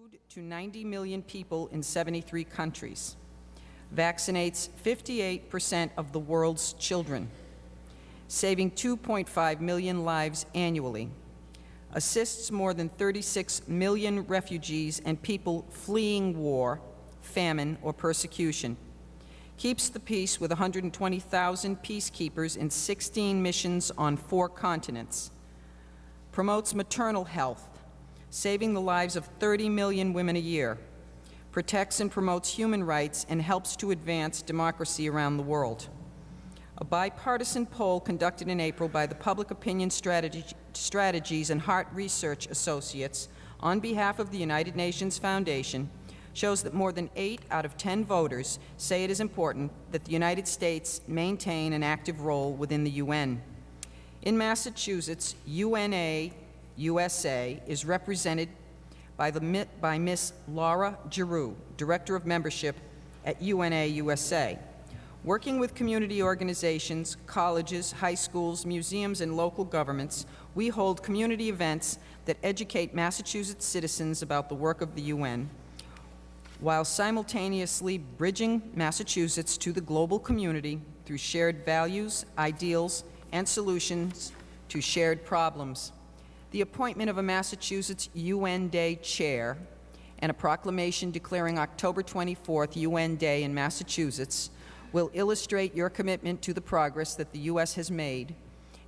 food to 90 million people in 73 countries, vaccinates 58% of the world's children, saving 2.5 million lives annually, assists more than 36 million refugees and people fleeing war, famine, or persecution, keeps the peace with 120,000 peacekeepers in 16 missions on 4 continents, promotes maternal health, saving the lives of 30 million women a year, protects and promotes human rights, and helps to advance democracy around the world. A bipartisan poll conducted in April by the Public Opinion Strategies and Heart Research Associates on behalf of the United Nations Foundation shows that more than 8 out of 10 voters say it is important that the United States maintain an active role within the UN. In Massachusetts, UNA USA is represented by Ms. Laura Giroux, Director of Membership at UNA USA. Working with community organizations, colleges, high schools, museums, and local governments, we hold community events that educate Massachusetts citizens about the work of the UN, while simultaneously bridging Massachusetts to the global community through shared values, ideals, and solutions to shared problems. The appointment of a Massachusetts UN Day Chair and a proclamation declaring October 24th UN Day in Massachusetts will illustrate your commitment to the progress that the U.S. has made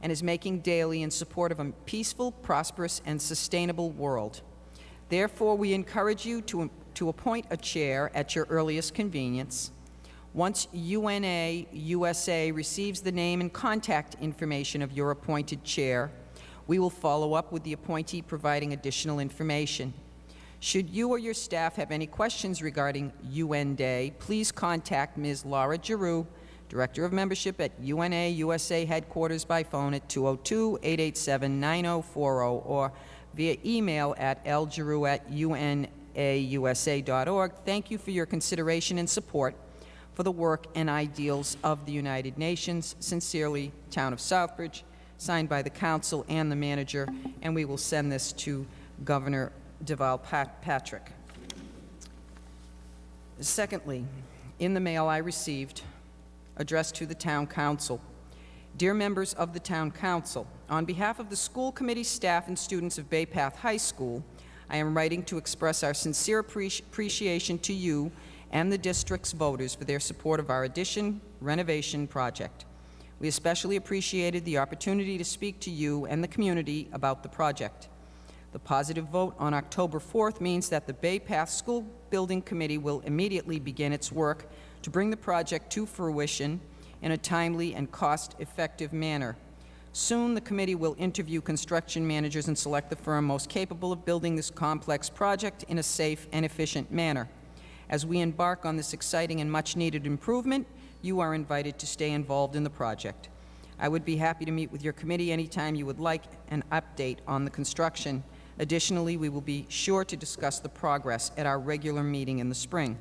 and is making daily in support of a peaceful, prosperous, and sustainable world. Therefore, we encourage you to appoint a chair at your earliest convenience. Once UNA USA receives the name and contact information of your appointed chair, we will follow up with the appointee providing additional information. Should you or your staff have any questions regarding UN Day, please contact Ms. Laura Giroux, Director of Membership at UNA USA Headquarters by phone at 202-887-9040 or via email at lgiroux@unausa.org. Thank you for your consideration and support for the work and ideals of the United Nations. Sincerely, Town of Southbridge. Signed by the Council and the Manager, and we will send this to Governor Deval Patrick. Secondly, in the mail I received, addressed to the Town Council. Dear members of the Town Council, on behalf of the school committee, staff, and students of Bay Path High School, I am writing to express our sincere appreciation to you and the district's voters for their support of our addition renovation project. We especially appreciated the opportunity to speak to you and the community about the project. The positive vote on October 4th means that the Bay Path School Building Committee will immediately begin its work to bring the project to fruition in a timely and cost-effective manner. Soon, the committee will interview construction managers and select the firm most capable of building this complex project in a safe and efficient manner. As we embark on this exciting and much-needed improvement, you are invited to stay involved in the project. I would be happy to meet with your committee anytime you would like an update on the construction. Additionally, we will be sure to discuss the progress at our regular meeting in the spring.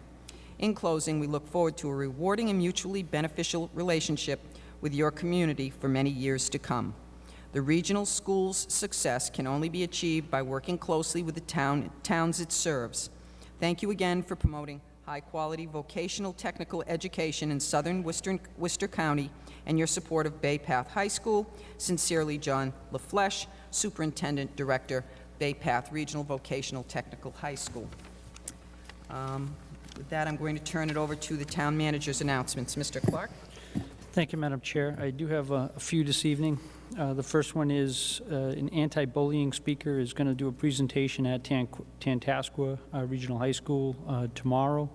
In closing, we look forward to a rewarding and mutually beneficial relationship with your community for many years to come. The regional school's success can only be achieved by working closely with the towns it serves. Thank you again for promoting high-quality vocational technical education in southern Worcester County and your support of Bay Path High School. Sincerely, John LaFleche, Superintendent Director, Bay Path Regional Vocational Technical High School. With that, I'm going to turn it over to the Town Manager's announcements. Mr. Clark. Thank you, Madam Chair. I do have a few this evening. The first one is an anti-bullying speaker is going to do a presentation at Tantascwa Regional High School tomorrow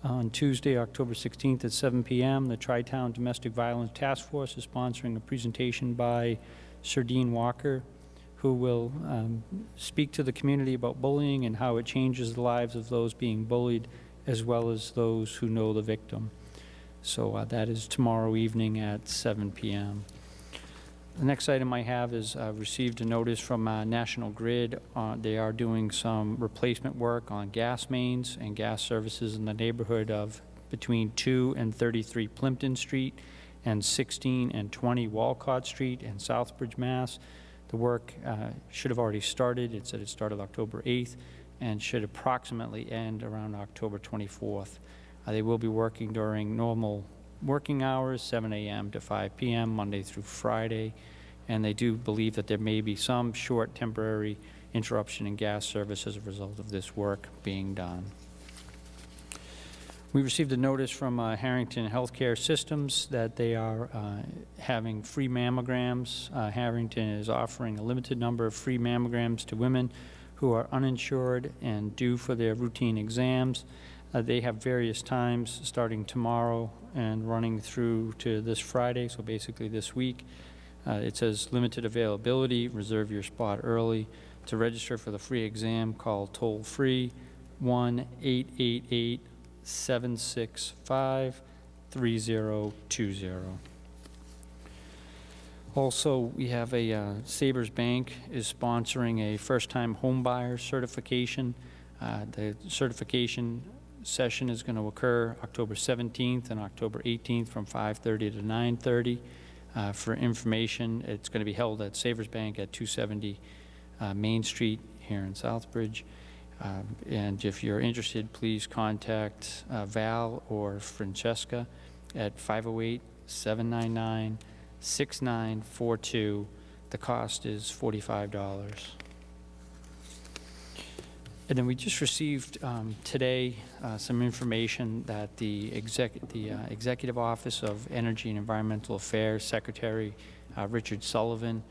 on Tuesday, October 16th at 7 p.m. The Tri-Town Domestic Violence Task Force is sponsoring a presentation by Sir Dean Walker, who will speak to the community about bullying and how it changes the lives of those being bullied as well as those who know the victim. So that is tomorrow evening at 7 p.m. The next item I have is I've received a notice from National Grid. They are doing some replacement work on gas mains and gas services in the neighborhood of between 2 and 33 Plimpton Street and 16 and 20 Walcott Street in Southbridge, Mass. The work should have already started. It said it started October 8th, and should approximately end around October 24th. They will be working during normal working hours, 7 a.m. to 5 p.m., Monday through Friday, and they do believe that there may be some short temporary interruption in gas service as a result of this work being done. We received a notice from Harrington Healthcare Systems that they are having free mammograms. Harrington is offering a limited number of free mammograms to women who are uninsured and due for their routine exams. They have various times starting tomorrow and running through to this Friday, so basically this week. It says limited availability, reserve your spot early. To register for the free exam, call toll-free 1-888-765-3020. Also, we have a Sabres Bank is sponsoring a first-time homebuyer certification. The certification session is going to occur October 17th and October 18th from 5:30 to 9:30. For information, it's going to be held at Sabres Bank at 270 Main Street here in Southbridge. And if you're interested, please contact Val or Francesca at 508-799-6942. The cost is $45. And then we just received today some information that the Executive Office of Energy and Environmental Affairs Secretary Richard Sullivan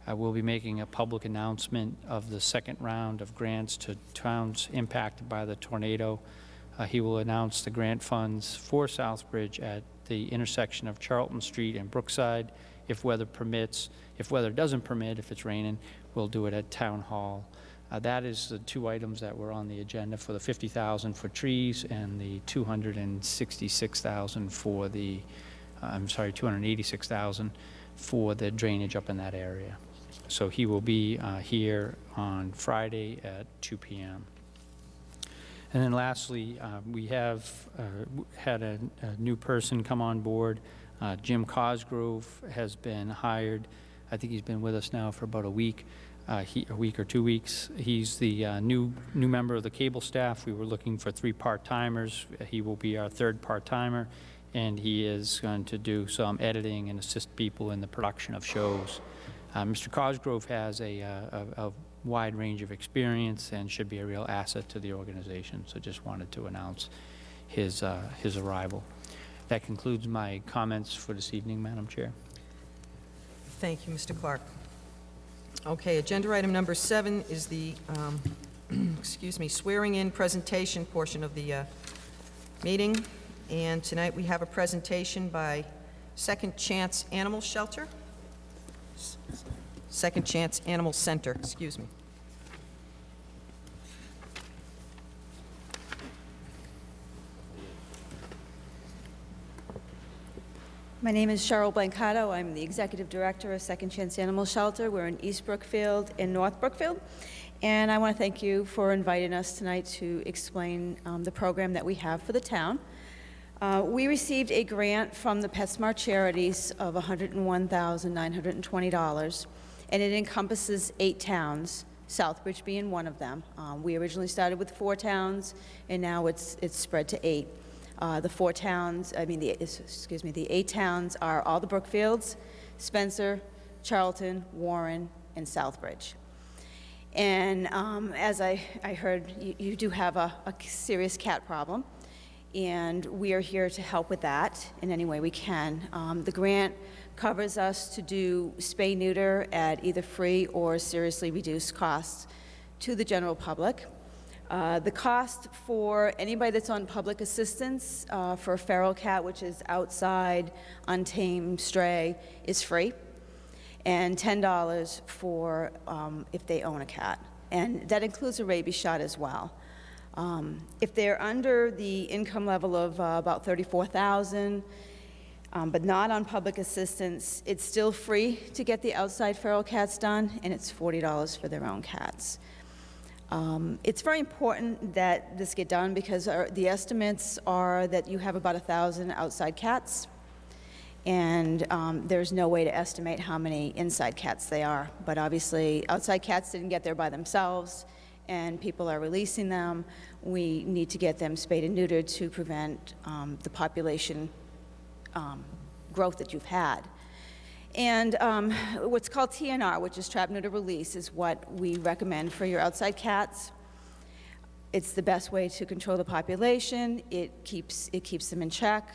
will be making a public announcement of the second round of grants to towns impacted by the tornado. He will announce the grant funds for Southbridge at the intersection of Charlton Street and Brookside, if weather permits. If weather doesn't permit, if it's raining, we'll do it at Town Hall. That is the two items that were on the agenda for the $50,000 for trees and the $266,000 for the, $286,000 for the drainage up in that area. So he will be here on Friday at 2 p.m. And then lastly, we have had a new person come on board. Jim Cosgrove has been hired. I think he's been with us now for about a week. A week or 2 weeks. He's the new member of the cable staff. We were looking for 3 part-timers. He will be our 3rd part-timer, and he is going to do some editing and assist people in the production of shows. Mr. Cosgrove has a wide range of experience and should be a real asset to the organization, so just wanted to announce his arrival. That concludes my comments for this evening, Madam Chair. Thank you, Mr. Clark. Okay, agenda item number 7 is the, swearing-in presentation portion of the meeting. And tonight we have a presentation by Second Chance Animal Shelter. Second Chance Animal Center, excuse me. My name is Cheryl Blancato. I'm the Executive Director of Second Chance Animal Shelter. We're in East Brookfield and North Brookfield. And I want to thank you for inviting us tonight to explain the program that we have for the town. We received a grant from the PetSmart Charities of $101,920, and it encompasses 8 towns, Southbridge being one of them. We originally started with 4 towns, and now it's spread to 8. The 4 towns, the 8 towns are all the Brookfields, Spencer, Charlton, Warren, and Southbridge. And as I heard, you do have a serious cat problem, and we are here to help with that in any way we can. The grant covers us to do spay-neuter at either free or seriously reduced costs to the general public. The cost for anybody that's on public assistance for a feral cat, which is outside, untamed, stray, is free, and $10 for if they own a cat. And that includes a rabies shot as well. If they're under the income level of about $34,000, but not on public assistance, it's still free to get the outside feral cats done, and it's $40 for their own cats. It's very important that this get done because the estimates are that you have about 1,000 outside cats, and there's no way to estimate how many inside cats they are. But obviously, outside cats didn't get there by themselves, and people are releasing them. We need to get them spayed and neutered to prevent the population growth that you've had. And what's called TNR, which is trap, neuter, release, is what we recommend for your outside cats. It's the best way to control the population. It keeps them in check.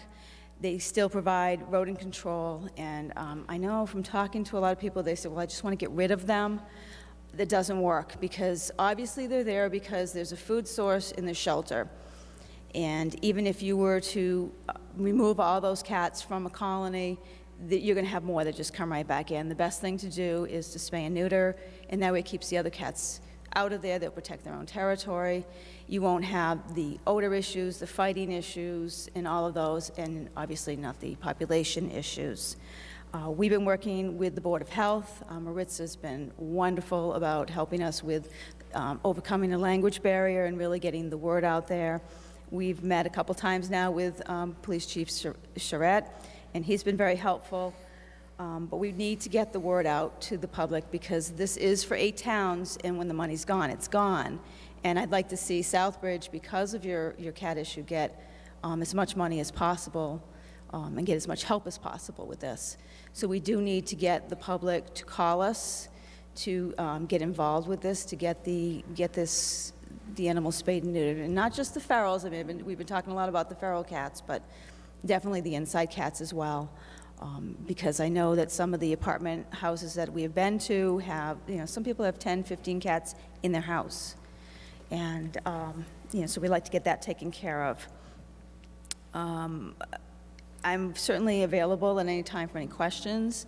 They still provide rodent control, and I know from talking to a lot of people, they say, well, I just want to get rid of them. That doesn't work, because obviously they're there because there's a food source in the shelter. And even if you were to remove all those cats from a colony, you're going to have more that just come right back in. The best thing to do is to spay and neuter, and that way it keeps the other cats out of there. They'll protect their own territory. You won't have the odor issues, the fighting issues, and all of those, and obviously not the population issues. We've been working with the Board of Health. Maritza's been wonderful about helping us with overcoming the language barrier and really getting the word out there. We've met a couple times now with Police Chief Charette, and he's been very helpful. But we need to get the word out to the public, because this is for 8 towns, and when the money's gone, it's gone. And I'd like to see Southbridge, because of your cat issue, get as much money as possible and get as much help as possible with this. So we do need to get the public to call us, to get involved with this, to get the animals spayed and neutered, and not just the ferals. I mean, we've been talking a lot about the feral cats, but definitely the inside cats as well. Because I know that some of the apartment houses that we have been to have, some people have 10, 15 cats in their house. And, so we like to get that taken care of. I'm certainly available at any time for any questions,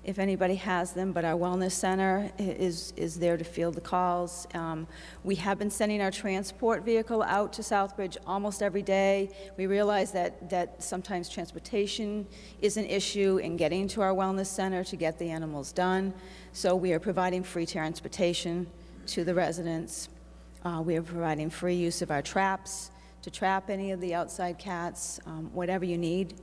if anybody has them, but our wellness center is there to field the calls. We have been sending our transport vehicle out to Southbridge almost every day. We realize that sometimes transportation is an issue in getting to our wellness center to get the animals done. So we are providing free transportation to the residents. We are providing free use of our traps to trap any of the outside cats, whatever you need.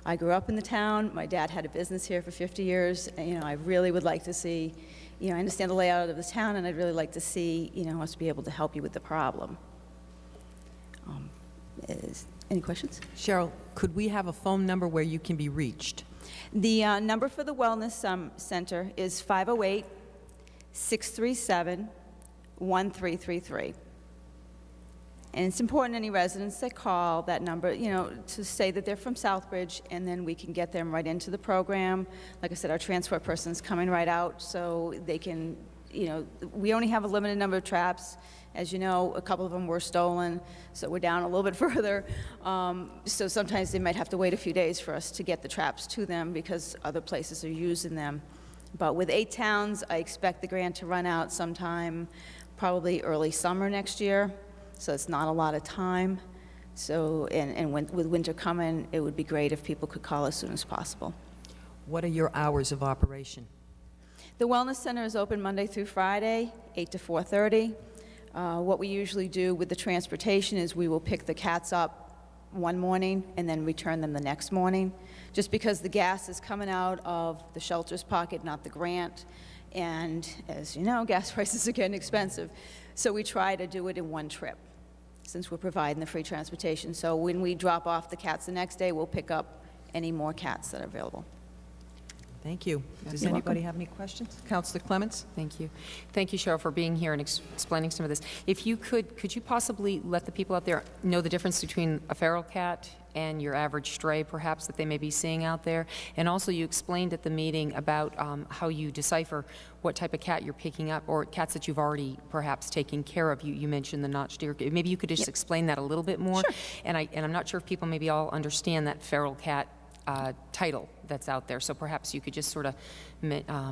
I grew up in the town. My dad had a business here for 50 years. And, I really would like to see, I understand the layout of the town, and I'd really like to see, us be able to help you with the problem. Any questions? Cheryl, could we have a phone number where you can be reached? The number for the Wellness Center is 508-637-1333. And it's important any residents that call that number, to say that they're from Southbridge, and then we can get them right into the program. Like I said, our transport person's coming right out, so they can, we only have a limited number of traps. As you know, a couple of them were stolen, so we're down a little bit further. So sometimes they might have to wait a few days for us to get the traps to them, because other places are using them. But with 8 towns, I expect the grant to run out sometime probably early summer next year. So it's not a lot of time. So, and with winter coming, it would be great if people could call as soon as possible. What are your hours of operation? The Wellness Center is open Monday through Friday, 8 to 4:30. What we usually do with the transportation is we will pick the cats up one morning and then return them the next morning, just because the gas is coming out of the shelter's pocket, not the grant. And as you know, gas prices are getting expensive. So we try to do it in one trip, since we're providing the free transportation. So when we drop off the cats the next day, we'll pick up any more cats that are available. Thank you. Does You're anybody welcome. have any questions? Councilor Clements? Thank you. Thank you, Cheryl, for being here and explaining some of this. If you could you possibly let the people out there know the difference between a feral cat and your average stray, perhaps, that they may be seeing out there? And also, you explained at the meeting about how you decipher what type of cat you're picking up, or cats that you've already perhaps taken care of. You mentioned the notched ear. Maybe you could just explain that a little bit more? Sure. And I'm not sure if people maybe all understand that feral cat title that's out there, so perhaps you could just sort of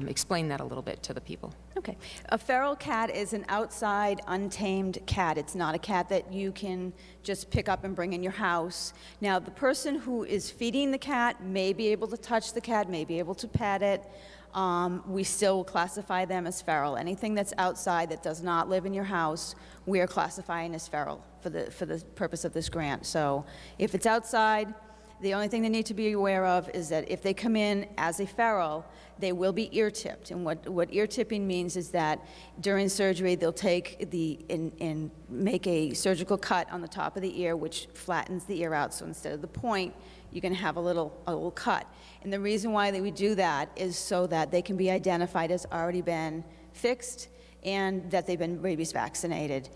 explain that a little bit to the people. Okay. A feral cat is an outside, untamed cat. It's not a cat that you can just pick up and bring in your house. Now, the person who is feeding the cat may be able to touch the cat, may be able to pet it. We still classify them as feral. Anything that's outside that does not live in your house, we are classifying as feral for the purpose of this grant. So if it's outside, The only thing they need to be aware of is that if they come in as a feral, they will be ear tipped. And what ear tipping means is that during surgery, they'll take and make a surgical cut on the top of the ear, which flattens the ear out. So instead of the point, you're going to have a little cut. And the reason why they would do that is so that they can be identified as already been fixed and that they've been rabies vaccinated.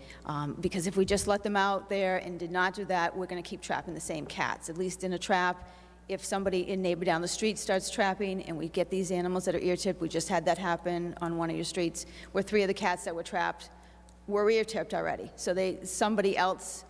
Because if we just let them out there and did not do that, we're going to keep trapping the same cats. At least in a trap, if somebody, a neighbor down the street starts trapping and we get these animals that are ear-tipped, we just had that happen on one of your streets, where 3 of the cats that were trapped were ear-tipped already. So somebody else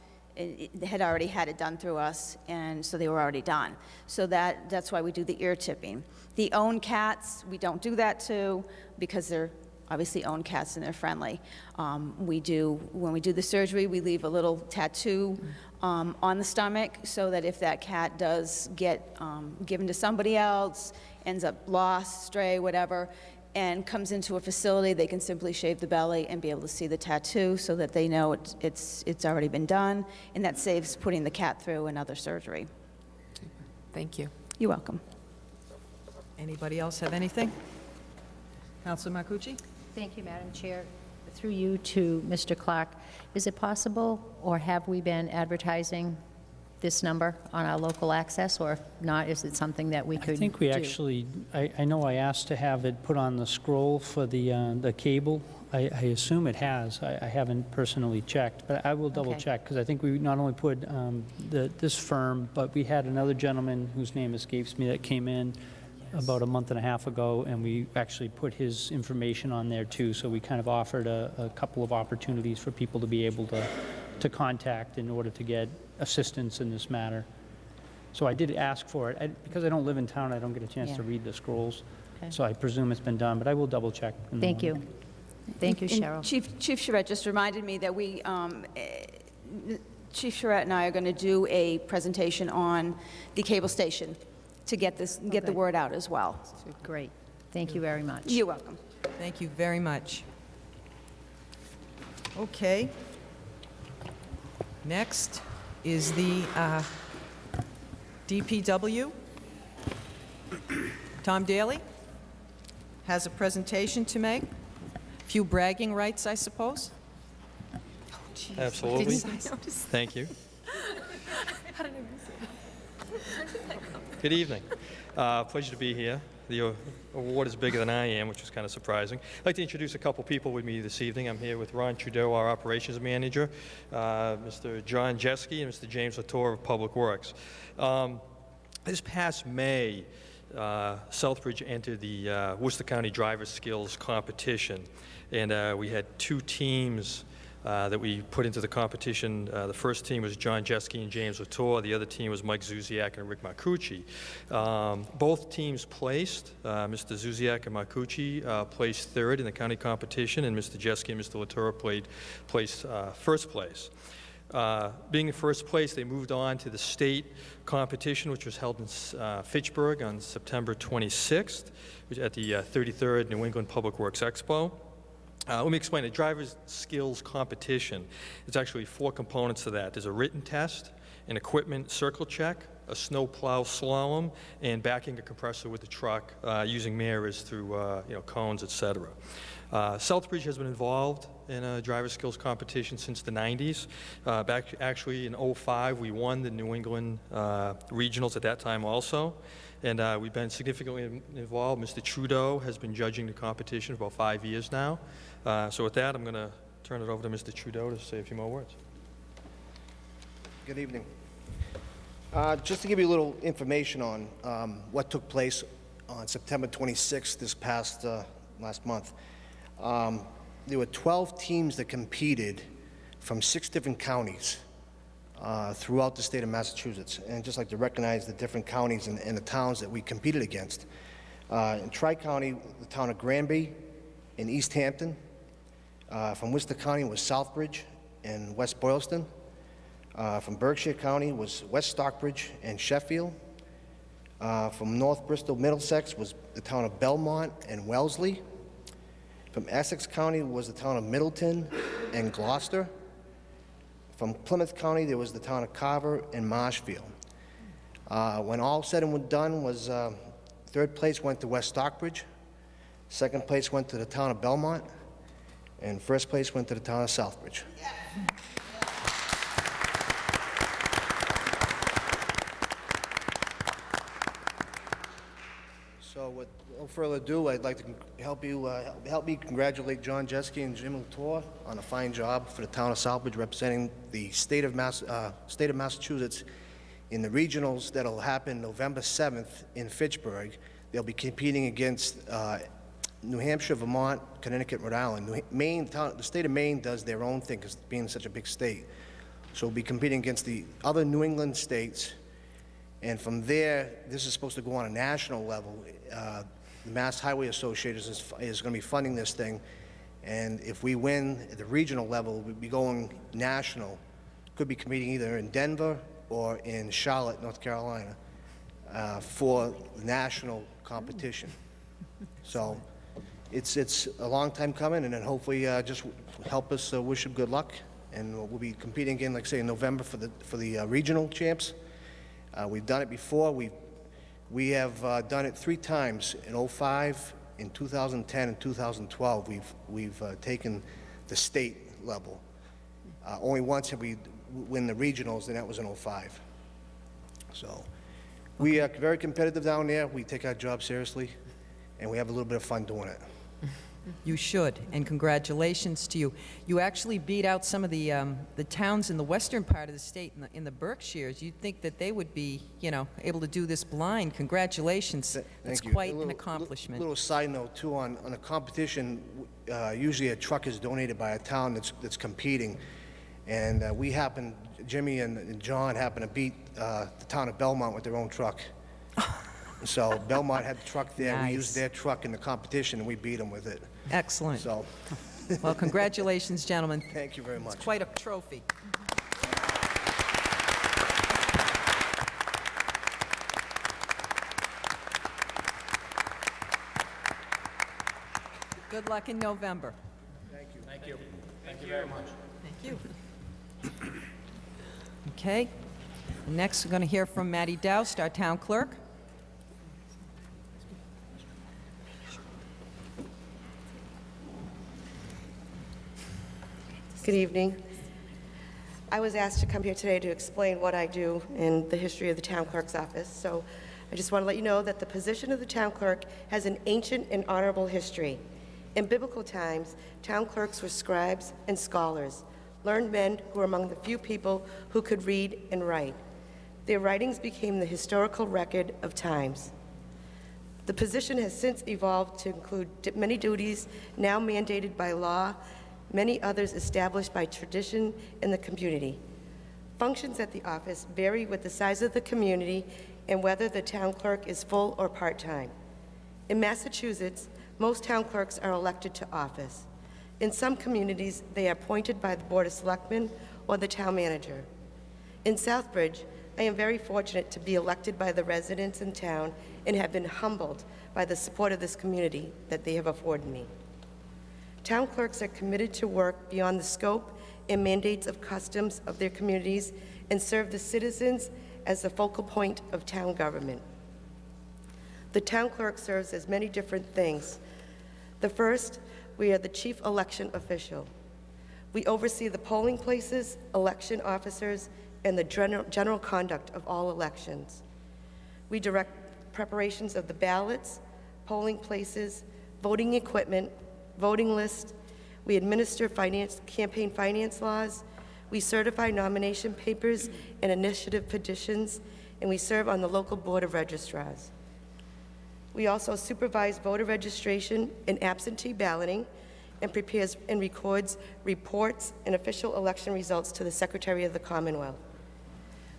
had already had it done through us, and so they were already done. So that's why we do the ear tipping. The owned cats, we don't do that to, because they're obviously owned cats and they're friendly. When we do the surgery, we leave a little tattoo on the stomach, so that if that cat does get given to somebody else, ends up lost, stray, whatever, and comes into a facility, they can simply shave the belly and be able to see the tattoo so that they know it's already been done, and that saves putting the cat through another surgery. Thank you. You're welcome. Anybody else have anything? Councilor Marcucci? Thank you, Madam Chair. Through you to Mr. Clark, is it possible, or have we been advertising this number on our local access, or if not, is it something that we could do? I think we actually, I know I asked to have it put on the scroll for the cable. I assume it has. I haven't personally checked, but I will double check, because I think we not only put this firm, but we had another gentleman whose name escapes me that came in about a month and a half ago, and we actually put his information on there too. So we kind of offered a couple of opportunities for people to be able to contact in order to get assistance in this matter. So I did ask for it. Because I don't live in town, I don't get a chance to read the scrolls. Okay. So I presume it's been done, but I will double check. Thank you. Thank you, And Cheryl. Chief Charette just reminded me that Chief Charette and I are going to do a presentation on the cable station to get the word out as well. Great. Thank you very much. You're welcome. Thank you very much. Okay. Next is the DPW. Tom Daly has a presentation to make. A few bragging rights, I suppose. Absolutely. Thank you. Good evening. Pleasure to be here. The award is bigger than I am, which is kind of surprising. I'd like to introduce a couple people with me this evening. I'm here with Ron Trudeau, our operations manager, Mr. John Jeske, and Mr. James Latour of Public Works. This past May, Southbridge entered the Worcester County Driver Skills Competition, and we had 2 teams that we put into the competition. The first team was John Jeske and James Latour. The other team was Mike Zuziak and Rick Marcucci. Both teams placed. Mr. Zuziak and Marcucci placed 3rd in the county competition, and Mr. Jeske and Mr. Latour placed 1st place. Being in 1st place, they moved on to the state competition, which was held in Fitchburg on September 26th, at the 33rd New England Public Works Expo. Let me explain. The driver's skills competition, there's actually 4 components to that. There's a written test, an equipment circle check, a snow plow slalom, and backing a compressor with the truck using mirrors through cones, etc. Southbridge has been involved in a driver's skills competition since the 90s. Back actually in '05, we won the New England regionals at that time also. And we've been significantly involved. Mr. Trudeau has been judging the competition for about 5 years now. So with that, I'm going to turn it over to Mr. Trudeau to say a few more words. Good evening. Just to give you a little information on what took place on September 26th, this past last month. There were 12 teams that competed from 6 different counties throughout the state of Massachusetts. And I'd just like to recognize the different counties and the towns that we competed against. In Tri-County, the town of Granby and East Hampton. From Worcester County was Southbridge and West Boylston. From Berkshire County was West Stockbridge and Sheffield. From North Bristol, Middlesex was the town of Belmont and Wellesley. From Essex County was the town of Middleton and Gloucester. From Plymouth County, there was the town of Carver and Marshfield. When all said and done was, third place went to West Stockbridge, second place went to the town of Belmont, and first place went to the town of Southbridge. So with no further ado, I'd like to help me congratulate John Jeske and Jim Latour on a fine job for the town of Southbridge representing the state of Massachusetts in the regionals that'll happen November 7th in Fitchburg. They'll be competing against New Hampshire, Vermont, Connecticut, Rhode Island. The state of Maine does their own thing because being such a big state. So we'll be competing against the other New England states. And from there, this is supposed to go on a national level. The Mass Highway Association is going to be funding this thing. And if we win at the regional level, we'll be going national. Could be competing either in Denver or in Charlotte, North Carolina, for the national competition. So it's a long time coming, and then hopefully just help us wish them good luck. And we'll be competing again, like I say, in November for the regional champs. We've done it before. We have done it 3 times, in '05, in 2010, and 2012. We've taken the state level. Only once have we win the regionals, and that was in '05. So we are very competitive down there. We take our job seriously, and we have a little bit of fun doing it. You should, and congratulations to you. You actually beat out some of the towns in the western part of the state, in the Berkshires. You'd think that they would be, able to do this blind. Congratulations. Thank It's you. quite A an little accomplishment. Little side note, too, on a competition, usually a truck is donated by a town that's competing. And Jimmy and John happened to beat the town of Belmont with their own truck. So Belmont had the truck there. Nice. We used their truck in the competition, and we beat them with it. Excellent. So Well, congratulations, gentlemen. thank you very much. It's quite a trophy. Good luck in November. Thank you. Thank you. Thank you very much. Thank you. Okay. Next, we're going to hear from Maddie Doust, our town clerk. Good evening. I was asked to come here today to explain what I do in the history of the town clerk's office. So I just want to let you know that the position of the town clerk has an ancient and honorable history. In biblical times, town clerks were scribes and scholars, learned men who were among the few people who could read and write. Their writings became the historical record of times. The position has since evolved to include many duties now mandated by law, many others established by tradition in the community. Functions at the office vary with the size of the community and whether the town clerk is full or part-time. In Massachusetts, most town clerks are elected to office. In some communities, they are appointed by the Board of Selectmen or the town manager. In Southbridge, I am very fortunate to be elected by the residents in town and have been humbled by the support of this community that they have afforded me. Town clerks are committed to work beyond the scope and mandates of customs of their communities and serve the citizens as the focal point of town government. The town clerk serves as many different things. The first, we are the chief election official. We oversee the polling places, election officers, and the general conduct of all elections. We direct preparations of the ballots, polling places, voting equipment, voting list. We administer campaign finance laws. We certify nomination papers and initiative petitions, and we serve on the local board of registrars. We also supervise voter registration and absentee balloting and prepares and records reports and official election results to the Secretary of the Commonwealth.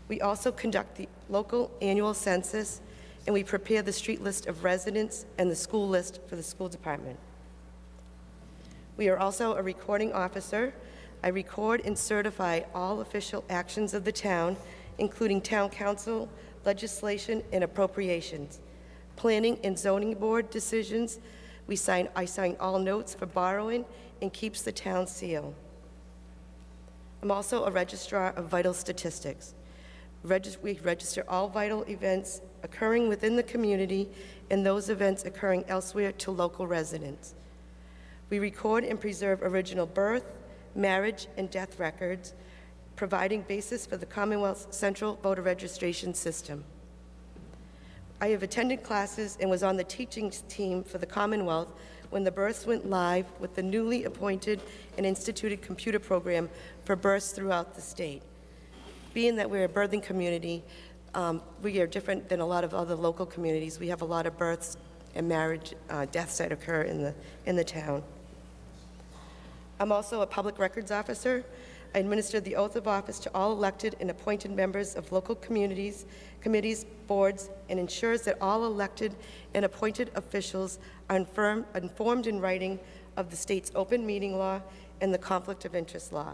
We also conduct the local annual census, and we prepare the street list of residents and the school list for the school department. We are also a recording officer. I record and certify all official actions of the town, including town council, legislation, and appropriations. Planning and zoning board decisions, I sign all notes for borrowing and keeps the town seal. I'm also a registrar of vital statistics. We register all vital events occurring within the community and those events occurring elsewhere to local residents. We record and preserve original birth, marriage, and death records, providing basis for the Commonwealth's central voter registration system. I have attended classes and was on the teaching team for the Commonwealth when the births went live with the newly appointed and instituted computer program for births throughout the state. Being that we're a birthing community, we are different than a lot of other local communities. We have a lot of births and marriage deaths that occur in the town. I'm also a public records officer. I administer the oath of office to all elected and appointed members of local communities, committees, boards, and ensures that all elected and appointed officials are informed in writing of the state's open meeting law and the conflict of interest law,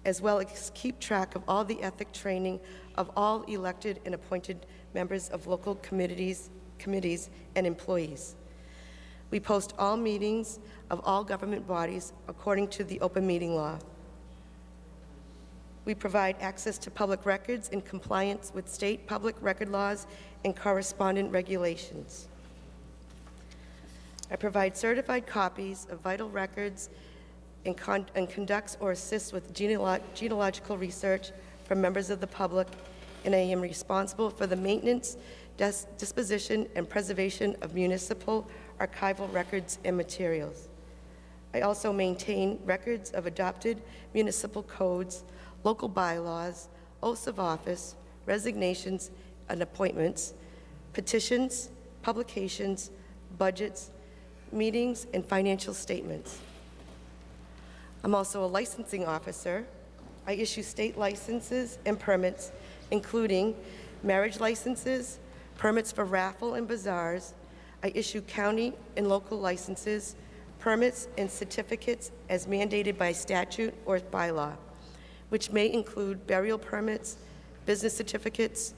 as well as keep track of all the ethic training of all elected and appointed members of local committees, and employees. We post all meetings of all government bodies according to the open meeting law. We provide access to public records in compliance with state public record laws and correspondent regulations. I provide certified copies of vital records and conducts or assists with genealogical research for members of the public, and I am responsible for the maintenance, disposition, and preservation of municipal archival records and materials. I also maintain records of adopted municipal codes, local bylaws, oaths of office, resignations and appointments, petitions, publications, budgets, meetings, and financial statements. I'm also a licensing officer. I issue state licenses and permits, including marriage licenses, permits for raffle and bazaars. I issue county and local licenses, permits, and certificates as mandated by statute or bylaw, which may include burial permits, business certificates,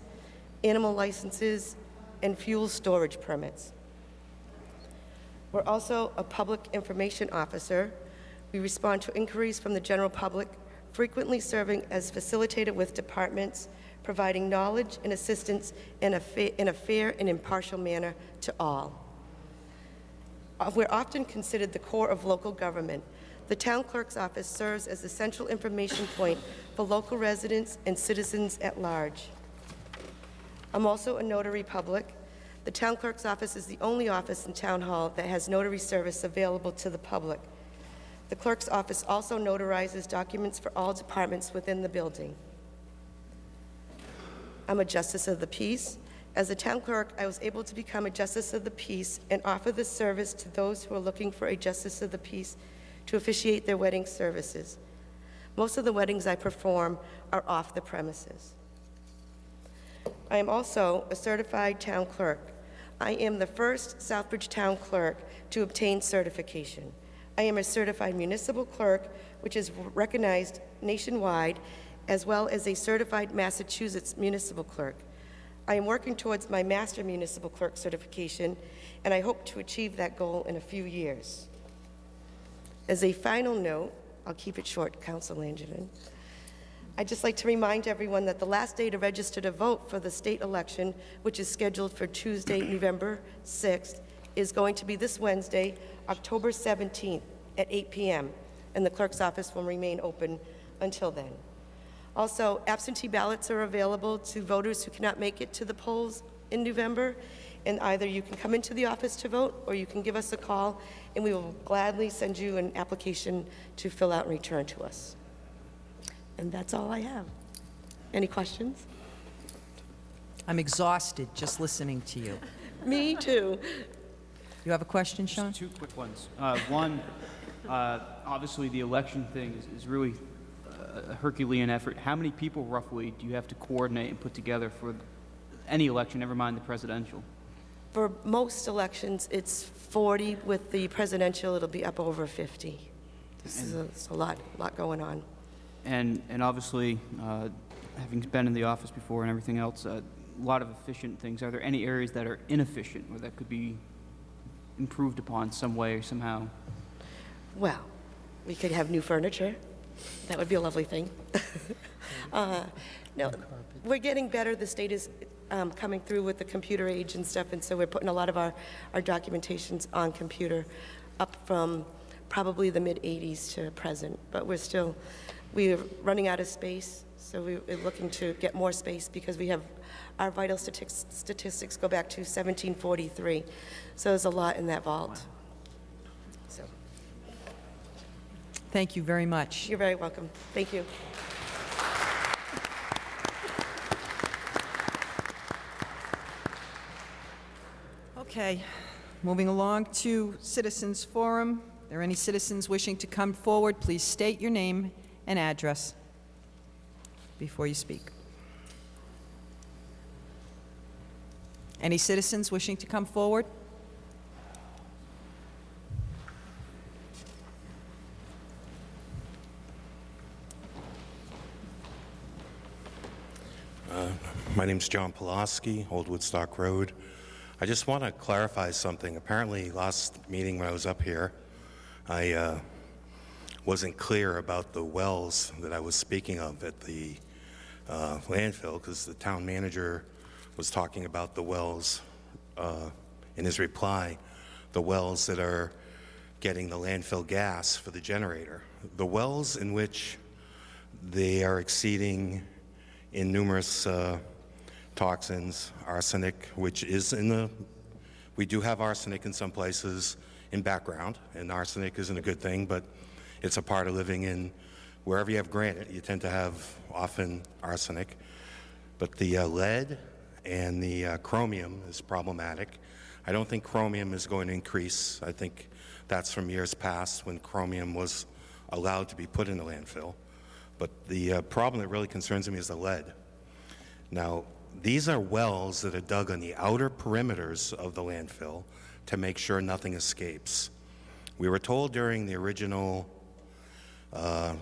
animal licenses, and fuel storage permits. We're also a public information officer. We respond to inquiries from the general public, frequently serving as facilitator with departments, providing knowledge and assistance in a fair and impartial manner to all. We're often considered the core of local government. The town clerk's office serves as the central information point for local residents and citizens at large. I'm also a notary public. The town clerk's office is the only office in Town Hall that has notary service available to the public. The clerk's office also notarizes documents for all departments within the building. I'm a justice of the peace. As a town clerk, I was able to become a justice of the peace and offer this service to those who are looking for a justice of the peace to officiate their wedding services. Most of the weddings I perform are off the premises. I am also a certified town clerk. I am the first Southbridge town clerk to obtain certification. I am a certified municipal clerk, which is recognized nationwide, as well as a certified Massachusetts municipal clerk. I am working towards my master municipal clerk certification, and I hope to achieve that goal in a few years. As a final note, I'll keep it short, Council Langevin. I'd just like to remind everyone that the last day to register to vote for the state election, which is scheduled for Tuesday, November 6th, is going to be this Wednesday, October 17th at 8 p.m., and the clerk's office will remain open until then. Also, absentee ballots are available to voters who cannot make it to the polls in November, and either you can come into the office to vote or you can give us a call, and we will gladly send you an application to fill out and return to us. And that's all I have. Any questions? I'm exhausted just listening to you. Me too. You have a question, Sean? Just two quick ones. One, obviously the election thing is really a Herculean effort. How many people roughly do you have to coordinate and put together for any election, never mind the presidential? For most elections, it's 40. With the presidential, it'll be up over 50. It's a lot going on. And obviously, having been in the office before and everything else, a lot of efficient things. Are there any areas that are inefficient or that could be improved upon some way or somehow? Well, we could have new furniture. That would be a lovely thing. No, we're getting better. The state is coming through with the computer age and stuff, and so we're putting a lot of our documentations on computer up from probably the mid-'80s to present. But we're running out of space, so we're looking to get more space because we have, our vital statistics go back to 1743. So there's a lot in that vault. So Thank you very much. you're very welcome. Thank you. Okay, moving along to Citizens Forum. Are there any citizens wishing to come forward? Please state your name and address before you speak. Any citizens wishing to come forward? My name's John Pulaski, Old Woodstock Road. I just want to clarify something. Apparently, last meeting when I was up here, I wasn't clear about the wells that I was speaking of at the landfill, because the town manager was talking about the wells in his reply, the wells that are getting the landfill gas for the generator. The wells in which they are exceeding in numerous toxins, arsenic, which is we do have arsenic in some places in background, and arsenic isn't a good thing, but it's a part of living in, wherever you have granite, you tend to have often arsenic. But the lead and the chromium is problematic. I don't think chromium is going to increase. I think that's from years past when chromium was allowed to be put in the landfill. But the problem that really concerns me is the lead. Now, these are wells that are dug on the outer perimeters of the landfill to make sure nothing escapes. We were told during the original, well,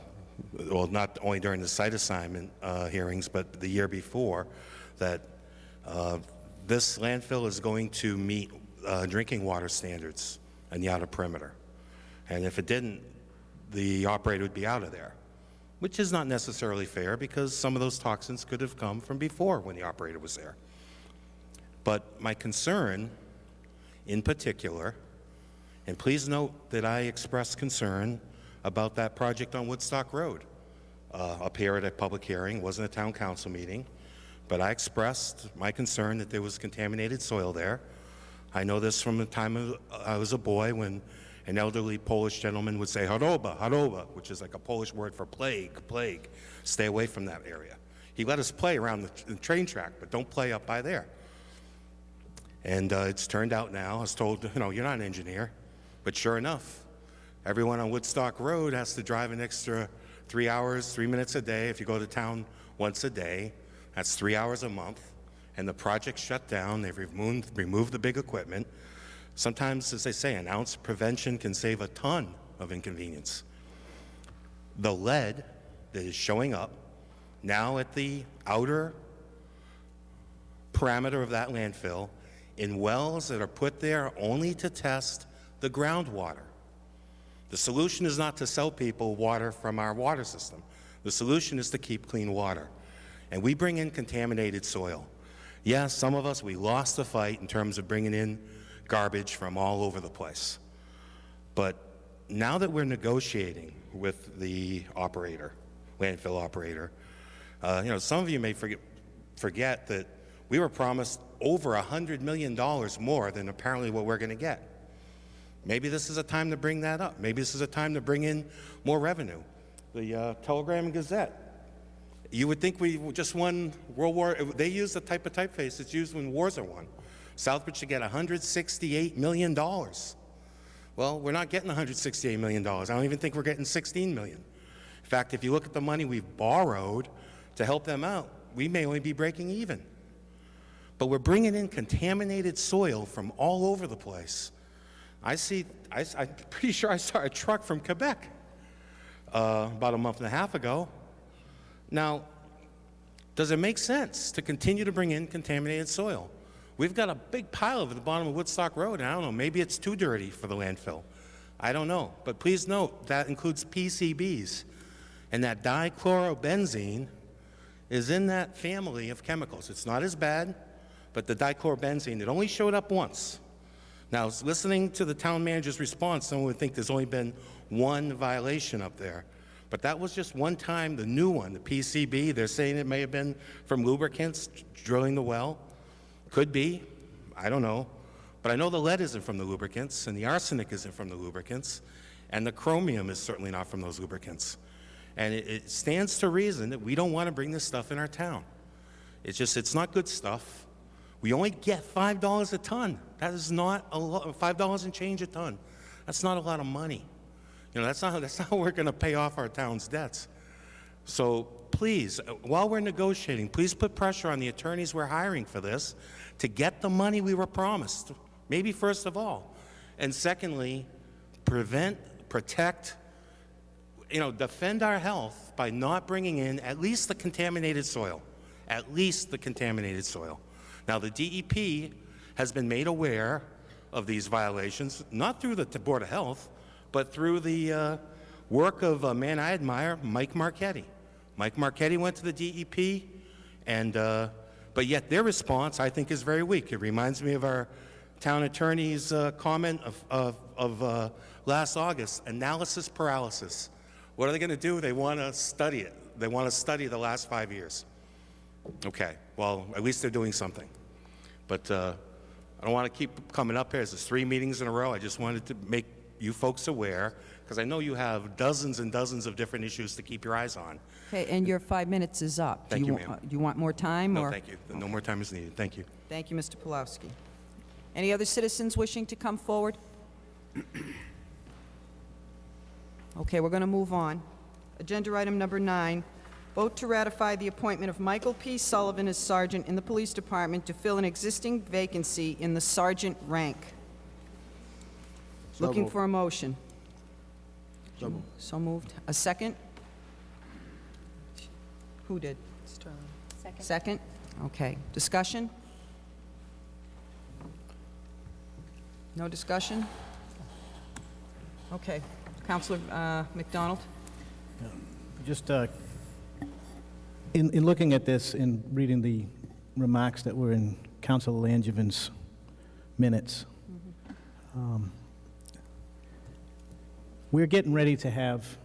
not only during the site assignment hearings, but the year before, that this landfill is going to meet drinking water standards on the outer perimeter. And if it didn't, the operator would be out of there, which is not necessarily fair because some of those toxins could have come from before when the operator was there. But my concern in particular, and please note that I expressed concern about that project on Woodstock Road up here at a public hearing. It wasn't a town council meeting, but I expressed my concern that there was contaminated soil there. I know this from the time I was a boy when an elderly Polish gentleman would say, choroba, choroba, which is like a Polish word for plague, plague. Stay away from that area. He let us play around the train track, but don't play up by there. And it's turned out now, I was told, you're not an engineer, but sure enough, everyone on Woodstock Road has to drive an extra 3 hours, 3 minutes a day. If you go to town once a day, that's 3 hours a month. And the project's shut down. They've removed the big equipment. Sometimes, as they say, an ounce of prevention can save a ton of inconvenience. The lead that is showing up now at the outer parameter of that landfill in wells that are put there only to test the groundwater. The solution is not to sell people water from our water system. The solution is to keep clean water. And we bring in contaminated soil. Yes, some of us, we lost the fight in terms of bringing in garbage from all over the place. But now that we're negotiating with the operator, landfill operator, some of you may forget that we were promised over $100 million more than apparently what we're going to get. Maybe this is a time to bring that up. Maybe this is a time to bring in more revenue. The Telegram and Gazette. You would think we just won World War. They use the type of typeface that's used when wars are won. Southbridge should get $168 million. Well, we're not getting $168 million. I don't even think we're getting $16 million. In fact, if you look at the money we've borrowed to help them out, we may only be breaking even. But we're bringing in contaminated soil from all over the place. I'm pretty sure I saw a truck from Quebec about a month and a half ago. Now, does it make sense to continue to bring in contaminated soil? We've got a big pile of it at the bottom of Woodstock Road, and I don't know, maybe it's too dirty for the landfill. I don't know. But please note, that includes PCBs. And that dichlorobenzene is in that family of chemicals. It's not as bad, but the dichlorobenzene, it only showed up once. Now, listening to the town manager's response, someone would think there's only been one violation up there. But that was just one time, the new one, the PCB. They're saying it may have been from lubricants drilling the well. Could be. I don't know. But I know the lead isn't from the lubricants, and the arsenic isn't from the lubricants, and the chromium is certainly not from those lubricants. And it stands to reason that we don't want to bring this stuff in our town. It's not good stuff. We only get $5 a ton. That is not a lot, $5 and change a ton. That's not a lot of money. That's not how we're going to pay off our town's debts. So please, while we're negotiating, please put pressure on the attorneys we're hiring for this to get the money we were promised, maybe first of all. And secondly, protect, defend our health by not bringing in at least the contaminated soil. At least the contaminated soil. Now, the DEP has been made aware of these violations, not through the Board of Health, but through the work of a man I admire, Mike Marchetti. Mike Marchetti went to the DEP, but yet their response, I think, is very weak. It reminds me of our town attorney's comment of last August, analysis paralysis. What are they going to do? They want to study it. They want to study the last 5 years. Okay, well, at least they're doing something. But I don't want to keep coming up here. There's 3 meetings in a row. I just wanted to make you folks aware, because I know you have dozens and dozens of different issues to keep your eyes on. Okay, and your 5 minutes is up. Thank you, ma'am. Do you want more time? No, or? thank you. No more time is needed. Thank you. Thank you, Mr. Pulowski. Any other citizens wishing to come forward? Okay, we're going to move on. Agenda item number 9, vote to ratify the appointment of Michael P. Sullivan as sergeant in the police department to fill an existing vacancy in the sergeant rank. Looking for a motion. So moved. A second? Who did? Second. Second? Okay. Discussion? No discussion? Okay. Counselor McDonald? Just in looking at this and reading the remarks that were in Councilor Langivan's minutes, we're getting ready to have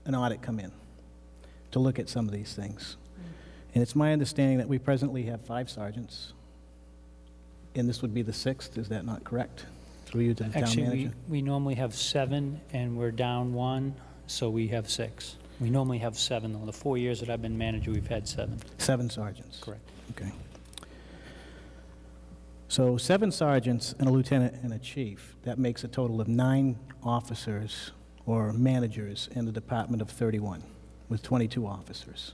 an audit come in to look at some of these things. And it's my understanding that we presently have 5 sergeants, and this would be the 6th. Is that not correct? Through you to the town Actually, manager? we normally have 7, and we're down 1, so we have 6. We normally have 7, though. The 4 years that I've been manager, we've had 7. 7 sergeants? Correct. Okay. So 7 sergeants and a lieutenant and a chief, that makes a total of 9 officers or managers in the department of 31, with 22 officers.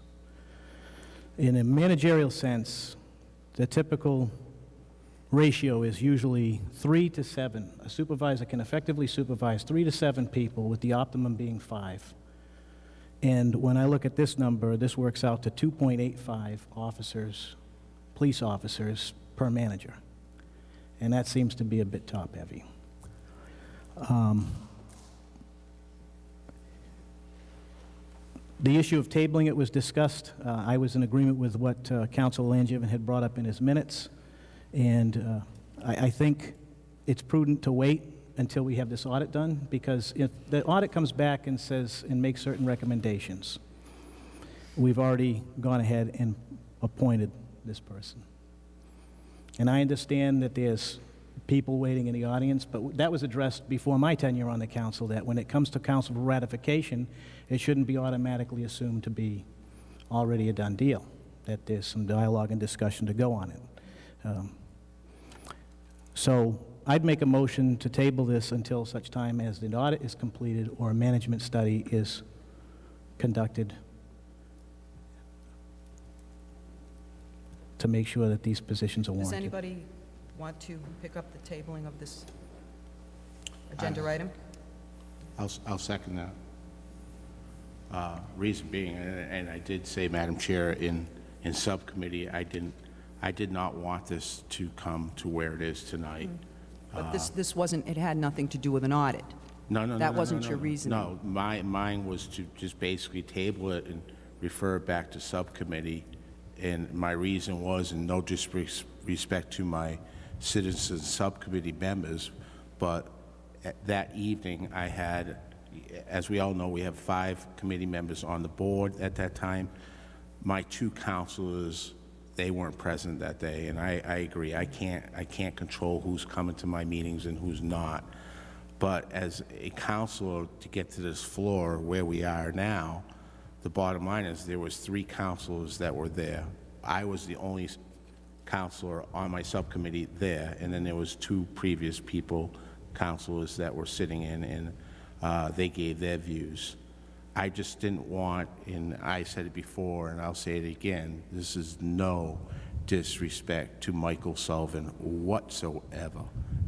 In a managerial sense, the typical ratio is usually 3 to 7. A supervisor can effectively supervise 3 to 7 people, with the optimum being 5. And when I look at this number, this works out to 2.85 officers, police officers, per manager. And that seems to be a bit top-heavy. The issue of tabling it was discussed. I was in agreement with what Councilor Langivan had brought up in his minutes. And I think it's prudent to wait until we have this audit done, because if the audit comes back and says, and makes certain recommendations, we've already gone ahead and appointed this person. And I understand that there's people waiting in the audience, but that was addressed before my tenure on the council, that when it comes to council for ratification, it shouldn't be automatically assumed to be already a done deal, that there's some dialogue and discussion to go on it. So I'd make a motion to table this until such time as the audit is completed or a management study is conducted to make sure that these positions are Does warranted. anybody want to pick up the tabling of this agenda item? I'll second that. Reason being, and I did say, Madam Chair, in subcommittee, I did not want this to come to where it is tonight. But this wasn't, it had nothing to do with an audit. No. That wasn't your reasoning. No, mine was to just basically table it and refer it back to subcommittee. And my reason was, in no disrespect to my citizen subcommittee members, but that evening I had, as we all know, we have 5 committee members on the board at that time. My 2 counselors, they weren't present that day, and I agree. I can't control who's coming to my meetings and who's not. But as a counselor, to get to this floor where we are now, the bottom line is there was 3 counselors that were there. I was the only counselor on my subcommittee there, and then there was 2 previous counselors that were sitting in, and they gave their views. I just didn't want, and I said it before, and I'll say it again, this is no disrespect to Michael Sullivan whatsoever.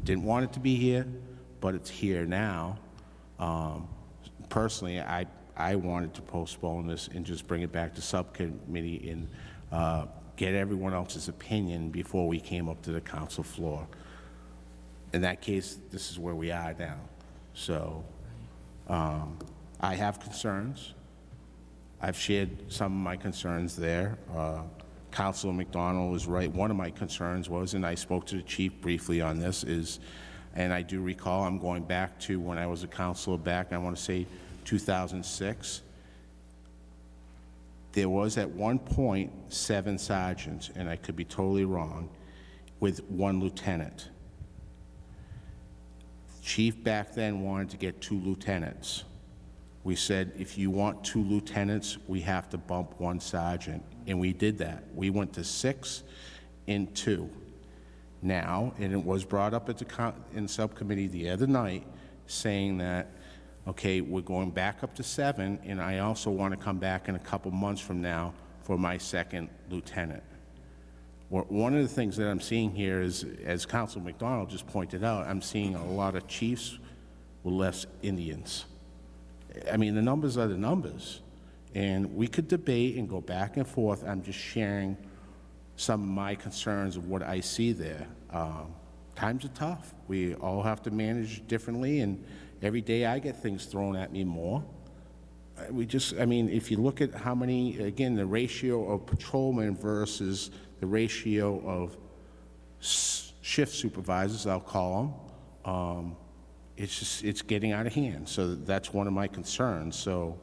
Didn't want it to be here, but it's here now. Personally, I wanted to postpone this and just bring it back to subcommittee and get everyone else's opinion before we came up to the council floor. In that case, this is where we are now. So I have concerns. I've shared some of my concerns there. Councilor McDonald was right. One of my concerns was, and I spoke to the chief briefly on this, is, and I do recall, I'm going back to when I was a councilor back, I want to say 2006. There was at one point 7 sergeants, and I could be totally wrong, with 1 lieutenant. Chief back then wanted to get 2 lieutenants. We said, if you want 2 lieutenants, we have to bump 1 sergeant, and we did that. We went to 6 and 2. Now, and it was brought up at in subcommittee the other night, saying that, okay, we're going back up to 7, and I also want to come back in a couple months from now for my 2nd lieutenant. One of the things that I'm seeing here is, as Councilor McDonald just pointed out, I'm seeing a lot of chiefs with less Indians. I mean, the numbers are the numbers, and we could debate and go back and forth. I'm just sharing some of my concerns of what I see there. Times are tough. We all have to manage differently, and every day I get things thrown at me more. I mean, if you look at how many, again, the ratio of patrolmen versus the ratio of shift supervisors, I'll call them, it's getting out of hand. So that's one of my concerns. So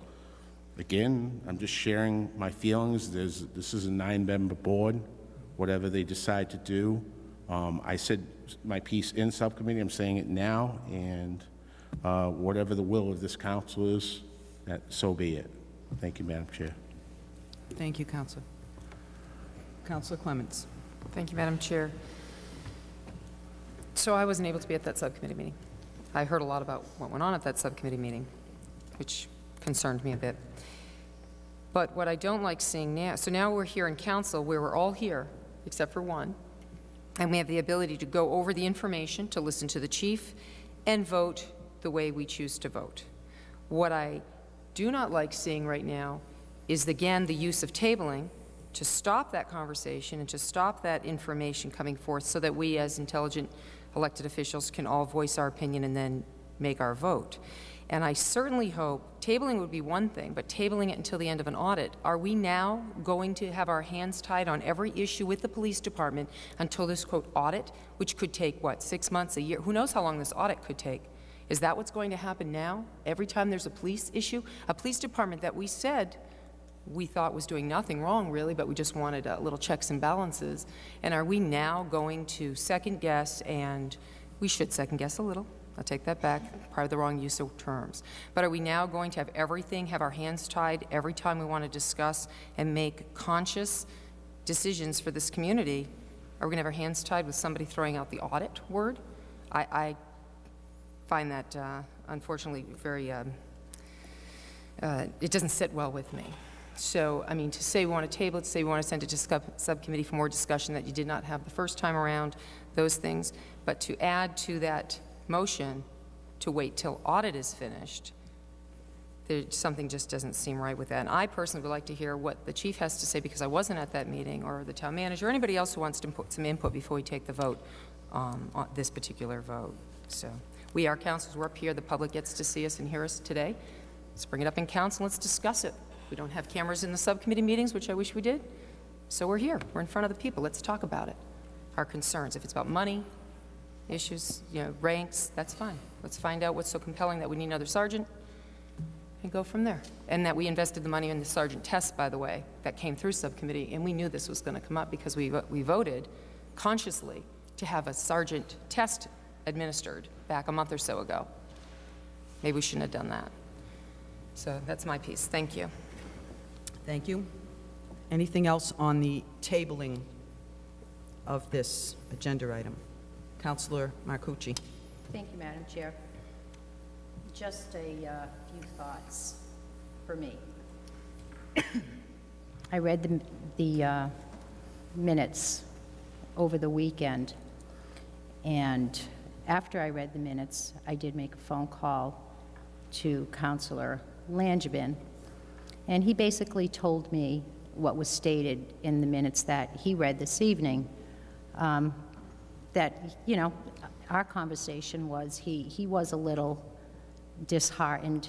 again, I'm just sharing my feelings. This is a 9-member board. Whatever they decide to do, I said my piece in subcommittee. I'm saying it now, and whatever the will of this council is, so be it. Thank you, Madam Chair. Thank you, Councilor. Councilor Clements. Thank you, Madam Chair. So I wasn't able to be at that subcommittee meeting. I heard a lot about what went on at that subcommittee meeting, which concerned me a bit. But what I don't like seeing now, so now we're here in council where we're all here, except for 1, and we have the ability to go over the information, to listen to the chief, and vote the way we choose to vote. What I do not like seeing right now is, again, the use of tabling to stop that conversation and to stop that information coming forth so that we as intelligent elected officials can all voice our opinion and then make our vote. And I certainly hope, tabling would be one thing, but tabling it until the end of an audit, are we now going to have our hands tied on every issue with the police department until this, quote, audit, which could take, what, 6 months, a year? Who knows how long this audit could take? Is that what's going to happen now? Every time there's a police issue? A police department that we said we thought was doing nothing wrong, really, but we just wanted little checks and balances. And are we now going to second guess, and we should second guess a little, I'll take that back, part of the wrong use of terms. But are we now going to have everything, have our hands tied every time we want to discuss and make conscious decisions for this community? Are we going to have our hands tied with somebody throwing out the audit word? I find that, unfortunately, very, it doesn't sit well with me. So, I mean, to say we want to table it, to say we want to send it to subcommittee for more discussion that you did not have the first time around, those things, but to add to that motion to wait till audit is finished, something just doesn't seem right with that. And I personally would like to hear what the chief has to say, because I wasn't at that meeting, or the town manager, or anybody else who wants to put some input before we take the vote on this particular vote. So we are councils, we're up here, the public gets to see us and hear us today. Let's bring it up in council, let's discuss it. We don't have cameras in the subcommittee meetings, which I wish we did. So we're here. We're in front of the people. Let's talk about it. Our concerns. If it's about money, issues, ranks, that's fine. Let's find out what's so compelling that we need another sergeant and go from there. And that we invested the money in the sergeant test, by the way, that came through subcommittee, and we knew this was going to come up because we voted consciously to have a sergeant test administered back a month or so ago. Maybe we shouldn't have done that. So that's my piece. Thank you. Thank you. Anything else on the tabling of this agenda item? Councilor Marcucci. Thank you, Madam Chair. Just a few thoughts for me. I read the minutes over the weekend, and after I read the minutes, I did make a phone call to Councilor Langevin, and he basically told me what was stated in the minutes that he read this evening, that, our conversation was he was a little disheartened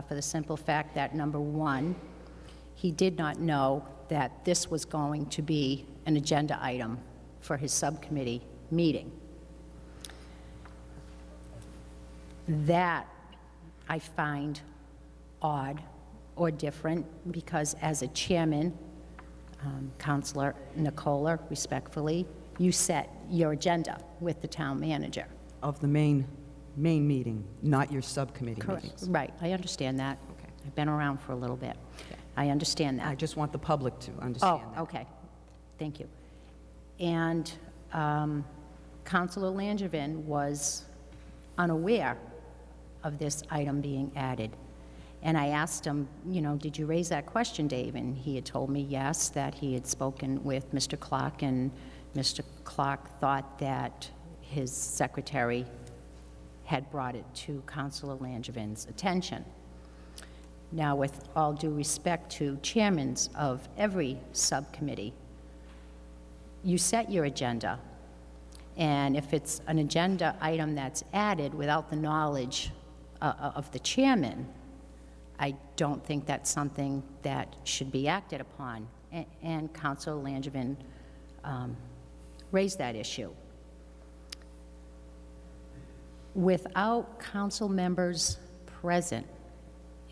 for the simple fact that, number one, he did not know that this was going to be an agenda item for his subcommittee meeting. That I find odd or different because as a chairman, Councilor Nicola, respectfully, you set your agenda with the town manager. Of the main meeting, not your subcommittee meetings. Right, I understand that. Okay. I've been around for a little bit. I understand that. I just want the public to understand that. Oh, okay. Thank you. And Councilor Langevin was unaware of this item being added. And I asked him, did you raise that question, Dave? And he had told me, yes, that he had spoken with Mr. Clark, and Mr. Clark thought that his secretary had brought it to Councilor Langevin's attention. Now, with all due respect to chairmen of every subcommittee, you set your agenda, and if it's an agenda item that's added without the knowledge of the chairman, I don't think that's something that should be acted upon. And Councilor Langevin raised that issue. Without council members present,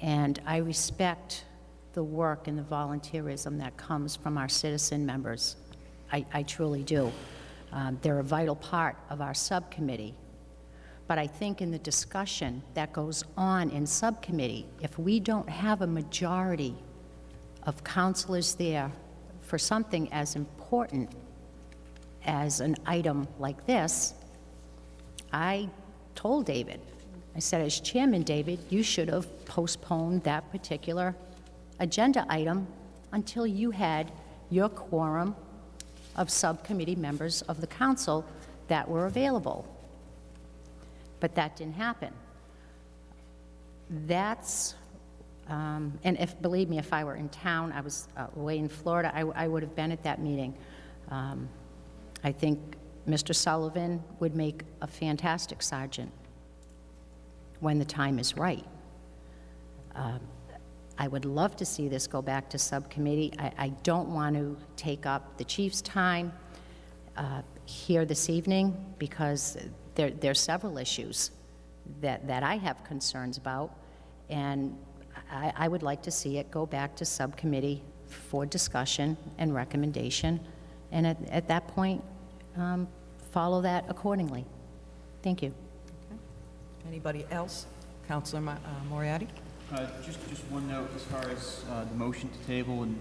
and I respect the work and the volunteerism that comes from our citizen members, I truly do. They're a vital part of our subcommittee. But I think in the discussion that goes on in subcommittee, if we don't have a majority of councilors there for something as important as an item like this, I told David, I said, as chairman, David, you should have postponed that particular agenda item until you had your quorum of subcommittee members of the council that were available. But that didn't happen. That's, and believe me, if I were in town, I was away in Florida, I would have been at that meeting. I think Mr. Sullivan would make a fantastic sergeant when the time is right. I would love to see this go back to subcommittee. I don't want to take up the chief's time here this evening because there's several issues that I have concerns about, and I would like to see it go back to subcommittee for discussion and recommendation, and at that point, follow that accordingly. Thank you. Okay. Anybody else? Councilor Moriarty? Just one note as far as the motion to table and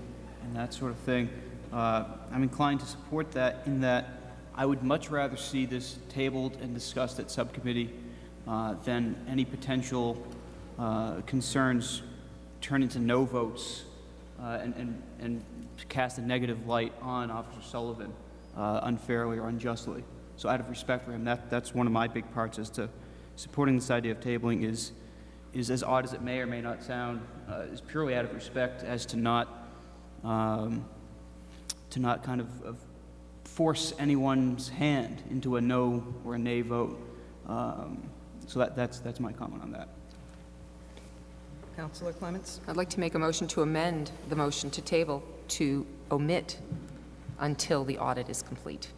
that sort of thing. I'm inclined to support that in that I would much rather see this tabled and discussed at subcommittee than any potential concerns turn into no votes and cast a negative light on Officer Sullivan unfairly or unjustly. So out of respect for him, that's one of my big parts as to supporting this idea of tabling is as odd as it may or may not sound, is purely out of respect as to not kind of force anyone's hand into a no or a nay vote. So that's my comment on that. Councilor Clements? I'd like to make a motion to amend the motion to table to omit until the audit is complete.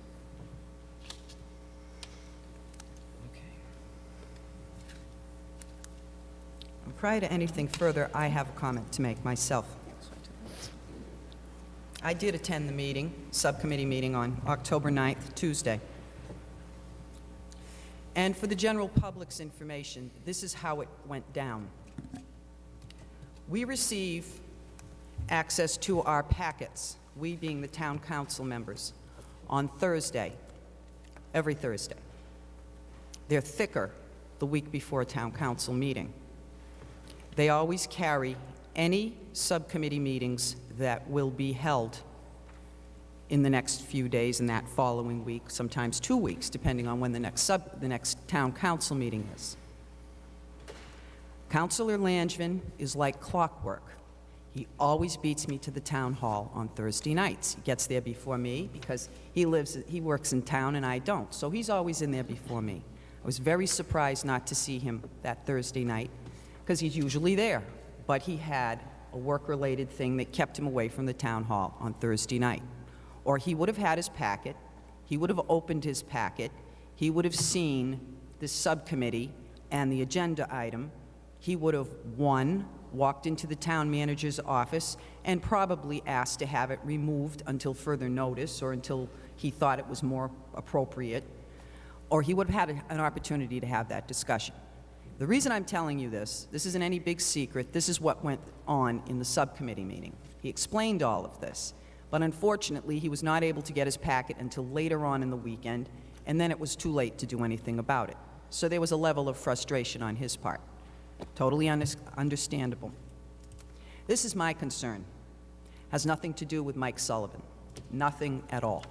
Prior to anything further, I have a comment to make myself. I did attend the meeting, subcommittee meeting on October 9th, Tuesday. And for the general public's information, this is how it went down. We receive access to our packets, we being the town council members, on Thursday, every Thursday. They're thicker the week before a town council meeting. They always carry any subcommittee meetings that will be held in the next few days and that following week, sometimes 2 weeks, depending on when the next town council meeting is. Councilor Langevin is like clockwork. He always beats me to the town hall on Thursday nights. He gets there before me because he works in town and I don't, so he's always in there before me. I was very surprised not to see him that Thursday night because he's usually there, but he had a work-related thing that kept him away from the town hall on Thursday night. Or he would have had his packet, he would have opened his packet, he would have seen this subcommittee and the agenda item, he would have, one, walked into the town manager's office and probably asked to have it removed until further notice or until he thought it was more appropriate, or he would have had an opportunity to have that discussion. The reason I'm telling you this isn't any big secret, this is what went on in the subcommittee meeting. He explained all of this, but unfortunately he was not able to get his packet until later on in the weekend, and then it was too late to do anything about it. So there was a level of frustration on his part. Totally understandable. This is my concern. Has nothing to do with Mike Sullivan. Nothing at all.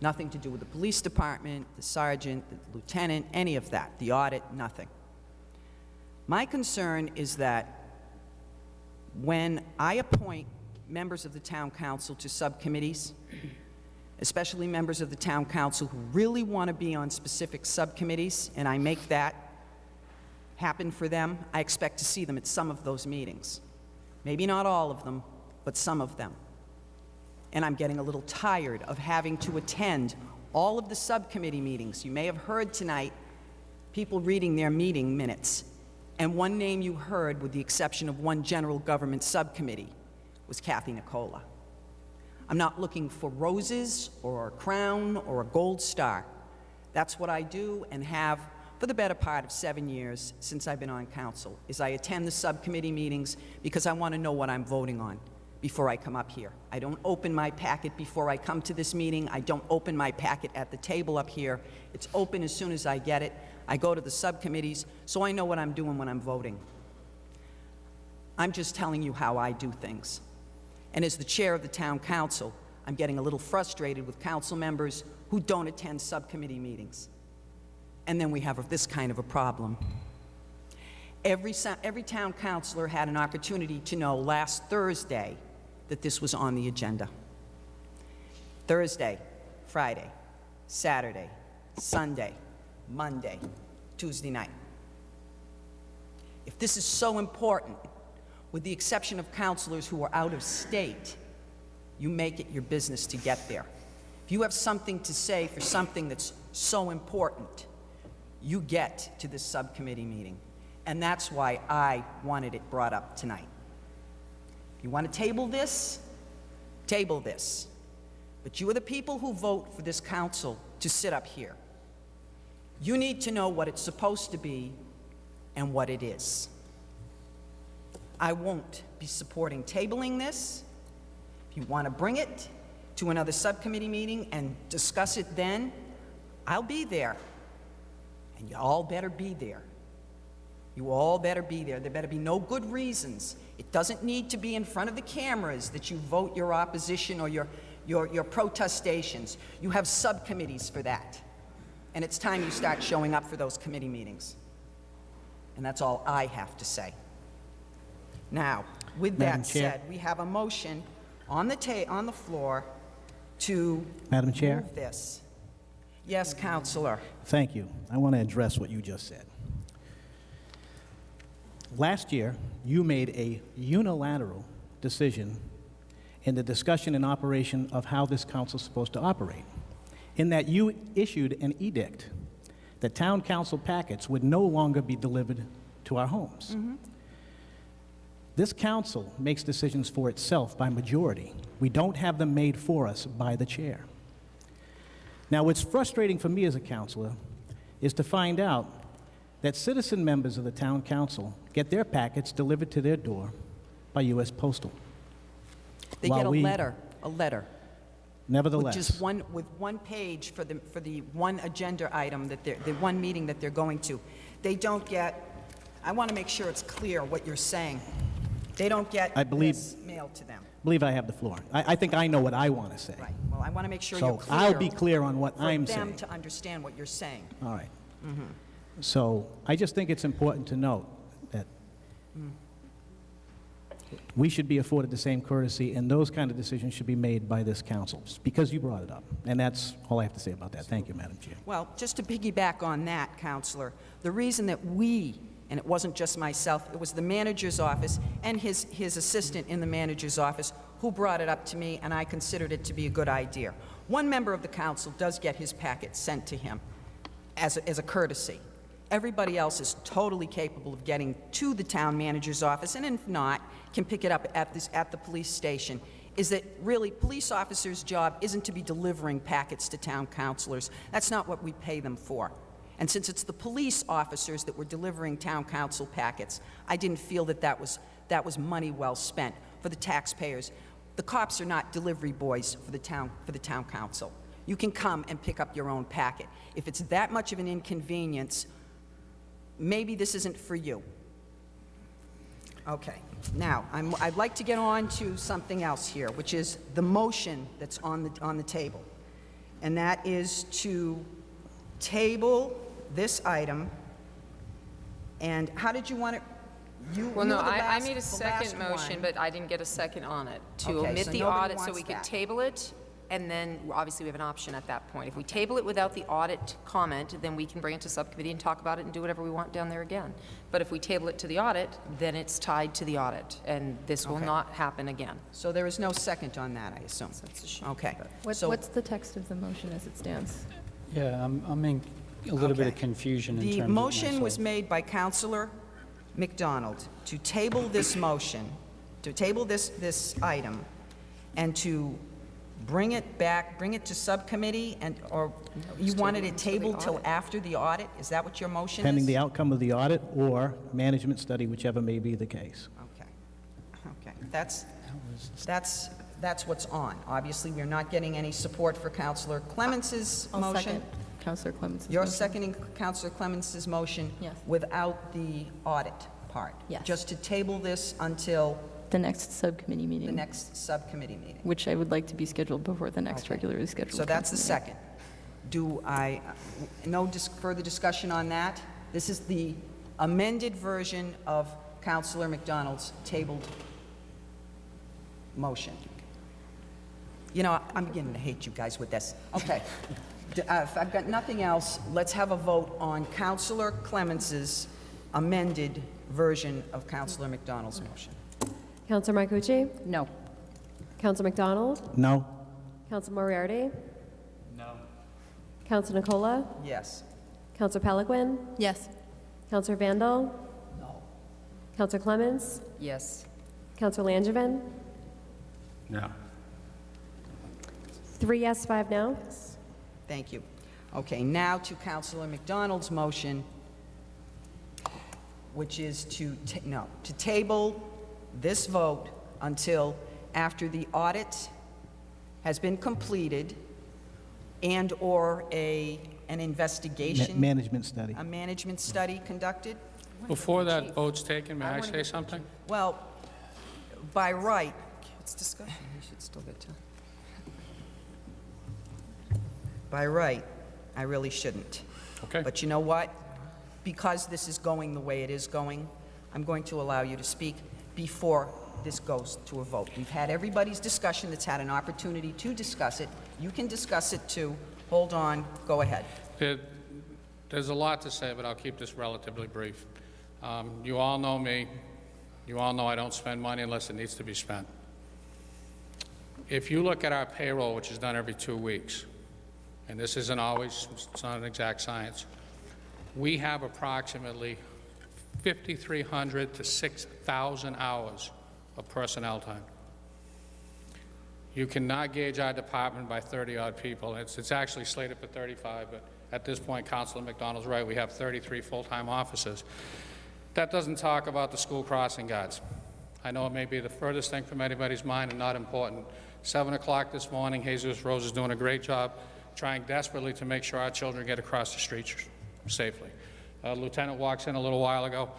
Nothing to do with the police department, the sergeant, the lieutenant, any of that. The audit, nothing. My concern is that when I appoint members of the town council to subcommittees, especially members of the town council who really want to be on specific subcommittees, and I make that happen for them, I expect to see them at some of those meetings. Maybe not all of them, but some of them. And I'm getting a little tired of having to attend all of the subcommittee meetings. You may have heard tonight people reading their meeting minutes, and one name you heard, with the exception of one general government subcommittee, was Kathy Nicola. I'm not looking for roses or a crown or a gold star. That's what I do and have for the better part of 7 years since I've been on council, is I attend the subcommittee meetings because I want to know what I'm voting on before I come up here. I don't open my packet before I come to this meeting. I don't open my packet at the table up here. It's open as soon as I get it. I go to the subcommittees, so I know what I'm doing when I'm voting. I'm just telling you how I do things. And as the chair of the town council, I'm getting a little frustrated with council members who don't attend subcommittee meetings. And then we have this kind of a problem. Every town councilor had an opportunity to know last Thursday that this was on the agenda. Thursday, Friday, Saturday, Sunday, Monday, Tuesday night. If this is so important, with the exception of counselors who are out of state, you make it your business to get there. If you have something to say for something that's so important, you get to this subcommittee meeting. And that's why I wanted it brought up tonight. If you want to table this, table this. But you are the people who vote for this council to sit up here. You need to know what it's supposed to be and what it is. I won't be supporting tabling this. If you want to bring it to another subcommittee meeting and discuss it then, I'll be there. And you all better be there. You all better be there. There better be no good reasons. It doesn't need to be in front of the cameras that you vote your opposition or your protestations. You have subcommittees for that. And it's time you start showing up for those committee meetings. And that's all I have to say. Now, with Madam that Chair. said, we have a motion on the floor to Madam Chair. move this. Yes, Counselor. Thank you. I want to address what you just said. Last year, you made a unilateral decision in the discussion and operation of how this council is supposed to operate, in that you issued an edict that town council packets would no longer be delivered to our homes. This council makes decisions for itself by majority. We don't have them made for us by the chair. Now, what's frustrating for me as a counselor is to find out that citizen members of the town council get their packets delivered to their door by U.S. Postal. They While get we- a letter, Nevertheless, with one page for the one agenda item that the one meeting that they're going to. They don't get, I want to make sure it's clear what you're saying. They don't get I believe- this mailed to them. I believe I have the floor. I think I know what I want to say. Right, well, I want to make sure you're So clear. I'll be clear on what I'm For them saying. to understand what you're saying. All right. So I just think it's important to note that we should be afforded the same courtesy, and those kind of decisions should be made by this council, because you brought it up. And that's all I have to say about that. Thank you, Madam Chair. Well, just to piggyback on that, Counselor, the reason that we, and it wasn't just myself, it was the manager's office and his assistant in the manager's office who brought it up to me, and I considered it to be a good idea. One member of the council does get his packet sent to him as a courtesy. Everybody else is totally capable of getting to the town manager's office, and if not, can pick it up at the police station. Is that really police officers' job isn't to be delivering packets to town councilors. That's not what we pay them for. And since it's the police officers that were delivering town council packets, I didn't feel that that was money well spent for the taxpayers. The cops are not delivery boys for the town council. You can come and pick up your own packet. If it's that much of an inconvenience, maybe this isn't for you. Okay. Now, I'd like to get on to something else here, which is the motion that's on the table. And that is to table this item. And how did you want it? Well, no, I made a second motion, but I didn't get a second on it. To Okay, omit so the nobody audit so wants we could that. table it, and then obviously we have an option at that point. If we table it without the audit comment, then we can bring it to subcommittee and talk about it and do whatever we want down there again. But if we table it to the audit, then it's tied to the audit, and this will Okay. not happen again. So there is no second on that, I assume? That's a shame. Okay. What's So the text of the motion as it stands? Yeah, I'm in a little bit of Okay. confusion in terms the of motion was myself. made by Councilor McDonald to table this motion, to table this item, and to bring it back, bring it to subcommittee, or you wanted it tabled till after the audit? Is that what your motion is? Pending the outcome of the audit or management study, whichever may be the case. Okay. That's what's on. Obviously, we're not getting any support for Councilor Clemens's I'll motion. second Councilor Clemens' You're motion. seconding Councilor Clemens's motion? Yes. Without the audit part? Yes. Just to table this until The next subcommittee meeting. the next subcommittee meeting? Which I would like to be scheduled before the next Okay. regularly scheduled. So that's the council meeting. second. Do I, further discussion on that? This is the amended version of Councilor McDonald's tabled motion. You know, I'm beginning to hate you guys with this. Okay. If I've got nothing else, let's have a vote on Councilor Clemens's amended version of Councilor McDonald's motion. Councilor Marcucci? No. Councilor McDonald? No? Councilor Moriarty? No. Councilor Nicola? Yes. Councilor Peliquin? Yes. Councilor Vandal? No. Councilor Clemens? Yes. Councilor Langevin? No. 3 yes, 5 no. Thank you. Okay, now to Councilor McDonald's motion, which is to table this vote until after the audit has been completed and/or an investigation, Management study. a management study conducted. Before that vote's taken, may I say something? Well, by right, It's discussion. We should still get to. by right, I really shouldn't. Okay. But you know what? Because this is going the way it is going, I'm going to allow you to speak before this goes to a vote. We've had everybody's discussion that's had an opportunity to discuss it. You can discuss it too. Hold on, go ahead. There's a lot to say, but I'll keep this relatively brief. You all know me. You all know I don't spend money unless it needs to be spent. If you look at our payroll, which is done every 2 weeks, and this isn't always, it's not an exact science, we have approximately 5,300 to 6,000 hours of personnel time. You cannot gauge our department by 30-odd people. It's actually slated for 35, but at this point, Councilor McDonald's right, we have 33 full-time officers. That doesn't talk about the school crossing guards. I know it may be the furthest thing from anybody's mind and not important. 7 o'clock this morning, Jesus Rose is doing a great job trying desperately to make sure our children get across the streets safely. Lieutenant walks in a little while ago,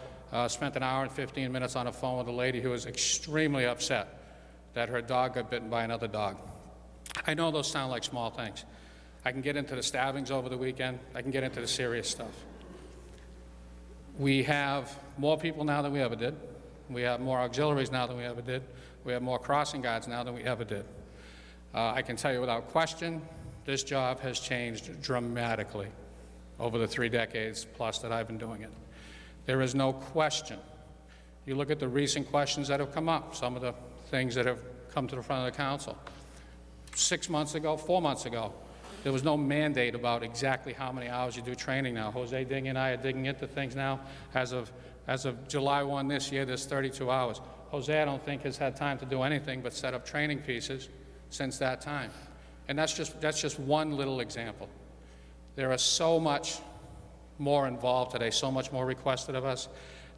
spent an hour and 15 minutes on the phone with a lady who was extremely upset that her dog got bitten by another dog. I know those sound like small things. I can get into the stabbings over the weekend. I can get into the serious stuff. We have more people now than we ever did. We have more auxiliaries now than we ever did. We have more crossing guards now than we ever did. I can tell you without question, this job has changed dramatically over the 3 decades plus that I've been doing it. There is no question. You look at the recent questions that have come up, some of the things that have come to the front of the council. 6 months ago, 4 months ago, there was no mandate about exactly how many hours you do training now. Jose Ding and I are digging into things now. As of July 1 this year, there's 32 hours. Jose, I don't think, has had time to do anything but set up training pieces since that time. And that's just one little example. There is so much more involved today, so much more requested of us,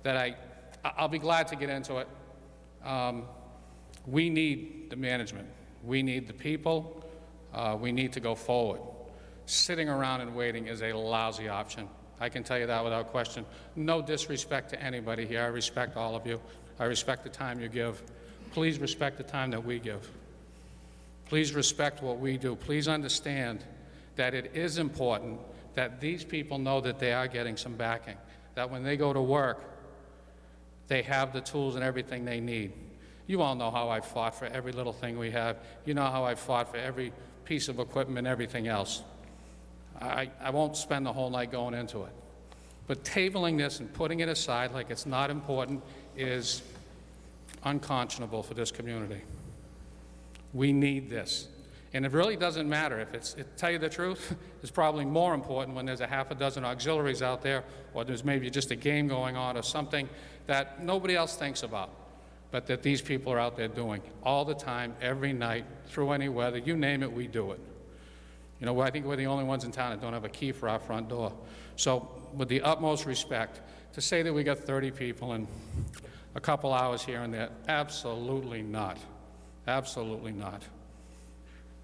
that I'll be glad to get into it. We need the management. We need the people. We need to go forward. Sitting around and waiting is a lousy option. I can tell you that without question. No disrespect to anybody here. I respect all of you. I respect the time you give. Please respect the time that we give. Please respect what we do. Please understand that it is important that these people know that they are getting some backing, that when they go to work, they have the tools and everything they need. You all know how I fought for every little thing we have. You know how I fought for every piece of equipment and everything else. I won't spend the whole night going into it. But tabling this and putting it aside like it's not important is unconscionable for this community. We need this. And it really doesn't matter if to tell you the truth, it's probably more important when there's a half a dozen auxiliaries out there, or there's maybe just a game going on or something that nobody else thinks about, but that these people are out there doing all the time, every night, through any weather. You name it, we do it. You know, I think we're the only ones in town that don't have a key for our front door. So with the utmost respect, to say that we got 30 people in a couple hours here and there, absolutely not. Absolutely not.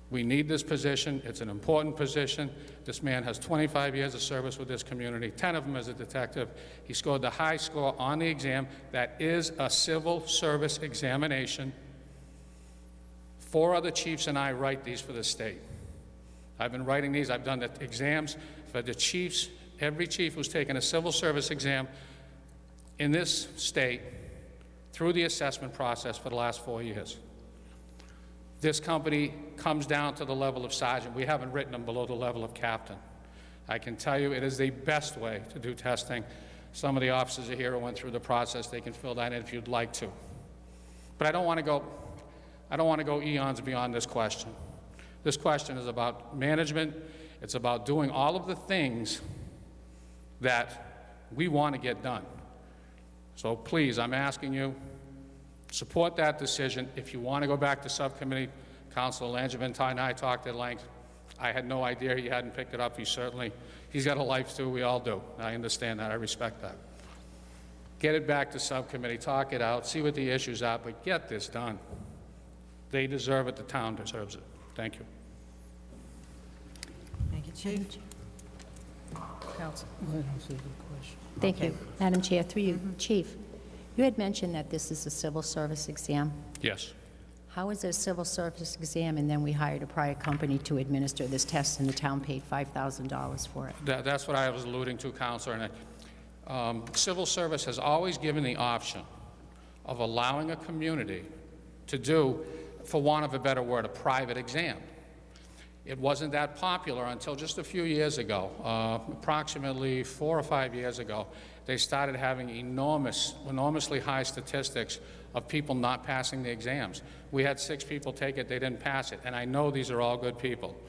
We need this position. It's an important position. This man has 25 years of service with this community, 10 of them as a detective. He scored the high score on the exam. That is a civil service examination. 4 other chiefs and I write these for the state. I've been writing these. I've done the exams for the chiefs. Every chief who's taken a civil service exam in this state through the assessment process for the last 4 years. This company comes down to the level of sergeant. We haven't written them below the level of captain. I can tell you it is the best way to do testing. Some of the officers are here who went through the process. They can fill that in if you'd like to. But I don't want to go eons beyond this question. This question is about management. It's about doing all of the things that we want to get done. So please, I'm asking you, support that decision. If you want to go back to subcommittee, Councilor Langevin and I talked at length. I had no idea he hadn't picked it up. He's got a life too, we all do. I understand that, I respect that. Get it back to subcommittee, talk it out, see what the issues are, but get this done. They deserve it, the town deserves it. Thank you. Thank you, Chief. Council. Thank you. Madam Chair, through you, Chief, you had mentioned that this is a civil service exam. Yes. How is it a civil service exam and then we hired a private company to administer this test and the town paid $5,000 for it? That's what I was alluding to, Councilor. And civil service has always given the option of allowing a community to do, for want of a better word, a private exam. It wasn't that popular until just a few years ago, approximately 4 or 5 years ago. They started having enormously high statistics of people not passing the exams. We had 6 people take it, they didn't pass it, and I know these are all good people.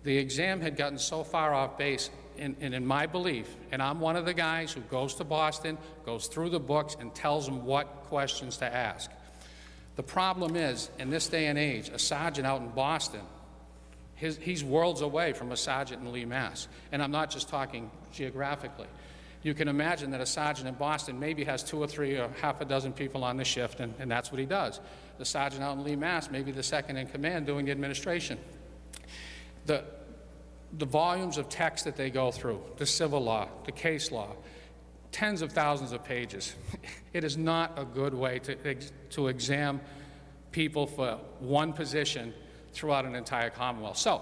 The exam had gotten so far off base, in my belief, and I'm one of the guys who goes to Boston, goes through the books, and tells them what questions to ask. The problem is, in this day and age, a sergeant out in Boston, he's worlds away from a sergeant in Lee, Mass. And I'm not just talking geographically. You can imagine that a sergeant in Boston maybe has 2 or 3 or half a dozen people on the shift, and that's what he does. The sergeant out in Lee, Mass, maybe the second in command doing the administration. The volumes of text that they go through, the civil law, the case law, tens of thousands of pages. It is not a good way to examine people for one position throughout an entire Commonwealth. So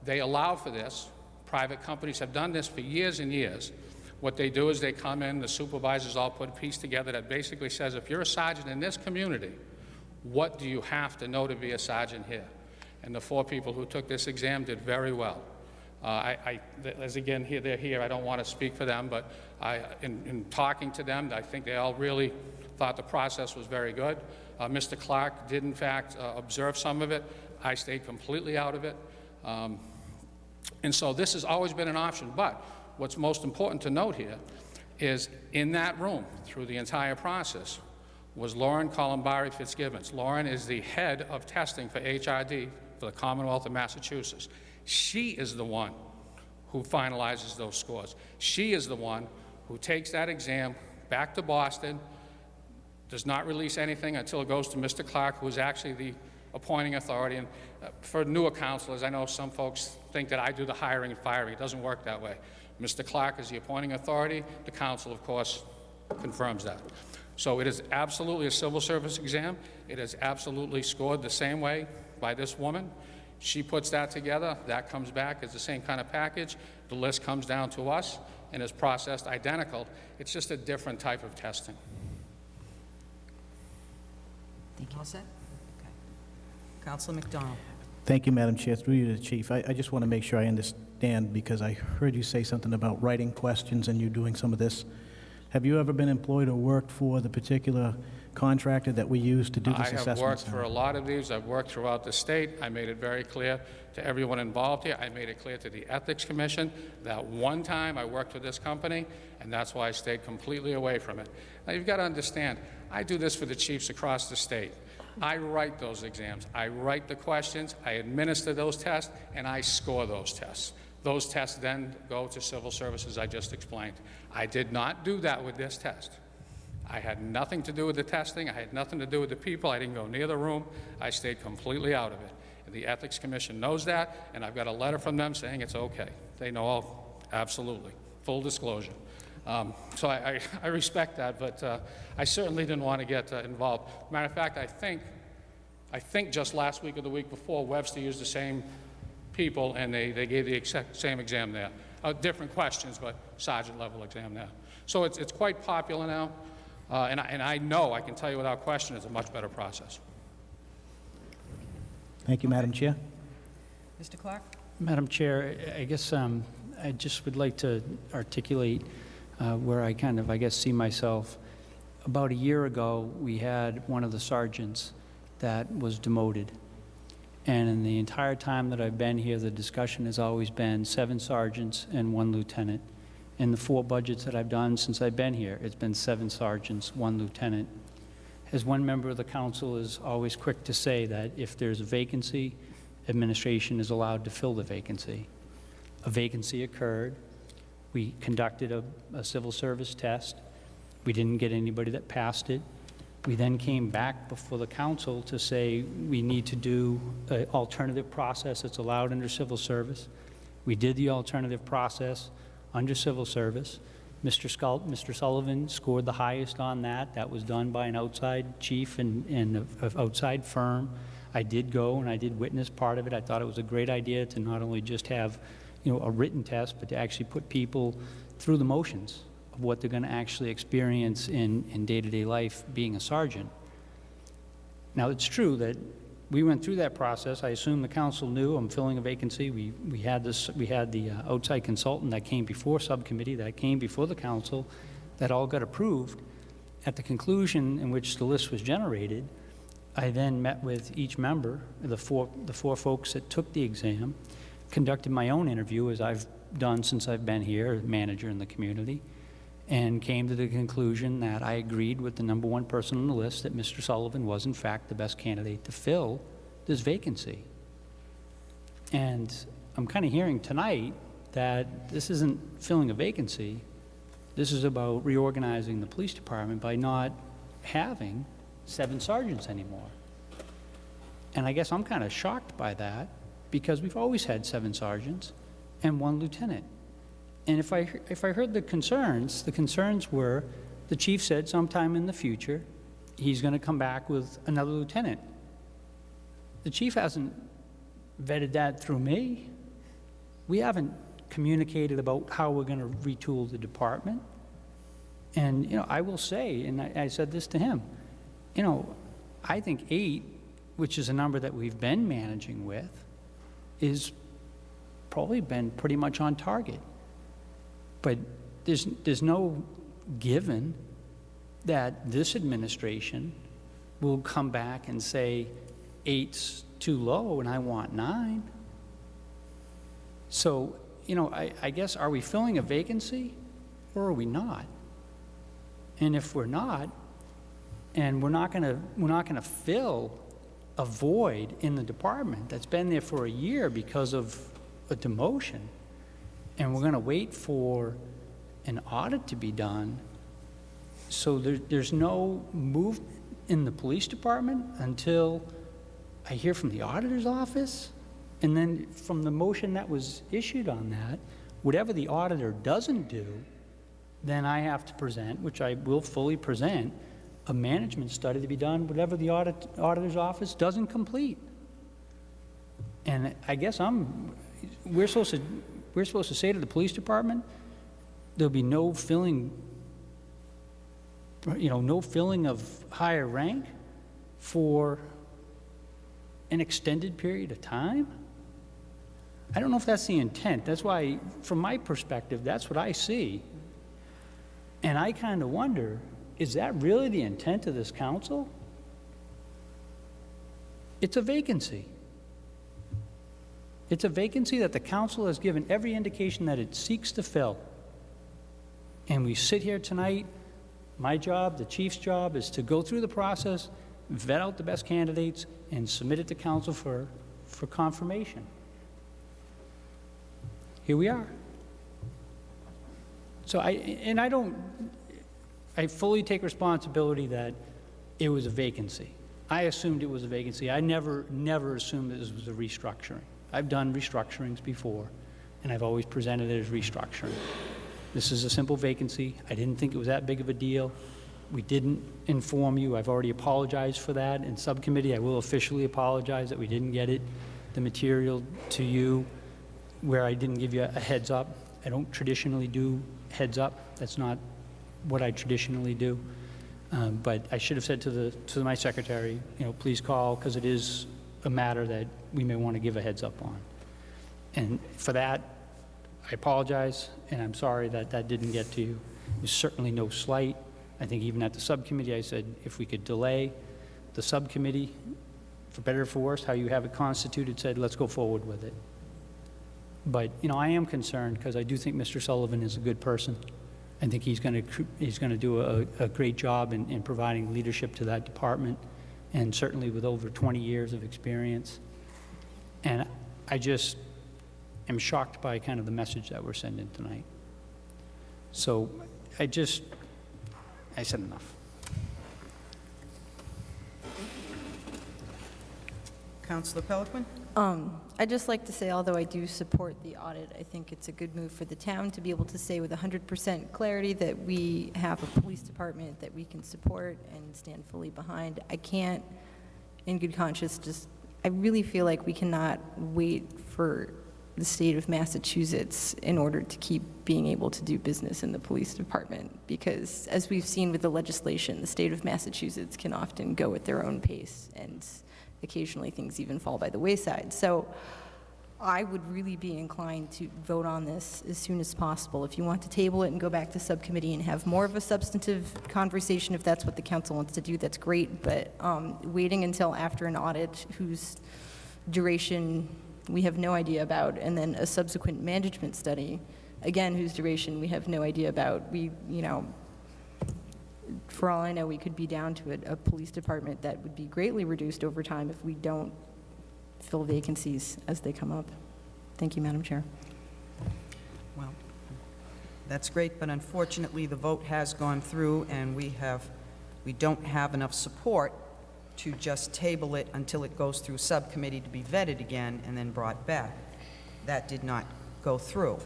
they allow for this. Private companies have done this for years and years. What they do is they come in, the supervisors all put a piece together that basically says, if you're a sergeant in this community, what do you have to know to be a sergeant here? And the 4 people who took this exam did very well. As again, they're here, I don't want to speak for them, but in talking to them, I think they all really thought the process was very good. Mr. Clark did, in fact, observe some of it. I stayed completely out of it. And so this has always been an option. But what's most important to note here is in that room, through the entire process, was Lauren Columbari Fitzgibbons. Lauren is the head of testing for HRD for the Commonwealth of Massachusetts. She is the one who finalizes those scores. She is the one who takes that exam back to Boston, does not release anything until it goes to Mr. Clark, who is actually the appointing authority. And for newer counselors, I know some folks think that I do the hiring and firing. It doesn't work that way. Mr. Clark is the appointing authority. The council, of course, confirms that. So it is absolutely a civil service exam. It is absolutely scored the same way by this woman. She puts that together, that comes back as the same kind of package. The list comes down to us and is processed identical. It's just a different type of testing. Thank you. All set? Okay. Councilor McDonald. Thank you, Madam Chair. Through you to the Chief. I just want to make sure I understand, because I heard you say something about writing questions and you doing some of this. Have you ever been employed or worked for the particular contractor that we use to do this assessment? I have worked for a lot of these. I've worked throughout the state. I made it very clear to everyone involved here. I made it clear to the Ethics Commission that one time I worked with this company, and that's why I stayed completely away from it. Now, you've got to understand, I do this for the chiefs across the state. I write those exams. I write the questions, I administer those tests, and I score those tests. Those tests then go to civil services, I just explained. I did not do that with this test. I had nothing to do with the testing. I had nothing to do with the people. I didn't go near the room. I stayed completely out of it. And the Ethics Commission knows that, and I've got a letter from them saying it's okay. They know all, absolutely, full disclosure. So I respect that, but I certainly didn't want to get involved. Matter of fact, I think just last week or the week before, Webster used the same people, and they gave the exact same exam there. Different questions, but sergeant level exam there. So it's quite popular now, and I know, I can tell you without question, it's a much better process. Thank you, Madam Chair. Mr. Clark? Madam Chair, I guess I just would like to articulate where I kind of, I guess, see myself. About a year ago, we had one of the sergeants that was demoted. And in the entire time that I've been here, the discussion has always been 7 sergeants and 1 lieutenant. In the 4 budgets that I've done since I've been here, it's been 7 sergeants, 1 lieutenant. As one member of the council is always quick to say that if there's a vacancy, administration is allowed to fill the vacancy. A vacancy occurred. We conducted a civil service test. We didn't get anybody that passed it. We then came back before the council to say we need to do an alternative process that's allowed under civil service. We did the alternative process under civil service. Mr. Sullivan scored the highest on that. That was done by an outside chief and an outside firm. I did go and I did witness part of it. I thought it was a great idea to not only just have, a written test, but to actually put people through the motions of what they're going to actually experience in day-to-day life being a sergeant. Now, it's true that we went through that process. I assume the council knew I'm filling a vacancy. We had the outside consultant that came before subcommittee, that came before the council, that all got approved. At the conclusion in which the list was generated, I then met with each member, the four folks that took the exam, conducted my own interview, as I've done since I've been here, manager in the community, and came to the conclusion that I agreed with the number one person on the list, that Mr. Sullivan was in fact the best candidate to fill this vacancy. And I'm kind of hearing tonight that this isn't filling a vacancy. This is about reorganizing the police department by not having 7 sergeants anymore. And I guess I'm kind of shocked by that, because we've always had 7 sergeants and 1 lieutenant. And if I heard the concerns were, the chief said sometime in the future, he's going to come back with another lieutenant. The chief hasn't vetted that through me. We haven't communicated about how we're going to retool the department. And, you know, I will say, and I said this to him, you know, I think 8, which is a number that we've been managing with, is probably been pretty much on target. But there's no given that this administration will come back and say 8's too low and I want 9. So, you know, I guess, are we filling a vacancy or are we not? And if we're not, and we're not gonna fill a void in the department that's been there for a year because of a demotion, and we're gonna wait for an audit to be done, so there's no movement in the police department until I hear from the auditor's office, and then from the motion that was issued on that, whatever the auditor doesn't do, then I have to present, which I will fully present, a management study to be done, whatever the auditor's office doesn't complete. And I guess we're supposed to say to the police department, there'll be no filling, you know, no filling of higher rank for an extended period of time? I don't know if that's the intent. That's why, from my perspective, that's what I see. And I kind of wonder, is that really the intent of this council? It's a vacancy. It's a vacancy that the council has given every indication that it seeks to fill. And we sit here tonight, my job, the chief's job, is to go through the process, vet out the best candidates, and submit it to council for confirmation. Here we are. So I fully take responsibility that it was a vacancy. I assumed it was a vacancy. I never assumed that this was a restructuring. I've done restructurings before, and I've always presented it as restructuring. This is a simple vacancy. I didn't think it was that big of a deal. We didn't inform you. I've already apologized for that. In subcommittee, I will officially apologize that we didn't get the material to you where I didn't give you a heads up. I don't traditionally do heads up. That's not what I traditionally do. But I should have said to my secretary, you know, please call, because it is a matter that we may want to give a heads up on. And for that, I apologize, and I'm sorry that that didn't get to you. There's certainly no slight. I think even at the subcommittee, I said if we could delay the subcommittee, for better or for worse, how you have it constituted, said let's go forward with it. But, you know, I am concerned because I do think Mr. Sullivan is a good person. I think he's going to do a great job in providing leadership to that department, and certainly with over 20 years of experience. And I just am shocked by kind of the message that we're sending tonight. So I said enough. Councilor Peliquin? I'd just like to say, although I do support the audit, I think it's a good move for the town to be able to say with 100% clarity that we have a police department that we can support and stand fully behind. I can't, in good conscience, I really feel like we cannot wait for the state of Massachusetts in order to keep being able to do business in the police department, because as we've seen with the legislation, the state of Massachusetts can often go at their own pace, and occasionally things even fall by the wayside. So I would really be inclined to vote on this as soon as possible. If you want to table it and go back to subcommittee and have more of a substantive conversation, if that's what the council wants to do, that's great. But waiting until after an audit whose duration we have no idea about, and then a subsequent management study, again, whose duration we have no idea about, for all I know, we could be down to a police department that would be greatly reduced over time if we don't fill vacancies as they come up. Thank you, Madam Chair. Well, that's great, but unfortunately, the vote has gone through, and we don't have enough support to just table it until it goes through subcommittee to be vetted again and then brought back. That did not go through.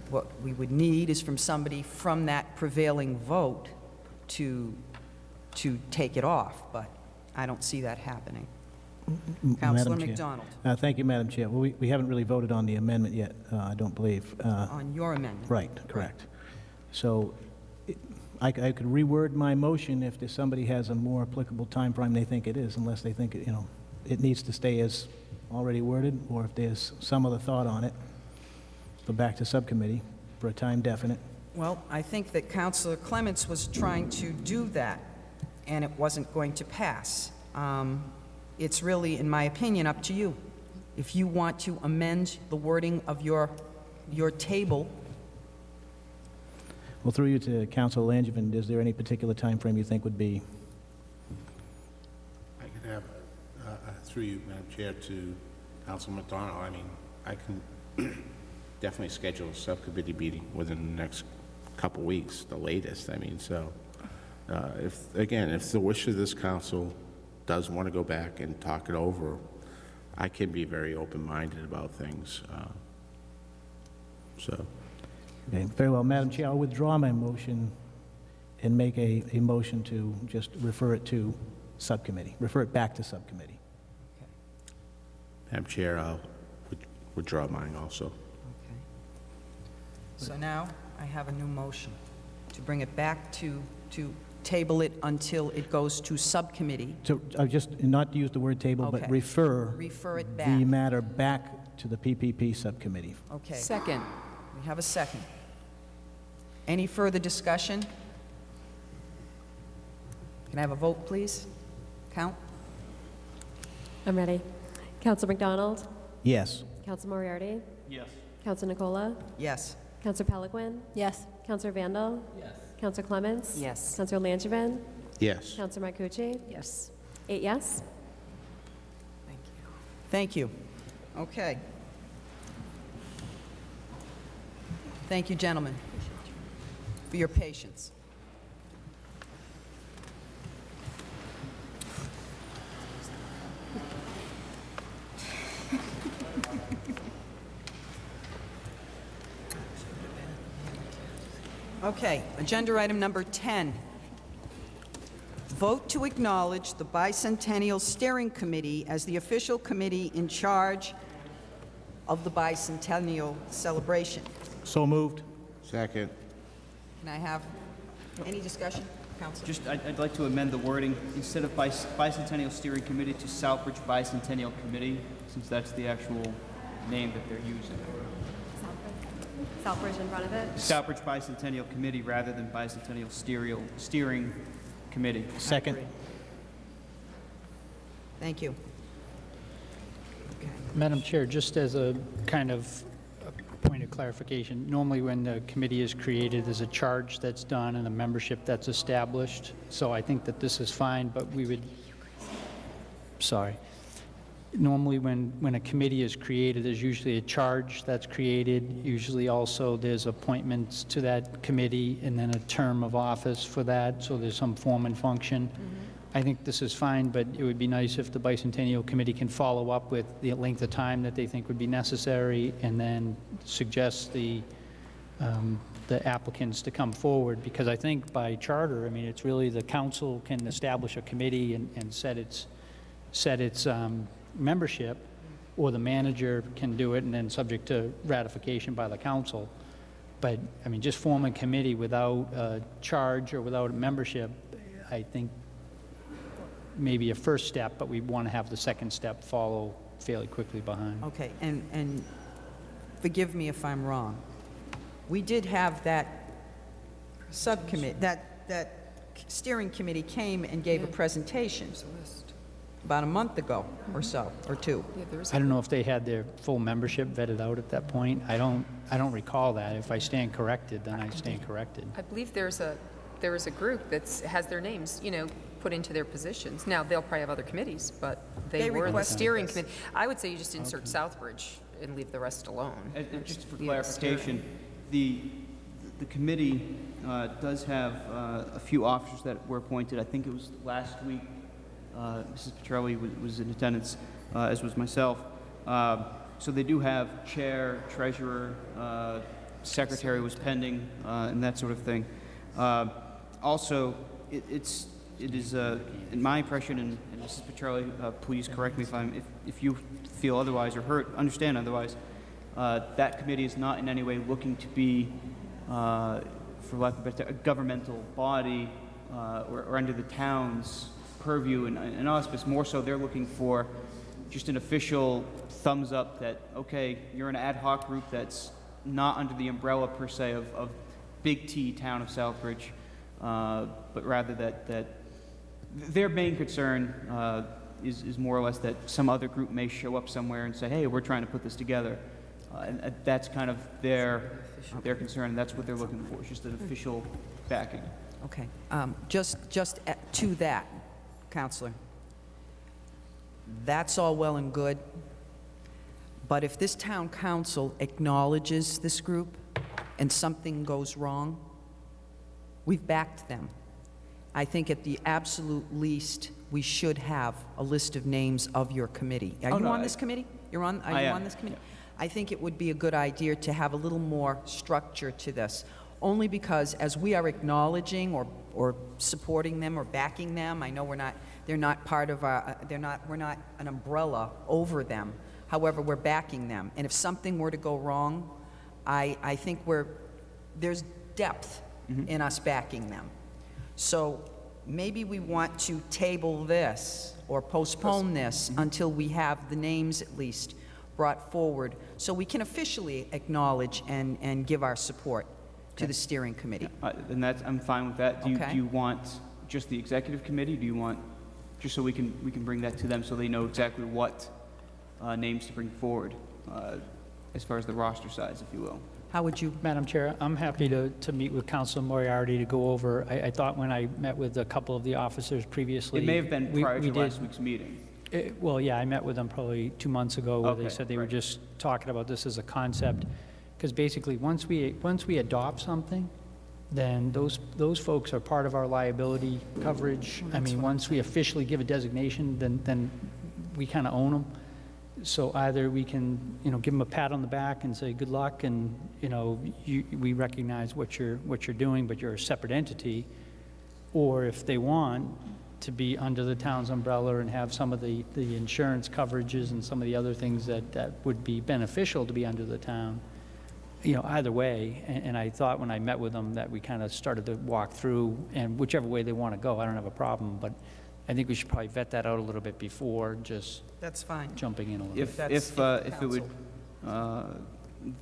What we would need is from somebody from that prevailing vote to take it off, but I don't see that happening. Councilor Madam Chair. McDonald. Thank you, Madam Chair. Well, we haven't really voted on the amendment yet, I don't believe. On your amendment. Right, correct. So I could reword my motion if there's somebody has a more applicable time frame they think it is, unless they think, it needs to stay as already worded, or if there's some other thought on it, go back to subcommittee for a time definite. Well, I think that Councilor Clements was trying to do that, and it wasn't going to pass. It's really, in my opinion, up to you. If you want to amend the wording of your table. Well, through you to Councilor Langevin, is there any particular time frame you think would be? I could have, through you, Madam Chair, to Councilor McDonald. I mean, I can definitely schedule a subcommittee meeting within the next couple weeks, the latest. I mean, so if the wish of this council does want to go back and talk it over, I can be very open-minded about things. Okay, very well. Madam Chair, I'll withdraw my motion and make a motion to just refer it to subcommittee, refer it back to subcommittee. Madam Chair, I'll withdraw mine also. Okay. So now I have a new motion to bring it back to table it until it goes to subcommittee. So just not to use the word table, but Okay. refer It back. the matter back to the PPP subcommittee. Okay. Second. We have a second. Any further discussion? Can I have a vote, please? Count? I'm ready. Council McDonald? Yes. Council Moriarty? Yes. Council Nicola? Yes. Council Peliquin? Yes. Councilor Vandal? Yes. Council Clements? Yes. Councilor Langevin? Yes. Councilor Marcucci? Yes. 8 yes. Thank you. Okay. Thank you, gentlemen, for your patience. Okay, agenda item number 10. Vote to acknowledge the Bicentennial Steering Committee as the official committee in charge of the bicentennial celebration. So moved. Second. Can I have any discussion, Council? Just, I'd like to amend the wording, instead of Bicentennial Steering Committee to Southbridge Bicentennial Committee, since that's the actual name that they're using. Southbridge in front of it. Southbridge Bicentennial Committee rather than Bicentennial Steering Committee. Second. Thank you. Madam Chair, just as a kind of a point of clarification, normally when the committee is created, there's a charge that's done and a membership that's established. So I think that this is fine, but we would, sorry. Normally when a committee is created, there's usually a charge that's created. Usually also there's appointments to that committee and then a term of office for that, so there's some form and function. I think this is fine, but it would be nice if the Bicentennial Committee can follow up with the length of time that they think would be necessary and then suggest the applicants to come forward, because I think by charter, I mean, it's really the council can establish a committee and set its membership, or the manager can do it and then subject to ratification by the council. But, I mean, just form a committee without a charge or without a membership, I think maybe a first step, but we want to have the second step follow fairly quickly behind. Okay, and forgive me if I'm wrong. We did have that subcommittee, that steering committee came and gave a presentation about a month ago or so, or two. I don't know if they had their full membership vetted out at that point. I don't recall that. If I stand corrected, then I stand corrected. I believe there is a group that has their names, put into their positions. Now, they'll probably have other committees, but they were the requested steering this. committee. I would say you just insert Southbridge and leave the rest alone. And just for Leave it clarification, the committee does have a few officers that were appointed. I think it was last week. Mrs. Petrelli was in attendance, as was myself. So they do have chair, treasurer, secretary was pending, and that sort of thing. Also, it is in my impression, and Mrs. Petrelli, please correct me if you feel otherwise or understand otherwise. That committee is not in any way looking to be, for lack of a better term, a governmental body or under the town's purview and auspice. More so, they're looking for just an official thumbs up that, okay, you're an ad hoc group that's not under the umbrella per se of Big T town of Southbridge, but rather that their main concern is more or less that some other group may show up somewhere and say, hey, we're trying to put this together. And that's kind of their concern, and that's what they're looking for, is just an official backing. Okay. Just to that, Counselor, that's all well and good, but if this town council acknowledges this group and something goes wrong, we've backed them. I think at the absolute least, we should have a list of names of your committee. Are you on this committee? Are you on this committee? I think it would be a good idea to have a little more structure to this, only because as we are acknowledging or supporting them or backing them, I know they're not part of we're not an umbrella over them. However, we're backing them. And if something were to go wrong, I think there's depth in us backing them. So maybe we want to table this or postpone this until we have the names at least brought forward so we can officially acknowledge and give our support to the steering committee. And I'm fine with that. Do Okay. you want just the executive committee? Do you want, just so we can bring that to them so they know exactly what names to bring forward as far as the roster size, if you will? How would you? Madam Chair, I'm happy to meet with Councilor Moriarty to go over. I thought when I met with a couple of the officers previously. It may have been prior we to did- last week's meeting. Well, yeah, I met with them probably 2 months ago, where they Okay, said they were right. just talking about this as a concept. Because basically, once we adopt something, then those folks are part of our liability coverage. I mean, once we officially give a designation, then we kind of own them. So either we can, give them a pat on the back and say, good luck, and, we recognize what you're doing, but you're a separate entity. Or if they want to be under the town's umbrella and have some of the insurance coverages and some of the other things that would be beneficial to be under the town, either way. And I thought when I met with them that we kind of started to walk through, and whichever way they want to go, I don't have a problem, but I think we should probably vet that out a little bit before just That's fine. jumping in a little bit. If it would,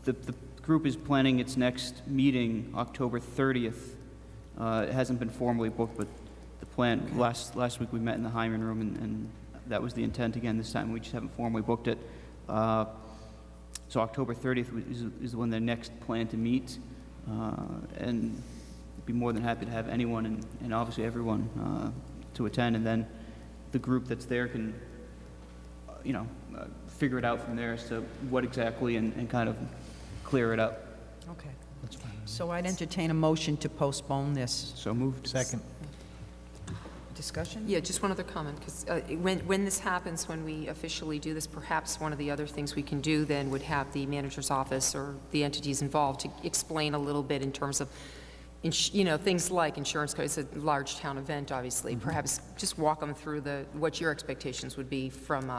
the group is planning its next meeting October 30th. It hasn't been formally booked, but the plan, last week we met in the Hyman room, and that was the intent. Again, this time we just haven't formally booked it. So October 30th is when they're next plan to meet, and be more than happy to have anyone and obviously everyone to attend, and then the group that's there can, figure it out from there as to what exactly and kind of clear it up. Okay. That's fine. So I'd entertain a motion to postpone this. So moved. Second. Discussion? Yeah, just one other comment, because when this happens, when we officially do this, perhaps one of the other things we can do then would have the manager's office or the entities involved to explain a little bit in terms of, things like insurance coverage. It's a large town event, obviously. Perhaps just walk them through what your expectations would be from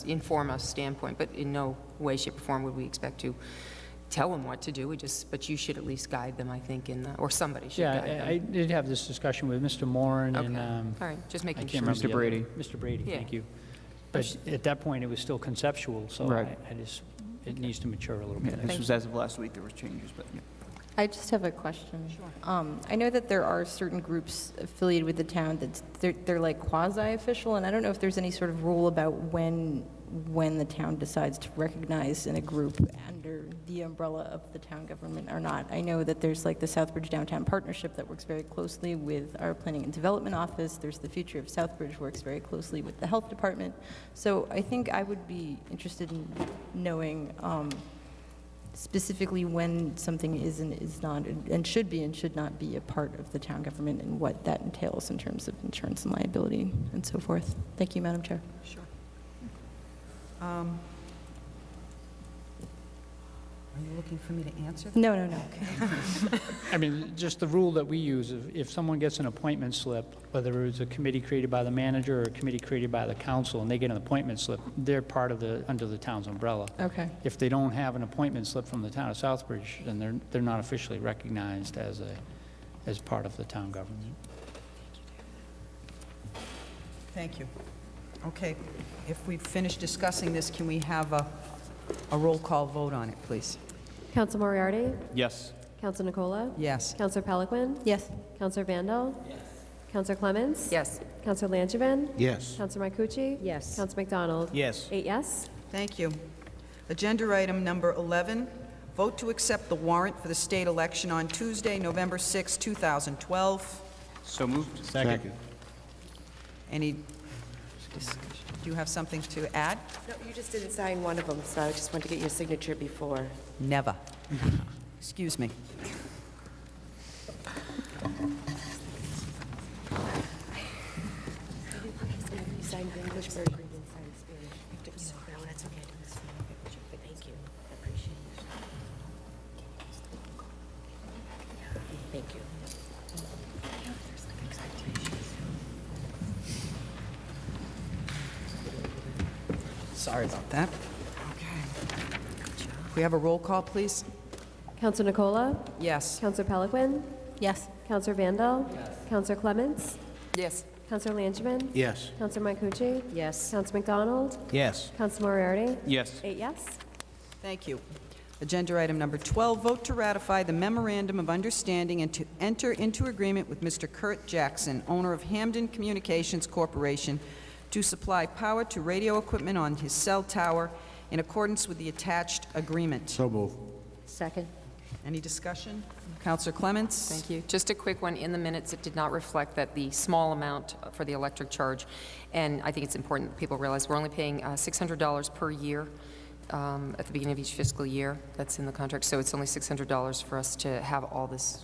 inform us standpoint, but in no way, shape, or form would we expect to tell them what to do, but you should at least guide them, I think, or somebody should guide them. Yeah, I did have this discussion with Mr. Moran and, Okay. All right, just I making can't sure. remember the Mr. other- Brady. Mr. Brady, Yeah. thank you. But at that point, it was still conceptual, so Right. it needs to mature a little Yeah, bit. this was as of last week, there was changes, but yeah. I just have a question. Sure. I know that there are certain groups affiliated with the town that they're like quasi-official, and I don't know if there's any sort of rule about when the town decides to recognize in a group under the umbrella of the town government or not. I know that there's like the Southbridge Downtown Partnership that works very closely with our Planning and Development Office. There's the Future of Southbridge works very closely with the Health Department. So I think I would be interested in knowing specifically when something is and is not, and should not be a part of the town government, and what that entails in terms of insurance and liability and so forth. Thank you, Madam Chair. Sure. Are you looking for me to answer that? No, no, no. I mean, just the rule that we use, if someone gets an appointment slip, whether it's a committee created by the manager or a committee created by the council, and they get an appointment slip, they're part of under the town's umbrella. Okay. If they don't have an appointment slip from the town of Southbridge, then they're not officially recognized as part of the town government. Thank you. Okay, if we've finished discussing this, can we have a roll call vote on it, please? Council Moriarty? Yes. Council Nicola? Yes. Councilor Peliquin? Yes. Councilor Vandal? Yes. Councilor Clements? Yes. Councilor Langevin? Yes. Councilor Marcucci? Yes. Councilor McDonald? Yes. 8 yes. Thank you. Agenda item number 11, vote to accept the warrant for the state election on Tuesday, November 6, 2012. So moved. Second. Any discussion? Do you have something to add? No, you just didn't sign one of them, so I just wanted to get your signature before. Never. Excuse me. You signed the English version, you didn't sign the Spanish. No, that's okay. Thank you. I appreciate it. Thank you. Sorry about that. Okay. Can we have a roll call, please? Councilor Nicola? Yes. Councilor Peliquin? Yes. Councilor Vandal? Yes. Councilor Clements? Yes. Councilor Langevin? Yes. Councilor Marcucci? Yes. Councilor McDonald? Yes. Councilor Moriarty? Yes. 8 yes. Thank you. Agenda item number 12, vote to ratify the memorandum of understanding and to enter into agreement with Mr. Kurt Jackson, owner of Hamden Communications Corporation, to supply power to radio equipment on his cell tower in accordance with the attached agreement. So move. Second. Any discussion? Councilor Clements? Thank you. Just a quick one. In the minutes, it did not reflect that the small amount for the electric charge, and I think it's important that people realize we're only paying $600 per year at the beginning of each fiscal year. That's in the contract, so it's only $600 for us to have all this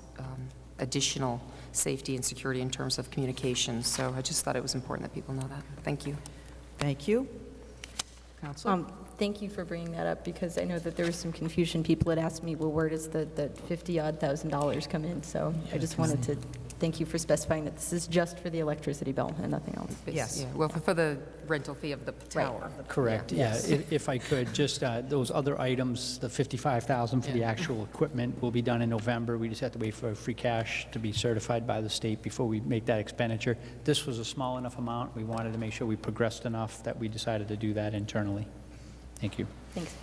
additional safety and security in terms of communications. So I just thought it was important that people know that. Thank you. Thank you. Councilor? Thank you for bringing that up, because I know that there was some confusion. People had asked me, well, where does the $50-odd thousand come in? So I just wanted to thank you for specifying that this is just for the electricity bill and nothing else. Yes. Yeah, well, for the rental fee of the tower. Correct, yeah. If I could, just those other items, the $55,000 for the actual equipment will be done in November. We just have to wait for free cash to be certified by the state before we make that expenditure. This was a small enough amount. We wanted to make sure we progressed enough that we decided to do that internally. Thank you. Thanks.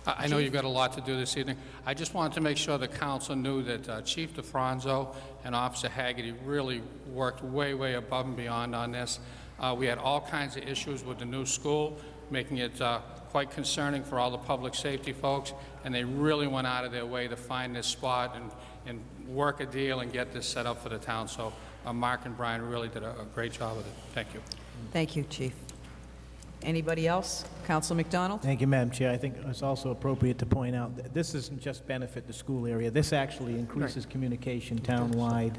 I know you've got a lot to do this evening. I just wanted to make sure the council knew that Chief DeFranzo and Officer Haggerty really worked way, way above and beyond on this. We had all kinds of issues with the new school, making it quite concerning for all the public safety folks, and they really went out of their way to find this spot and work a deal and get this set up for the town. So Mark and Brian really did a great job with it. Thank you. Thank you, Chief. Anybody else? Councilor McDonald? Thank you, Madam Chair. I think it's also appropriate to point out that this doesn't just benefit the school area. This actually increases communication townwide,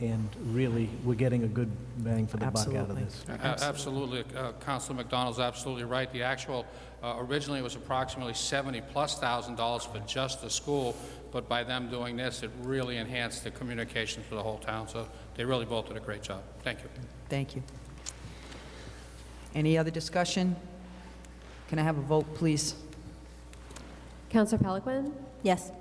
and really, we're getting a good bang for the buck out of this. Absolutely. Councilor McDonald's absolutely right. The actual, originally it was approximately $70,000+ for just the school, but by them doing this, it really enhanced the communications for the whole town. So they really both did a great job. Thank you. Thank you. Any other discussion? Can I have a vote, please? Counselor Peliquin? Yes.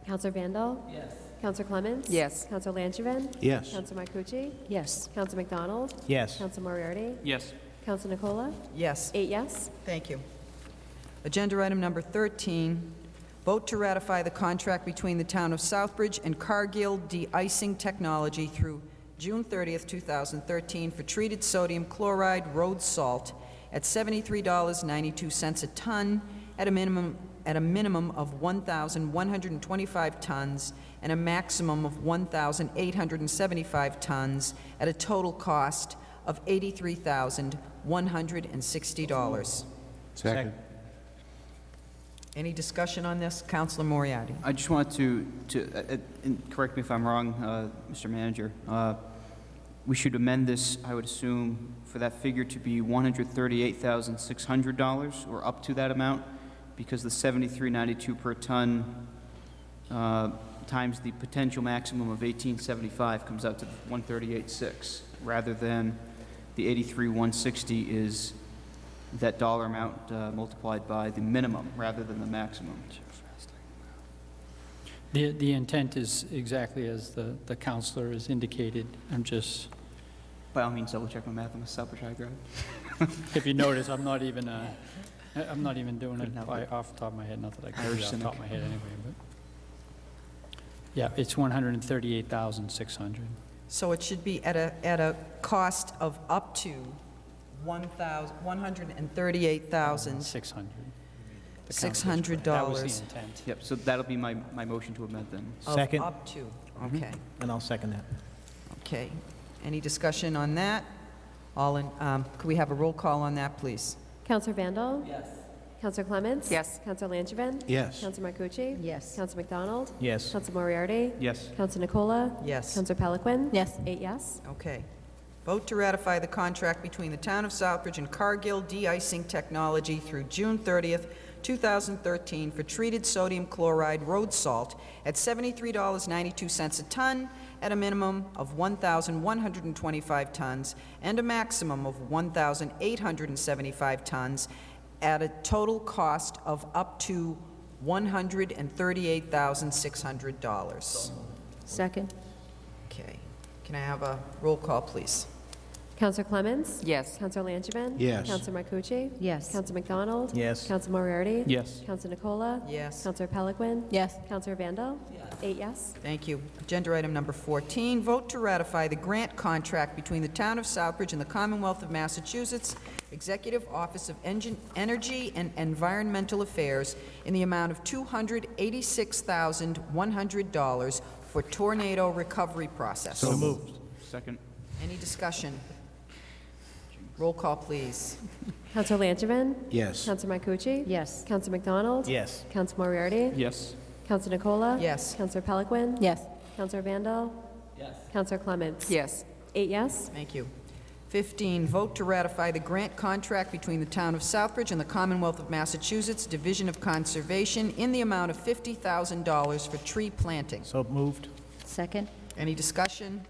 Counselor Vandal? Yes. Counselor Clements? Yes. Counselor Langevin? Yes. Counselor Marcucci? Yes. Counselor McDonald? Yes. Counselor Moriarty? Yes. Counselor Nicola? Yes. 8 yes. Thank you. Agenda item number 13, vote to ratify the contract between the Town of Southbridge and Cargill De-icing Technology through June 30th, 2013 for treated sodium chloride road salt at $73.92 a ton at a minimum of 1,125 tons and a maximum of 1,875 tons at a total cost of $83,160. Second. Any discussion on this? Councilor Moriarty. I just wanted and correct me if I'm wrong, Mr. Manager. We should amend this, I would assume, for that figure to be $138,600 or up to that amount, because the $73.92 per ton times the potential maximum of $18.75 comes out to $138.6, rather than the $83,160 is that dollar amount multiplied by the minimum rather than the maximum. The intent is exactly as the counselor has indicated. I'm just, By all means, double check my math. I'm a Southbridge high grad. if you notice, I'm not even doing Couldn't it help it. off the top of my head, not that I can do Irish it off the top of my cynic. head anyway, but. Yeah, it's 138,600. So it should be at a cost of up to $138,600. $600. That was the intent. Yep, so that'll be my motion to amend then. Of Second. up to, okay. And I'll second that. Okay. Any discussion on that? Could we have a roll call on that, please? Counselor Vandal? Yes. Counselor Clements? Yes. Counselor Langevin? Yes. Counselor Marcucci? Yes. Counselor McDonald? Yes. Counselor Moriarty? Yes. Counselor Nicola? Yes. Counselor Peliquin? Yes. 8 yes. Okay. Vote to ratify the contract between the Town of Southbridge and Cargill De-icing Technology through June 30th, 2013 for treated sodium chloride road salt at $73.92 a ton at a minimum of 1,125 tons and a maximum of 1,875 tons at a total cost of up to $138,600. Second. Okay. Can I have a roll call, please? Counselor Clements? Yes. Counselor Langevin? Yes. Counselor Marcucci? Yes. Counselor McDonald? Yes. Counselor Moriarty? Yes. Counselor Nicola? Yes. Counselor Peliquin? Yes. Counselor Vandal? 8 yes. Thank you. Agenda item number 14, vote to ratify the grant contract between the Town of Southbridge and the Commonwealth of Massachusetts Executive Office of Energy and Environmental Affairs in the amount of $286,100 for tornado recovery process. So moved. Second. Any discussion? Roll call, please. Counselor Langevin? Yes. Counselor Marcucci? Yes. Counselor McDonald? Yes. Counselor Moriarty? Yes. Counselor Nicola? Yes. Counselor Peliquin? Yes. Counselor Vandal? Yes. Counselor Clements? Yes. 8 yes. Thank you. 15, vote to ratify the grant contract between the Town of Southbridge and the Commonwealth of Massachusetts Division of Conservation in the amount of $50,000 for tree planting. So moved. Second? Any discussion?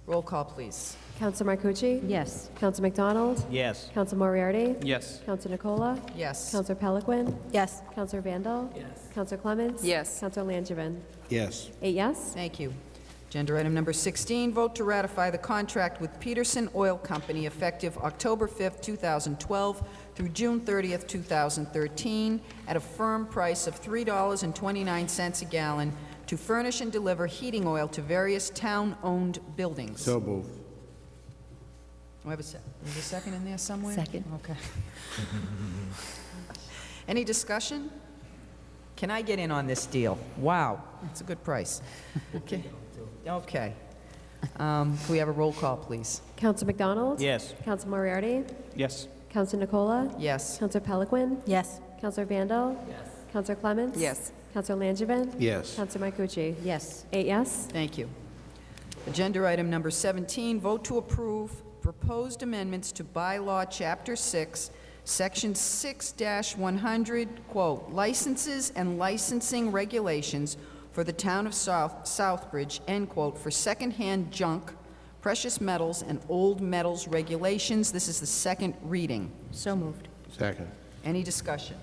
Roll call, please. Counselor Marcucci? Yes. Counselor McDonald? Yes. Counselor Moriarty? Yes. Counselor Nicola? Yes. Counselor Peliquin? Yes. Counselor Vandal? Yes. Counselor Clements? Yes. Counselor Langevin? Yes. 8 yes. Thank you. Agenda item number 16, vote to ratify the contract with Peterson Oil Company effective October 5th, 2012 through June 30th, 2013 at a firm price of $3.29 a gallon to furnish and deliver heating oil to various town-owned buildings. So moved. Do I have a second? Is a second in there somewhere? Second. Okay. Any discussion? Can I get in on this deal? Wow, it's a good price. Okay. Okay. Can we have a roll call, please? Counselor McDonald? Yes. Counselor Moriarty? Yes. Counselor Nicola? Yes. Counselor Peliquin? Yes. Counselor Vandal? Yes. Counselor Clements? Yes. Counselor Langevin? Yes. Counselor Marcucci? Yes. 8 yes. Thank you. Agenda item number 17, vote to approve proposed amendments to bylaw Chapter 6, Section 6-100, quote, licenses and licensing regulations for the town of Southbridge, end quote, for secondhand junk, precious metals, and old metals regulations. This is the second reading. So moved. Second. Any discussion?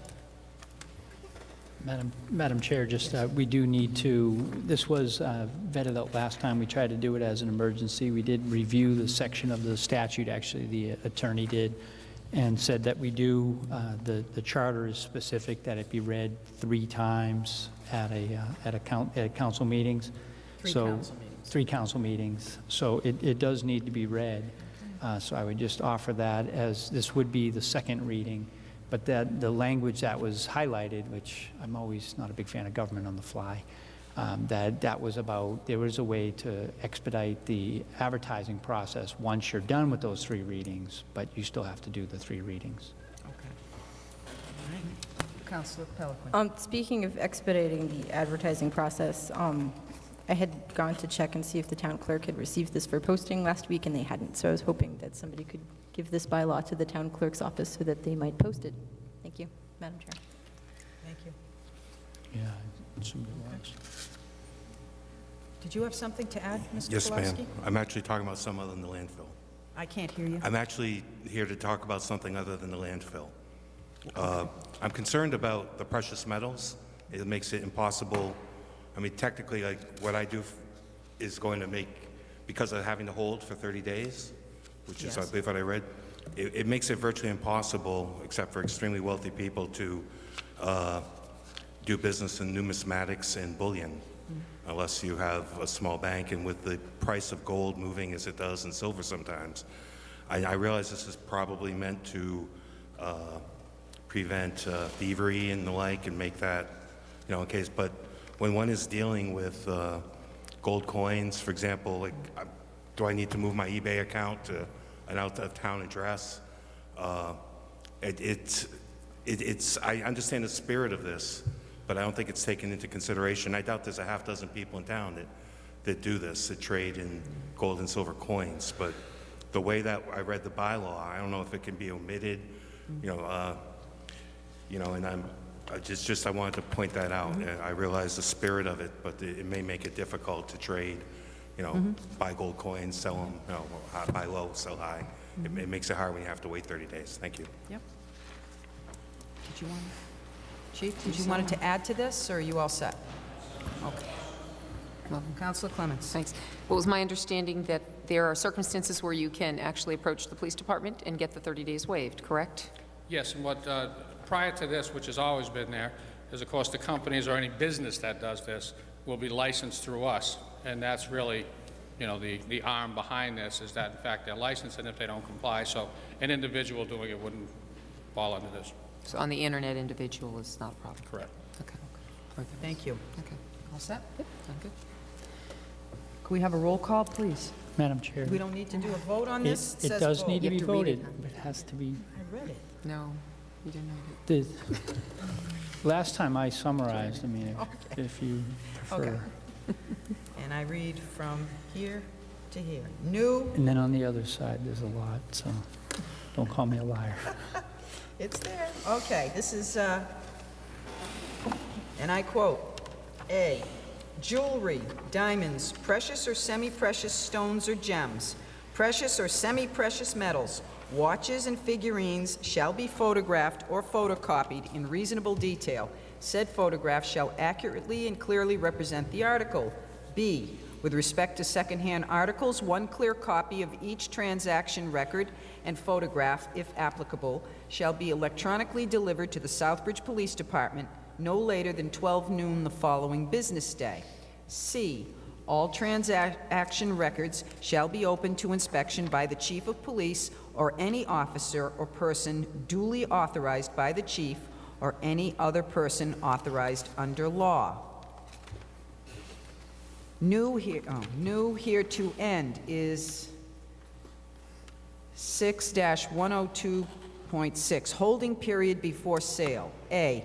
Madam Chair, just, we do need to, this was vetted out last time. We tried to do it as an emergency. We did review the section of the statute, actually, the attorney did, and said that we do, the charter is specific that it be read 3 times at council meetings. Three council meetings. So it does need to be read. So I would just offer that as this would be the second reading. But that the language that was highlighted, which I'm always not a big fan of government on the fly, that was about, there was a way to expedite the advertising process once you're done with those 3 readings, but you still have to do the 3 readings. Okay. Councilor Pelican. Speaking of expediting the advertising process, I had gone to check and see if the town clerk had received this for posting last week, and they hadn't. So I was hoping that somebody could give this bylaw to the town clerk's office so that they might post it. Thank you, Madam Chair. Thank you. Yeah, I assumed it was. Did you have something to add, Mr. Yes, ma'am. Kowalski? I'm actually talking about some other than the landfill. I can't hear you. I'm actually here to talk about something other than the landfill. I'm concerned about the precious metals. It makes it impossible. I mean, technically, like, what I do is going to make, because of having to hold for 30 days, which is, I believe, what I read, it makes it virtually impossible, except for extremely wealthy people, to do business in numismatics and bullion, unless you have a small bank. And with the price of gold moving as it does and silver sometimes, I realize this is probably meant to prevent thievery and the like, and make that, in case, but when one is dealing with gold coins, for example, like, do I need to move my eBay account to an out-of-town address? I understand the spirit of this, but I don't think it's taken into consideration. I doubt there's a half dozen people in town that do this, that trade in gold and silver coins. But the way that I read the bylaw, I don't know if it can be omitted, and I wanted to point that out. I realize the spirit of it, but it may make it difficult to trade, buy gold coins, sell them, buy low, sell high. It makes it hard when you have to wait 30 days. Thank you. Yep. Did you want, Chief, did you want to add to this, or are you all set? Okay. Well, Councilor Clements. Thanks. Well, it was my understanding that there are circumstances where you can actually approach the police department and get the 30 days waived, correct? Yes, and what, prior to this, which has always been there, is of course the companies or any business that does this will be licensed through us. And that's really, the arm behind this, is that in fact they're licensed, and if they don't comply, so an individual doing it wouldn't fall under this. So on the internet, individual is not a problem? Correct. Okay. Thank you. Okay. All set? Yep, I'm good. Can we have a roll call, please? Madam Chair. We don't need to do a vote on this? It says does vote. need to be You have to read it, voted, huh? but it has to be. I read it. No, you didn't know The last time I summarized, I mean, if you prefer. Okay. And I read from here to here. New, And then on the other side, there's a lot, so don't call me a liar. it's there. Okay, this is, and I quote, A, jewelry, diamonds, precious or semi-precious stones or gems, precious or semi-precious metals, watches and figurines shall be photographed or photocopied in reasonable detail. Said photograph shall accurately and clearly represent the article. B, with respect to secondhand articles, one clear copy of each transaction record and photograph, if applicable, shall be electronically delivered to the Southbridge Police Department no later than 12 noon the following business day. C, all transaction records shall be open to inspection by the Chief of Police or any officer or person duly authorized by the Chief or any other person authorized under law. New here to end is 6-102.6, holding period before sale. A,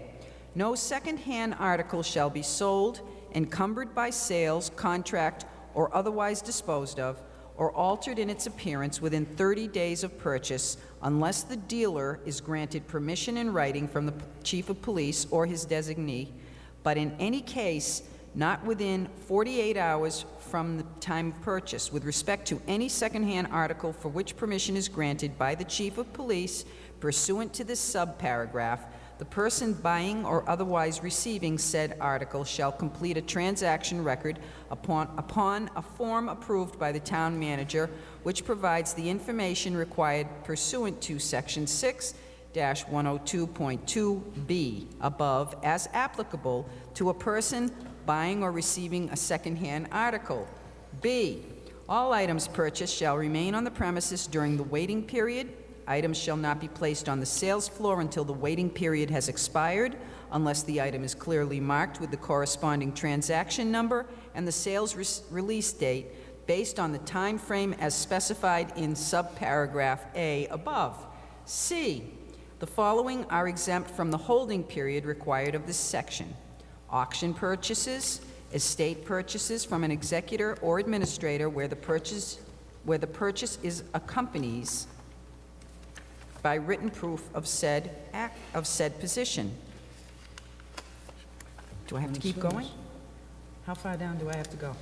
no second-hand article shall be sold, encumbered by sales, contract, or otherwise disposed of, or altered in its appearance within 30 days of purchase, unless the dealer is granted permission in writing from the Chief of Police or his designee, but in any case, not within 48 hours from the time of purchase. With respect to any secondhand article for which permission is granted by the Chief of Police pursuant to this subparagraph, the person buying or otherwise receiving said article shall complete a transaction record upon a form approved by the town manager, which provides the information required pursuant to Section 6-102.2B above, as applicable to a person buying or receiving a secondhand article. B, all items purchased shall remain on the premises during the waiting period. Items shall not be placed on the sales floor until the waiting period has expired, unless the item is clearly marked with the corresponding transaction number and the sales release date based on the time frame as specified in subparagraph A above. C, the following are exempt from the holding period required of this section: auction purchases, estate purchases from an executor or administrator where the purchase is accompanies by written proof of said position. Do I have to keep going? How far down do I have to go?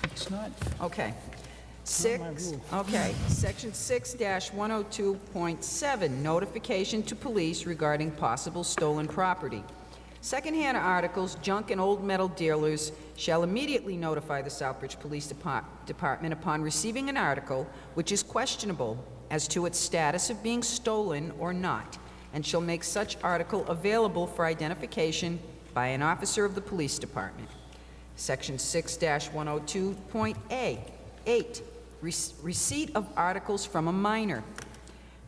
It's not, Okay. not my rule. Okay, Section 6-102.7, notification to police regarding possible stolen property. Secondhand articles, junk, and old metal dealers shall immediately notify the Southbridge Police Department upon receiving an article which is questionable as to its status of being stolen or not, and shall make such article available for identification by an officer of the police department. Section 6-102.8, receipt of articles from a minor.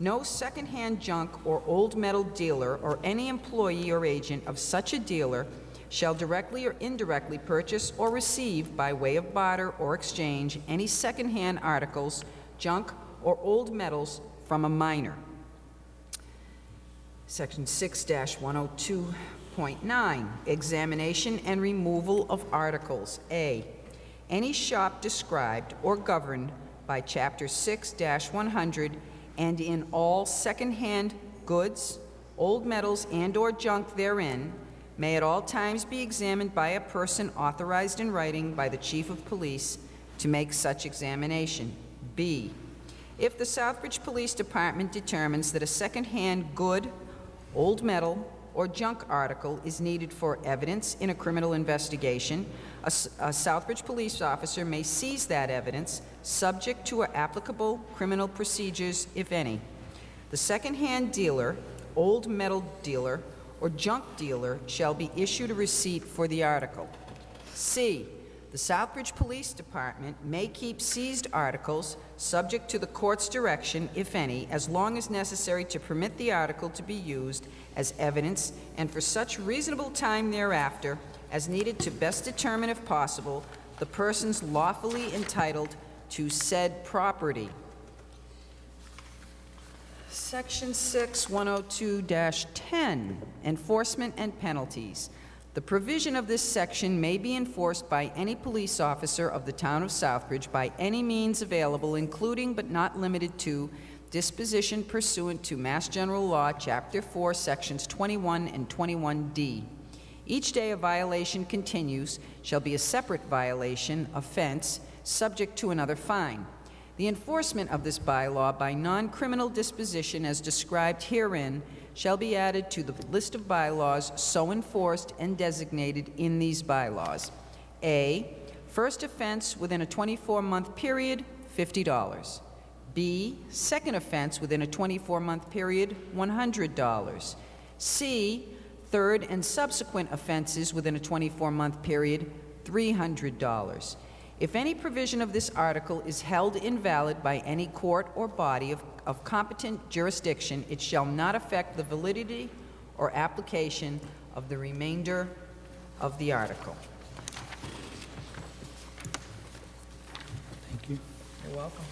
No secondhand junk or old metal dealer or any employee or agent of such a dealer shall directly or indirectly purchase or receive by way of barter or exchange any secondhand articles, junk, or old metals from a minor. Section 6-102.9, examination and removal of articles. A, any shop described or governed by Chapter 6-100 and in all secondhand goods, old metals, and/or junk therein may at all times be examined by a person authorized in writing by the Chief of Police to make such examination. B, if the Southbridge Police Department determines that a secondhand good, old metal, or junk article is needed for evidence in a criminal investigation, a Southbridge police officer may seize that evidence, subject to applicable criminal procedures, if any. The secondhand dealer, old metal dealer, or junk dealer shall be issued a receipt for the article. C, the Southbridge Police Department may keep seized articles subject to the court's direction, if any, as long as necessary to permit the article to be used as evidence and for such reasonable time thereafter as needed to best determine, if possible, the persons lawfully entitled to said property. Section 6-102-10, enforcement and penalties. The provision of this section may be enforced by any police officer of the town of Southbridge by any means available, including but not limited to disposition pursuant to Mass General Law, Chapter 4, Sections 21 and 21D. Each day a violation continues shall be a separate violation, offense, subject to another fine. The enforcement of this bylaw by non-criminal disposition as described herein shall be added to the list of bylaws so enforced and designated in these bylaws. A, first offense within a 24-month period, $50. B, second offense within a 24-month period, $100. C, third and subsequent offenses within a 24-month period, $300. If any provision of this article is held invalid by any court or body of competent jurisdiction, it shall not affect the validity or application of the remainder of the article. Thank you. You're welcome.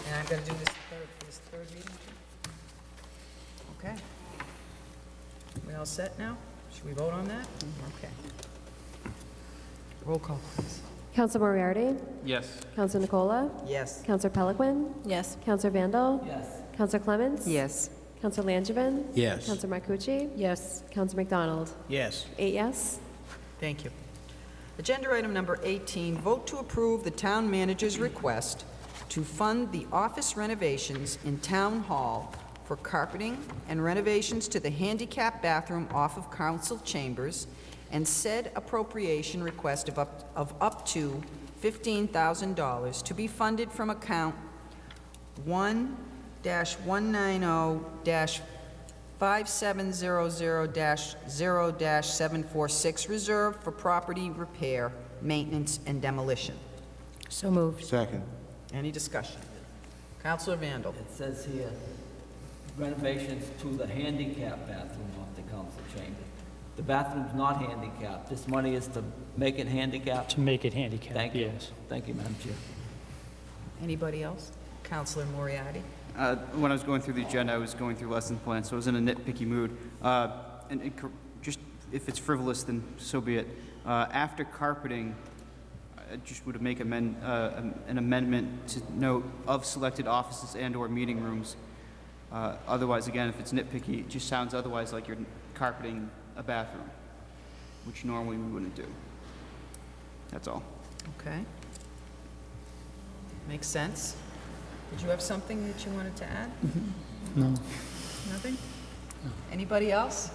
And I'm going to do this third reading. Okay. We all set now? Should we vote on that? Okay. Roll call, please. Counsel Moriarty? Yes. Counsel Nicola? Yes. Counsel Peliquin? Yes. Counsel Vandal? Yes. Counsel Clements? Yes. Counsel Langevin? Yes. Counsel Marcucci? Yes. Counsel McDonald? Yes. 8 yes. Thank you. Agenda item number 18, vote to approve the town manager's request to fund the office renovations in Town Hall for carpeting and renovations to the handicap bathroom off of council chambers, and said appropriation request of up to $15,000 to be funded from account 1-190-5700-0-746, reserved for property repair, maintenance, and demolition. So moved. Second. Any discussion? Counselor Vandal. It says here, renovations to the handicap bathroom off the council chamber. The bathroom's not handicapped. This money is to make it handicapped? To make it handicapped, Thank you. yes. Thank you, Madam Chair. Anybody else? Counselor Moriarty. When I was going through the agenda, I was going through lesson plans, so I was in a nitpicky mood. Just if it's frivolous, then so be it. After carpeting, I just would make an amendment to note of selected offices and/or meeting rooms. Otherwise, again, if it's nitpicky, it just sounds otherwise like you're carpeting a bathroom, which normally we wouldn't do. That's all. Okay. Makes sense. Did you have something that you wanted to add? No. Nothing? Anybody else?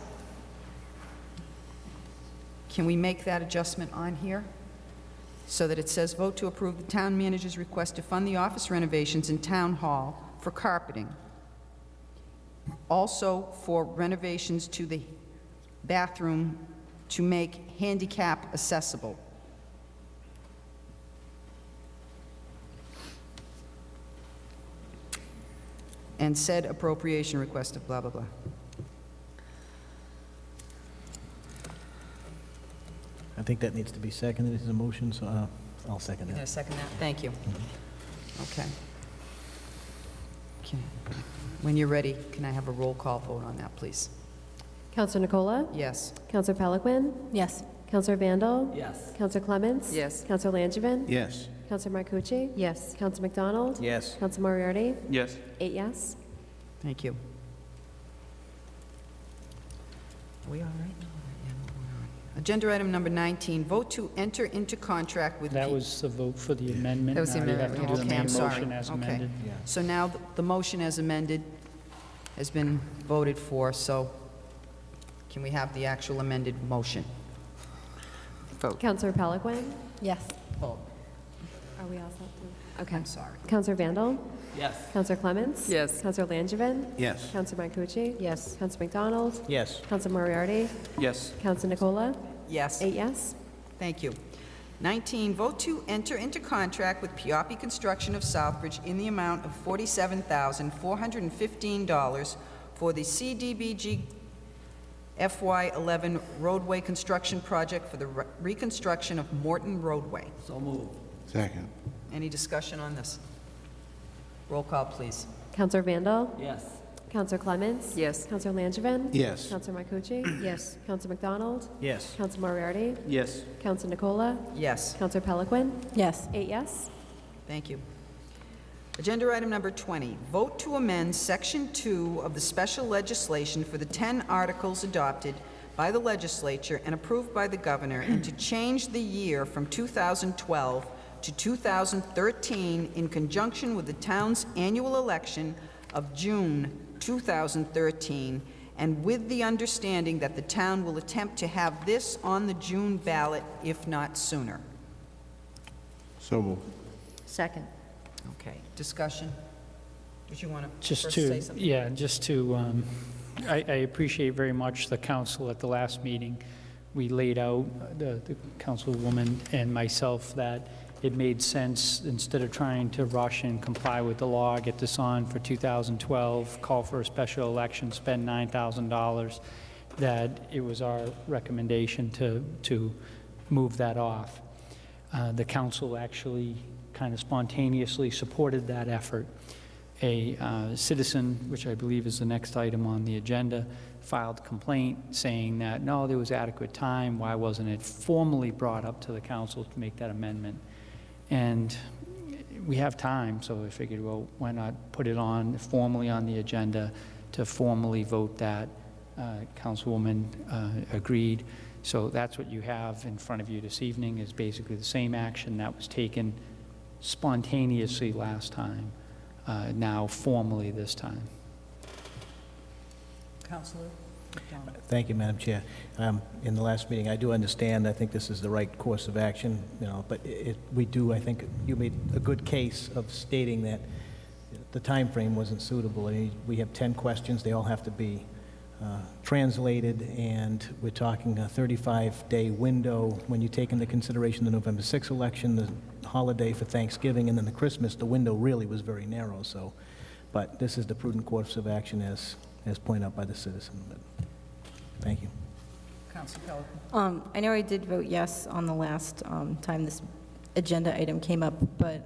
Can we make that adjustment on here? So that it says, vote to approve the town manager's request to fund the office renovations in Town Hall for carpeting. Also for renovations to the bathroom to make handicap accessible. And said appropriation request of blah, blah, blah. I think that needs to be seconded as a motion, so I'll second You're going that. to second that? Thank you. Okay. When you're ready, can I have a roll call vote on that, please? Counselor Nicola? Yes. Counselor Peliquin? Yes. Counselor Vandal? Yes. Counselor Clements? Yes. Counselor Langevin? Yes. Counselor Marcucci? Yes. Counselor McDonald? Yes. Counselor Moriarty? Yes. 8 yes. Thank you. Are we all right? Agenda item number 19, vote to enter into contract with... That was the vote for the amendment. That was the Now you have to amendment. do the Okay, I'm main sorry. motion as Okay. amended. So now the motion as amended has been voted for, so can we have the actual amended motion? Vote. Counselor Peliquin? Yes. Vote. Are we all set? Okay. I'm sorry. Counselor Vandal? Yes. Counselor Clements? Yes. Counselor Langevin? Yes. Counselor Marcucci? Yes. Counselor McDonald? Yes. Counselor Moriarty? Yes. Counselor Nicola? Yes. 8 yes. Thank you. 19, vote to enter into contract with Pioppi Construction of Southbridge in the amount of $47,415 for the CDBG FY11 roadway construction project for the reconstruction of Morton Roadway. So moved. Second. Any discussion on this? Roll call, please. Counselor Vandal? Yes. Counselor Clements? Yes. Counselor Langevin? Yes. Counselor Marcucci? Yes. Counselor McDonald? Yes. Counselor Moriarty? Yes. Counselor Nicola? Yes. Counselor Peliquin? Yes. 8 yes. Thank you. Agenda item number 20, vote to amend Section 2 of the special legislation for the 10 articles adopted by the legislature and approved by the governor, and to change the year from 2012 to 2013 in conjunction with the town's annual election of June 2013, and with the understanding that the town will attempt to have this on the June ballot, if not sooner. So moved. Second. Okay, discussion? Did you want to Just first say to, something? yeah, just to, I appreciate very much the council at the last meeting. We laid out, the councilwoman and myself, that it made sense, instead of trying to rush and comply with the law, get this on for 2012, call for a special election, spend $9,000, that it was our recommendation to move that off. The council actually kind of spontaneously supported that effort. A citizen, which I believe is the next item on the agenda, filed a complaint saying that, no, there was adequate time, why wasn't it formally brought up to the council to make that amendment? And we have time, so I figured, well, why not put it on formally on the agenda to formally vote that. Councilwoman agreed. So that's what you have in front of you this evening, is basically the same action that was taken spontaneously last time, now formally this time. Councilor McDonald. Thank you, Madam Chair. In the last meeting, I do understand, I think this is the right course of action, but we do, I think, you made a good case of stating that the time frame wasn't suitable. We have 10 questions, they all have to be translated, and we're talking a 35-day window. When you take into consideration the November 6th election, the holiday for Thanksgiving, and then the Christmas, the window really was very narrow, so, but this is the prudent course of action as pointed out by the citizen. But thank you. Councilor Pelican. I know I did vote yes on the last time this agenda item came up, but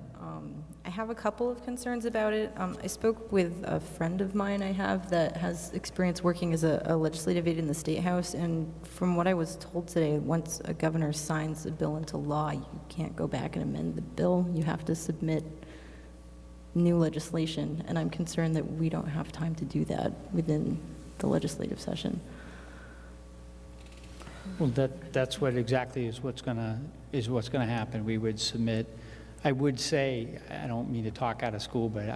I have a couple of concerns about it. I spoke with a friend of mine I have that has experience working as a legislative aide in the State House, and from what I was told today, once a governor signs a bill into law, you can't go back and amend the bill. You have to submit new legislation, and I'm concerned that we don't have time to do that within the legislative session. Well, that's what exactly is what's gonna happen. We would submit. I would say, I don't mean to talk out of school, but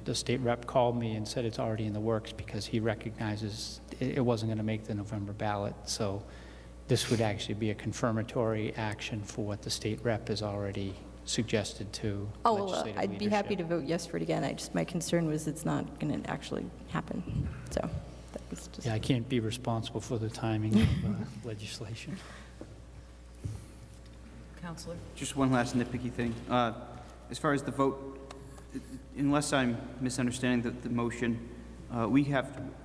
the state rep called me and said it's already in the works because he recognizes it wasn't going to make the November ballot. So this would actually be a confirmatory action for what the state rep has already suggested to legislative I'd be happy leadership. to vote yes for it again. My concern was it's not going to actually happen. So that was just. Yeah, I can't be responsible for the timing of legislation. Counselor. Just one last nitpicky thing. As far as the vote, unless I'm misunderstanding the motion, we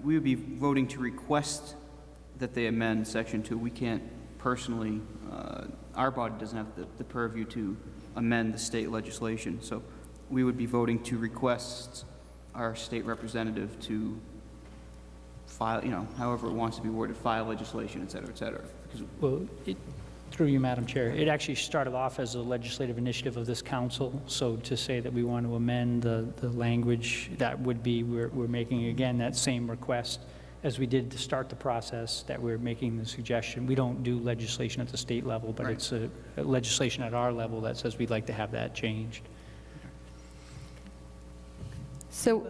would be voting to request that they amend Section 2. We can't personally, our body doesn't have the purview to amend the state legislation. So we would be voting to request our state representative to file, however it wants to be worded, file legislation, et cetera, et cetera. Because Well, through you, Madam Chair, it actually started off as a legislative initiative of this council. So to say that we want to amend the language, that would be, we're making, again, that same request as we did to start the process, that we're making the suggestion. We don't do legislation at the state level, but it's a legislation at our level that says we'd like to have that changed. So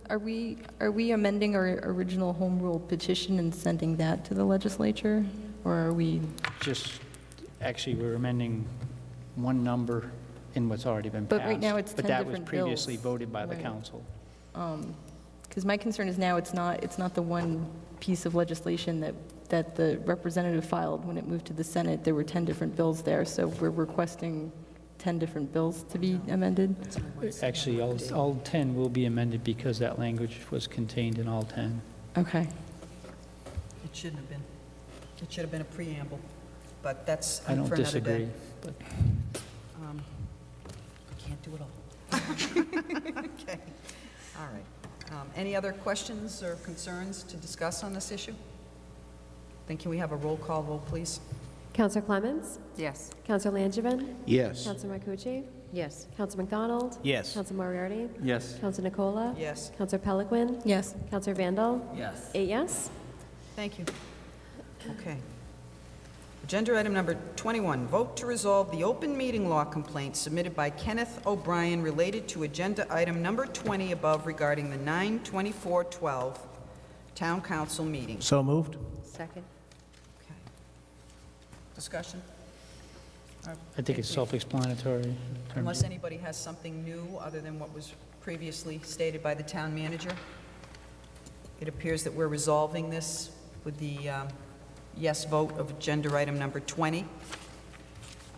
are we amending our original home rule petition and sending that to the legislature? Or are we? Actually, we're amending one number in what's already been passed. But right now it's 10 different bills. But that was previously voted by the Right. council. Because my concern is now it's not the one piece of legislation that the representative filed when it moved to the Senate. There were 10 different bills there, so we're requesting 10 different bills to be amended. Actually, all 10 will be amended because that language was contained in all 10. Okay. It shouldn't have been. It should have been a preamble, but that's I don't for another disagree. day. But Can't do it all. Okay, all right. Any other questions or concerns to discuss on this issue? Then can we have a roll call vote, please? Counselor Clements? Yes. Counselor Langevin? Yes. Counselor Marcucci? Yes. Counselor McDonald? Yes. Counselor Moriarty? yes. Counselor Nicola? Yes, Counselor Peliquin? Yes. Counselor Vandal? Yes. 8 yes. thank you. Okay. Agenda item number 21, vote to resolve the open meeting law complaint submitted by Kenneth O'Brien related to agenda item number 20 above regarding the 9/24/12 Town Council meeting. So moved? Second. Okay. Discussion? I think it's self-explanatory. in terms Unless of- anybody has something new other than what was previously stated by the town manager, it appears that we're resolving this with the yes vote of agenda item number 20.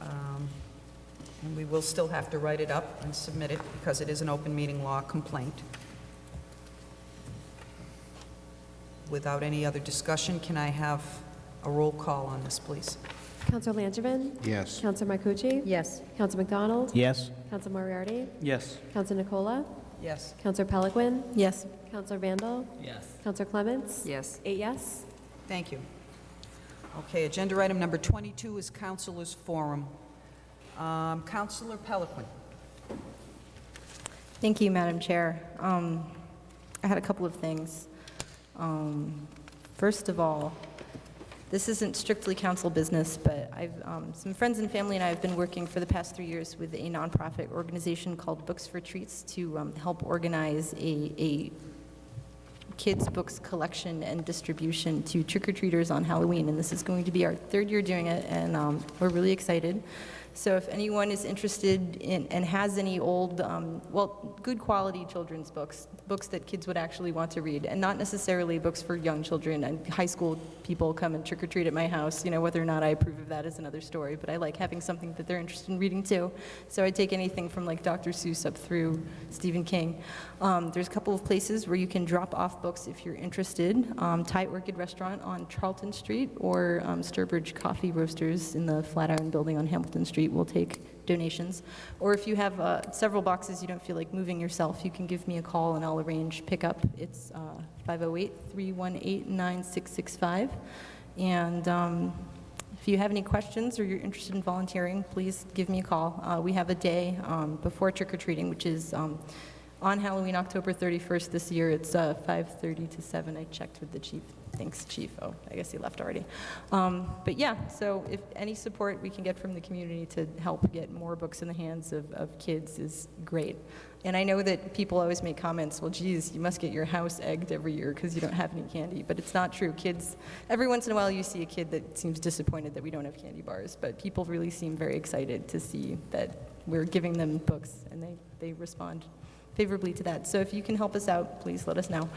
And we will still have to write it up and submit it because it is an open meeting law complaint. Without any other discussion, can I have a roll call on this, please? Counselor Langevin? Yes. Counselor Marcucci? Yes. Counselor McDonald? Yes. Counselor Moriarty? Yes. Counselor Nicola? Yes. Counselor Peliquin? Yes. Counselor Vandal? Yes. Counselor Clements? Yes. 8 yes. Thank you. Okay, agenda item number 22 is Councilors' Forum. Councilor Peliquin. Thank you, Madam Chair. I had a couple of things. First of all, this isn't strictly council business, but some friends and family and I have been working for the past 3 years with a nonprofit organization called Books for Treats to help organize a kids' books collection and distribution to trick-or-treaters on Halloween, and this is going to be our third year doing it, and we're really excited. So if anyone is interested in and has any old, good quality children's books, books that kids would actually want to read, and not necessarily books for young children, and high school people come and trick-or-treat at my house, whether or not I approve of that is another story, but I like having something that they're interested in reading too. So I take anything from like Dr. Seuss up through Stephen King. There's a couple of places where you can drop off books if you're interested. Thai Orchid Restaurant on Charlton Street, or Sturbridge Coffee Roasters in the Flatiron Building on Hamilton Street will take donations. Or if you have several boxes you don't feel like moving yourself, you can give me a call and I'll arrange pickup. It's 508-318-9665. And if you have any questions or you're interested in volunteering, please give me a call. We have a day before trick-or-treating, which is on Halloween, October 31st this year. It's 5:30 to 7. I checked with the chief. Thanks, Chief. Oh, I guess he left already. But yeah, so if any support we can get from the community to help get more books in the hands of kids is great. And I know that people always make comments, well, geez, you must get your house egged every year because you don't have any candy. But it's not true. Kids, every once in a while you see a kid that seems disappointed that we don't have candy bars. But people really seem very excited to see that we're giving them books, and they respond favorably to that. So if you can help us out, please let us know.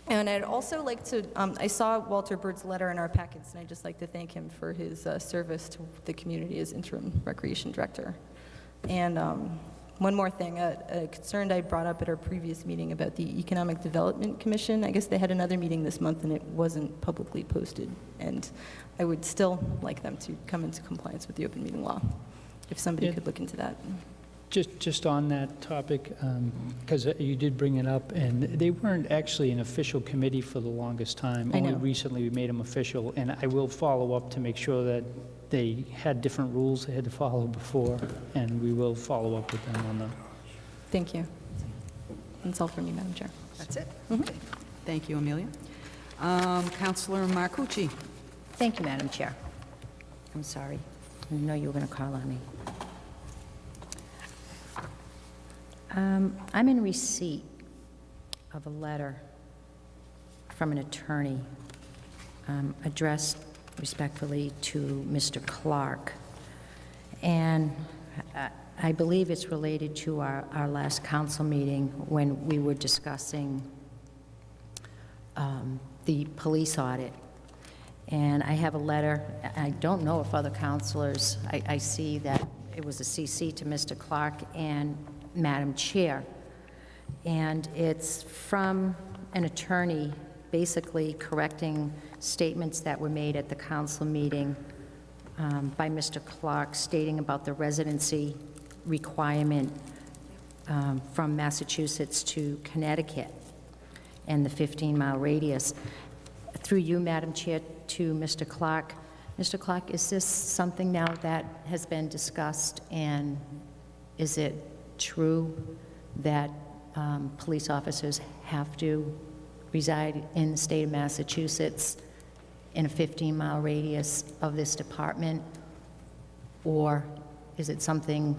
And I'd also like to, I saw Walter Bird's letter in our packets, and I'd just like to thank him for his service to the community as interim recreation director. And one more thing, a concern I brought up at our previous meeting about the Economic Development Commission. I guess they had another meeting this month, and it wasn't publicly posted. And I would still like them to come into compliance with the open meeting law, if somebody could look into that. Just on that topic, because you did bring it up, and they weren't actually an official committee for the longest time. I know. Only recently we made them official, and I will follow up to make sure that they had different rules they had to follow before, and we will follow up with them on them. Thank you. That's all for me, Madam Chair. That's it? Okay. Thank you, Amelia. Councilor Marcucci. Thank you, Madam Chair. I'm sorry. I know you were going to call on me. I'm in receipt of a letter from an attorney addressed respectfully to Mr. Clark. And I believe it's related to our last council meeting when we were discussing the police audit. And I have a letter. I don't know if other councilors, I see that it was a CC to Mr. Clark and Madam Chair, and it's from an attorney basically correcting statements that were made at the council meeting by Mr. Clark stating about the residency requirement from Massachusetts to Connecticut and the 15-mile radius. Through you, Madam Chair, to Mr. Clark. Mr. Clark, is this something now that has been discussed, and is it true that police officers have to reside in the state of Massachusetts in a 15-mile radius of this department? Or is it something,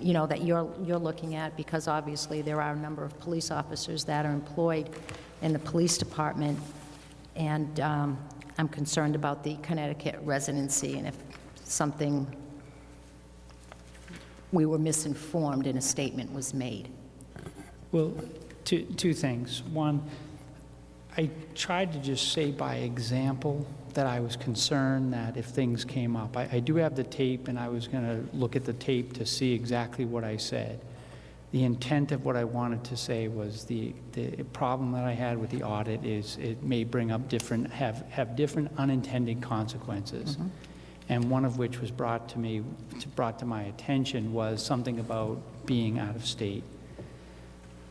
that you're looking at? Because obviously there are a number of police officers that are employed in the police department, and I'm concerned about the Connecticut residency, and if something, we were misinformed and a statement was made. Well, two things. One, I tried to just say by example that I was concerned that if things came up. I do have the tape, and I was going to look at the tape to see exactly what I said. The intent of what I wanted to say was the problem that I had with the audit is it may bring up have different unintended consequences. Mm-hmm. And one of which was brought to my attention was something about being out of state.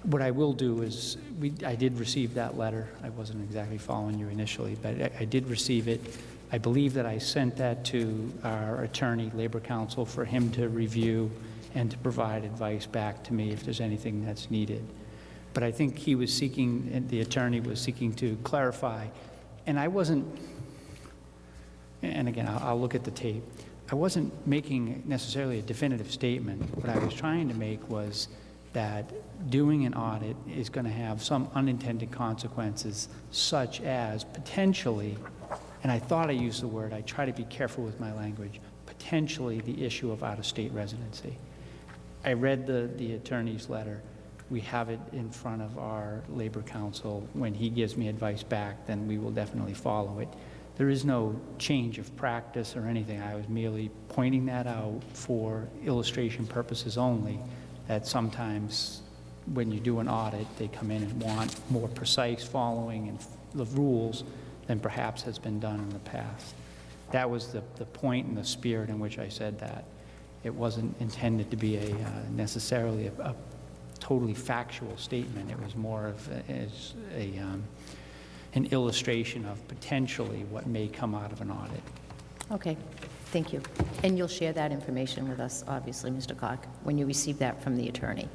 What I will do is, I did receive that letter. I wasn't exactly following you initially, but I did receive it. I believe that I sent that to our attorney, Labor Counsel, for him to review and to provide advice back to me if there's anything that's needed. But I think he was seeking, and the attorney was seeking to clarify, and I wasn't, and again, I'll look at the tape. I wasn't making necessarily a definitive statement. What I was trying to make was that doing an audit is going to have some unintended consequences, such as potentially, and I thought I used the word, I try to be careful with my language, potentially the issue of out-of-state residency. I read the attorney's letter. We have it in front of our Labor Council. When he gives me advice back, then we will definitely follow it. There is no change of practice or anything. I was merely pointing that out for illustration purposes only, that sometimes when you do an audit, they come in and want more precise following and the rules than perhaps has been done in the past. That was the point and the spirit in which I said that. It wasn't intended to be necessarily a totally factual statement. It was more of an illustration of potentially what may come out of an audit. Okay, thank you. And you'll share that information with us, obviously, Mr. Cock, when you receive that from the attorney.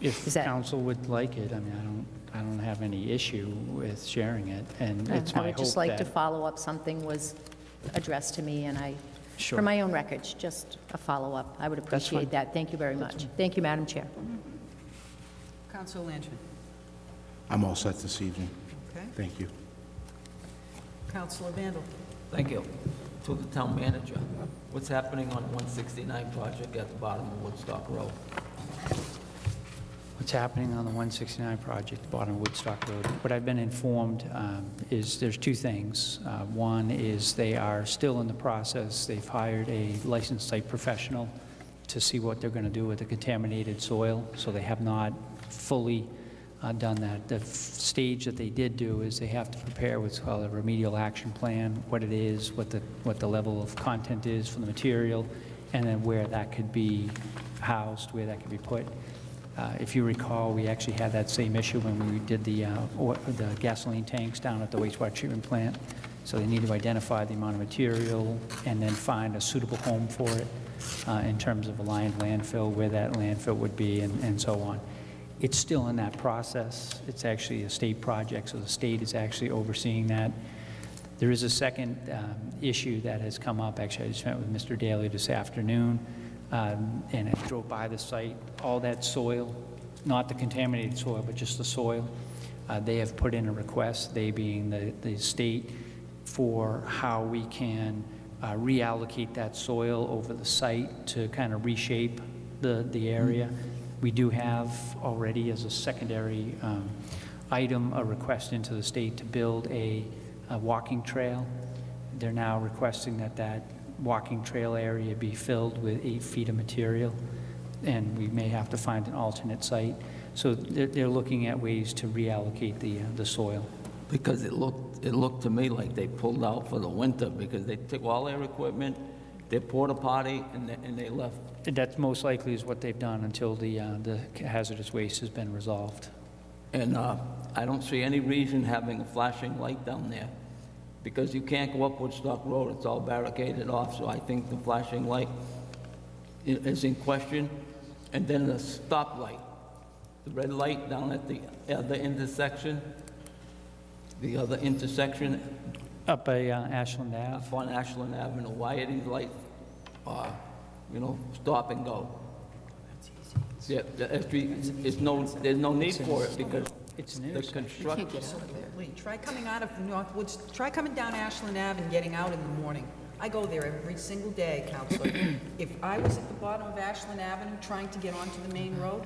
If Is that- council would like it, I mean, I don't have any issue with sharing it, and it's my I would hope just like to that- follow up. Something was addressed to me, and Sure. for my own records, just a follow-up. I would fine. appreciate that. Thank you very much. Thank you, Madam Chair. Councilor Langevin. I'm all set this evening. Okay. Thank you. Councilor Vandal. Thank you. To the town manager, what's happening on 169 project at the bottom of Woodstock Road? What's happening on the 169 project, the bottom of Woodstock Road? What I've been informed is there's two things. One is they are still in the process. They've hired a licensed site professional to see what they're going to do with the contaminated soil, so they have not fully done that. The stage that they did do is they have to prepare what's called a remedial action plan, what it is, what the level of content is for the material, and then where that could be housed, where that could be put. If you recall, we actually had that same issue when we did the gasoline tanks down at the wastewater treatment plant. So they need to identify the amount of material and then find a suitable home for it in terms of a lined landfill, where that landfill would be, and so on. It's still in that process. It's actually a state project, so the state is actually overseeing that. There is a second issue that has come up. Actually, I just met with Mr. Daly this afternoon, and I drove by the site. All that soil, not the contaminated soil, but just the soil, they have put in a request, they being the state, for how we can reallocate that soil over the site to kind of reshape the area. We do have already, as a secondary item, a request into the state to build a walking trail. They're now requesting that walking trail area be filled with 8 feet of material, and we may have to find an alternate site. So they're looking at ways to reallocate the soil. Because it looked to me like they pulled out for the winter, because they took all their equipment, their porta potty, and they left. That's most likely is what they've done until the hazardous waste has been resolved. And I don't see any reason having a flashing light down there, because you can't go up Woodstock Road, it's all barricaded off, so I think the flashing light is in question. And then the stoplight, the red light down at the other intersection, Up by Ashland Ave. up on Ashland Avenue, why are these lights, stop and go? Yeah, there's no need for it, because It's the new. construction. Lee, try coming out of Northwoods, try coming down Ashland Ave and getting out in the morning. I go there every single day, Counselor. If I was at the bottom of Ashland Avenue trying to get onto the main road,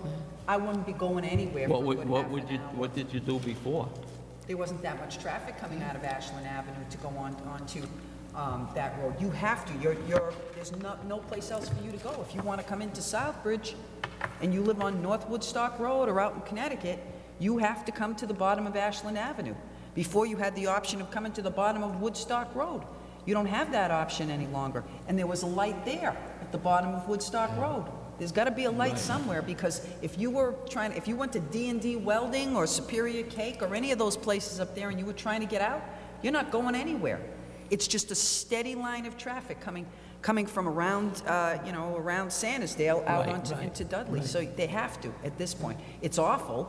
I wouldn't be going anywhere for a good half an hour. What did you do before? There wasn't that much traffic coming out of Ashland Avenue to go onto that road. You have to. There's no place else for you to go. If you want to come into Southbridge and you live on North Woodstock Road or out in Connecticut, you have to come to the bottom of Ashland Avenue. Before, you had the option of coming to the bottom of Woodstock Road. You don't have that option any longer. And there was a light there at the bottom of Woodstock Road. There's got to be a light somewhere, because if you went to D&D Welding or Superior Cake or any of those places up there and you were trying to get out, you're not going anywhere. It's just a steady line of traffic coming from around, around Sandersdale out into Dudley. So they have to at this point. It's awful.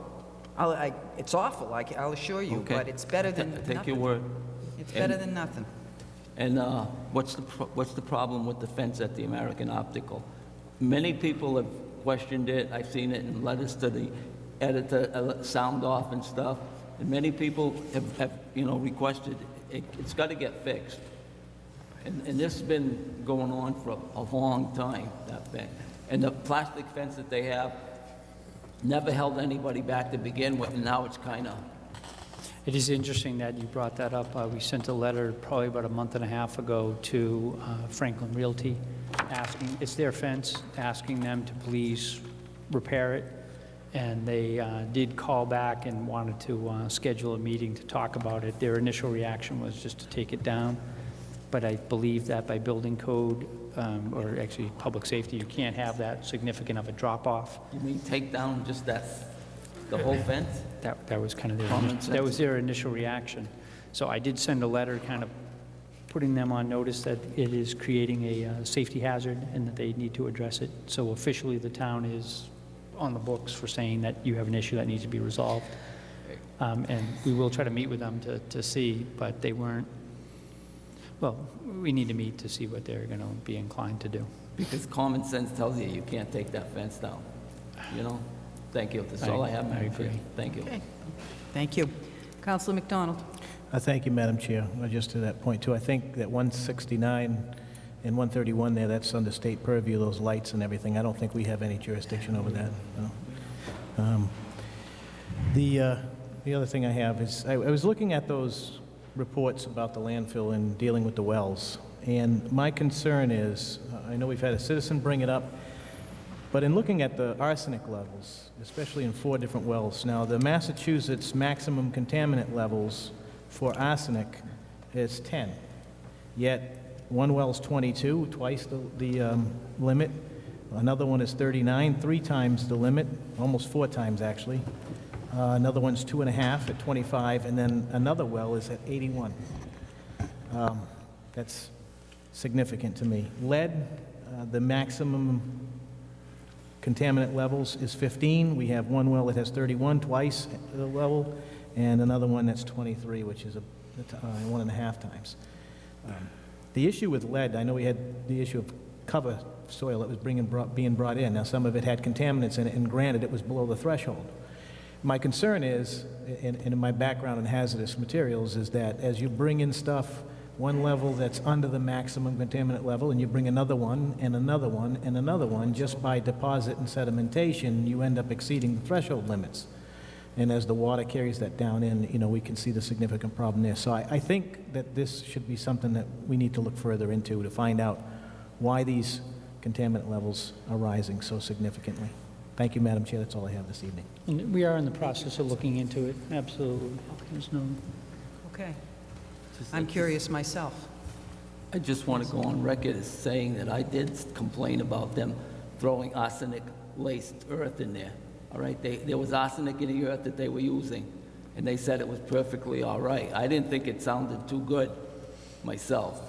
It's awful, I'll assure you, Okay. but it's better than Take nothing. your word. It's better than nothing. And what's the problem with the fence at the American Optical? Many people questioned it. I've seen it in letters to the editor, sound off and stuff. And many people have requested it's got to get fixed. And this has been going on for a long time, that thing. And the plastic fence that they have never held anybody back to begin with, and now it's kind of... It is interesting that you brought that up. We sent a letter probably about a month and a half ago to Franklin Realty, asking, it's their fence, asking them to please repair it. And they did call back and wanted to schedule a meeting to talk about it. Their initial reaction was just to take it down. But I believe that by building code, or actually public safety, you can't have that significant of a drop-off. You mean take down just the whole fence? That was kind of Common sense. that was their initial reaction. So I did send a letter kind of putting them on notice that it is creating a safety hazard and that they need to address it. So officially, the town is on the books for saying that you have an issue that needs to be resolved. And we will try to meet with them to see, but they weren't, well, we need to meet to see what they're going to be inclined to do. Because common sense tells you you can't take that fence down, Thank you. That's all I have, Madam Chair. Thank you. Okay. Thank you. Councilor McDonald. Thank you, Madam Chair. Just to that point, too, I think that 169 and 131 there, that's under state purview, those lights and everything. I don't think we have any jurisdiction over that. No. The other thing I have is, I was looking at those reports about the landfill and dealing with the wells, and my concern is, I know we've had a citizen bring it up, but in looking at the arsenic levels, especially in 4 different wells, now the Massachusetts maximum contaminant levels for arsenic is 10, yet one well's 22, twice the limit. Another one is 39, 3 times the limit, almost 4 times actually. Another one's 2.5 at 25, and then another well is at 81. That's significant to me. Lead, the maximum contaminant levels is 15. We have one well that has 31, twice the level, and another one that's 23, which is 1.5 times. The issue with lead, I know we had the issue of cover soil that was being brought in. Now, some of it had contaminants in it, and granted, it was below the threshold. My concern is, and in my background in hazardous materials, is that as you bring in stuff, one level that's under the maximum contaminant level, and you bring another one, and another one, and another one, just by deposit and sedimentation, you end up exceeding the threshold limits. And as the water carries that down in, we can see the significant problem there. So I think that this should be something that we need to look further into to find out why these contaminant levels are rising so significantly. Thank you, Madam Chair. That's all I have this evening. And we are in the process of looking into it, absolutely. There's no... Okay. I'm curious myself. I just want to go on record as saying that I did complain about them throwing arsenic-laced earth in there. All right, there was arsenic in the earth that they were using, and they said it was perfectly all right. I didn't think it sounded too good myself.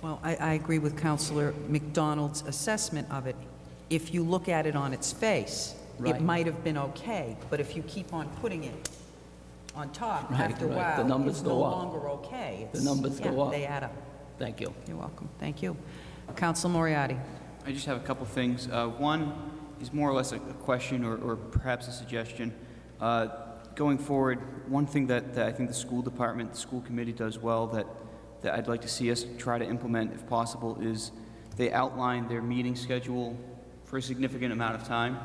Well, I agree with Councilor McDonald's assessment of it. If you look at it on its face, Right. it might have been okay, but if you keep on putting it on top, Right, after a right. while, The numbers it's go no up. longer okay. The numbers go up. They add up. Thank you. You're welcome. Thank you. Councilor Moriarty. I just have a couple things. One is more or less a question or perhaps a suggestion. Going forward, one thing that I think the school department, the school committee does well that I'd like to see us try to implement if possible is they outline their meeting schedule for a significant amount of time.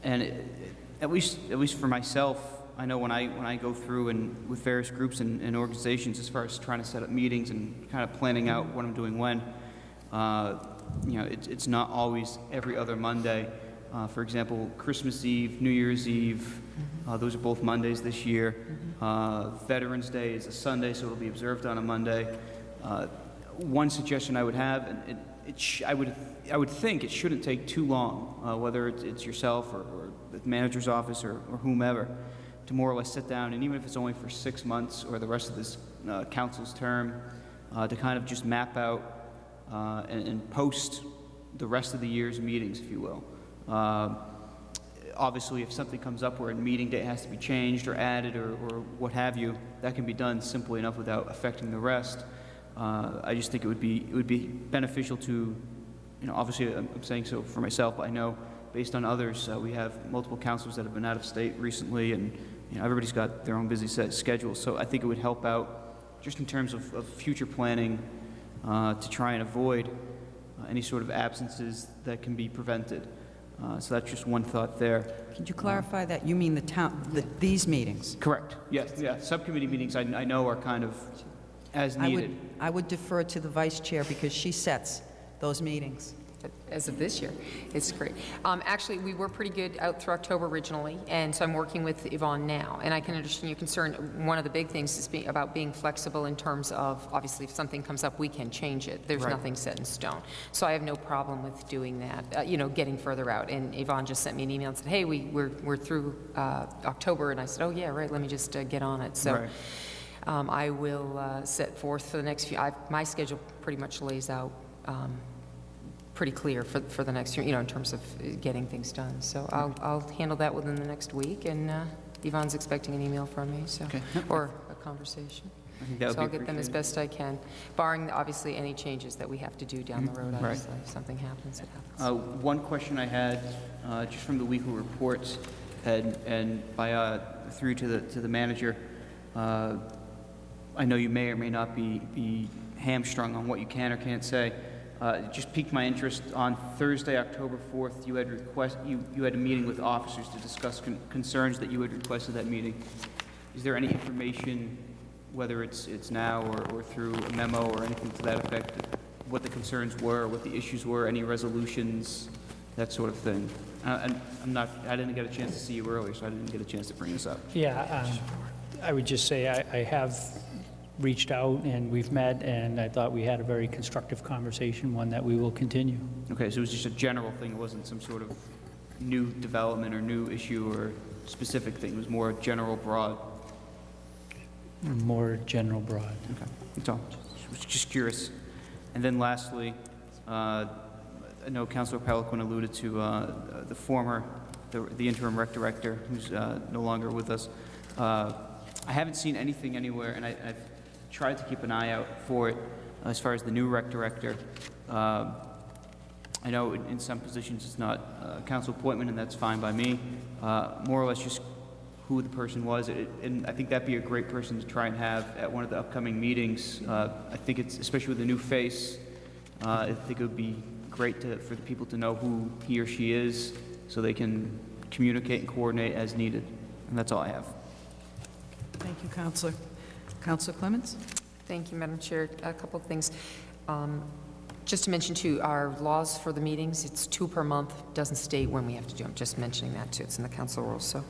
At least for myself, I know when I go through and with various groups and organizations as far as trying to set up meetings and kind of planning out what I'm doing when, it's not always every other Monday. For example, Christmas Eve, New Year's Eve, those are both Mondays this year. Veterans Day is a Sunday, so it'll be observed on a Monday. One suggestion I would have, and I would think it shouldn't take too long, whether it's yourself or the manager's office or whomever, to more or less sit down, and even if it's only for 6 months or the rest of this council's term, to kind of just map out and post the rest of the year's meetings, if you will. Obviously, if something comes up where a meeting day has to be changed or added or what have you, that can be done simply enough without affecting the rest. I just think it would be beneficial to obviously I'm saying so for myself, but I know based on others, we have multiple councilors that have been out of state recently, and everybody's got their own busy set schedules. So I think it would help out just in terms of future planning to try and avoid any sort of absences that can be prevented. So that's just one thought there. Could you clarify that? You mean the town, these meetings? Correct. Yes. Yeah. Subcommittee meetings I know are kind of as needed. I would defer to the vice chair because she sets those meetings. As of this year. It's great. Actually, we were pretty good out through October originally, and so I'm working with Yvonne now. And I can understand your concern. One of the big things is about being flexible in terms of, obviously, if something comes up, we can change it. There's nothing set in stone. So I have no problem with doing that, getting further out. And Yvonne just sent me an email and said, hey, we're through October. And I said, oh, yeah, right, let me just get on it. So I will set forth for the next few. My schedule pretty much lays out pretty clear for the next year, in terms of getting things done. So I'll handle that within the next week, and Yvonne's expecting an email from me, so or a conversation. I think that would So be I'll get them as best I can, barring obviously any changes that we have to do down the road. Obviously, if something happens, it happens. One question I had, just from the weekly reports, and by through to the manager, I know you may or may not be hamstrung on what you can or can't say. It just piqued my interest. On Thursday, October 4th, you had a meeting with officers to discuss concerns that you had requested that meeting. Is there any information, whether it's now or through a memo or anything to that effect, what the concerns were, what the issues were, any resolutions, that sort of thing? And I didn't get a chance to see you earlier, so I didn't get a chance to bring this up. Yeah, I would just say I have reached out and we've met, and I thought we had a very constructive conversation, one that we will continue. Okay, so it was just a general thing. It wasn't some sort of new development or new issue or specific thing. It was more general, broad. More general, broad. Okay, that's all. Just curious. And then lastly, I know Councilor Peliquin alluded to the interim rec director, who's no longer with us. I haven't seen anything anywhere, and I've tried to keep an eye out for it as far as the new rec director. I know in some positions it's not a council appointment, and that's fine by me. More or less just who the person was, and I think that'd be a great person to try and have at one of the upcoming meetings. I think it's, especially with a new face, I think it would be great for the people to know who he or she is, so they can communicate and coordinate as needed. And that's all I have. Thank you, Councilor. Councilor Clements? Thank you, Madam Chair. A couple of things. Just to mention, too, our laws for the meetings, it's 2 per month, doesn't state when we have to do them. Just mentioning that, too. It's in the council rules. So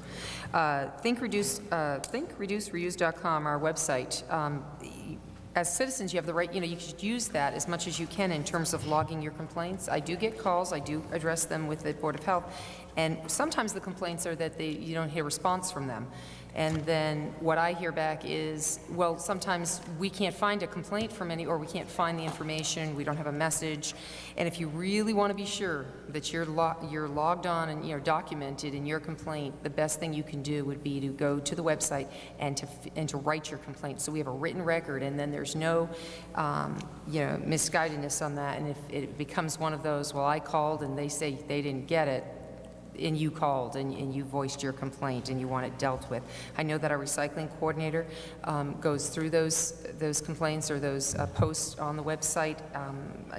thinkreducereuse.com, our website. As citizens, you have the right, you should use that as much as you can in terms of logging your complaints. I do get calls. I do address them with the Board of Health. And sometimes the complaints are that you don't hear response from them. And then what I hear back is, well, sometimes we can't find a complaint from or we can't find the information, we don't have a message. And if you really want to be sure that you're logged on and you're documented in your complaint, the best thing you can do would be to go to the website and to write your complaint. So we have a written record, and then there's no misguidedness on that. And if it becomes one of those, well, I called and they say they didn't get it, and you called and you voiced your complaint and you want it dealt with. I know that our recycling coordinator goes through those complaints or those posts on the website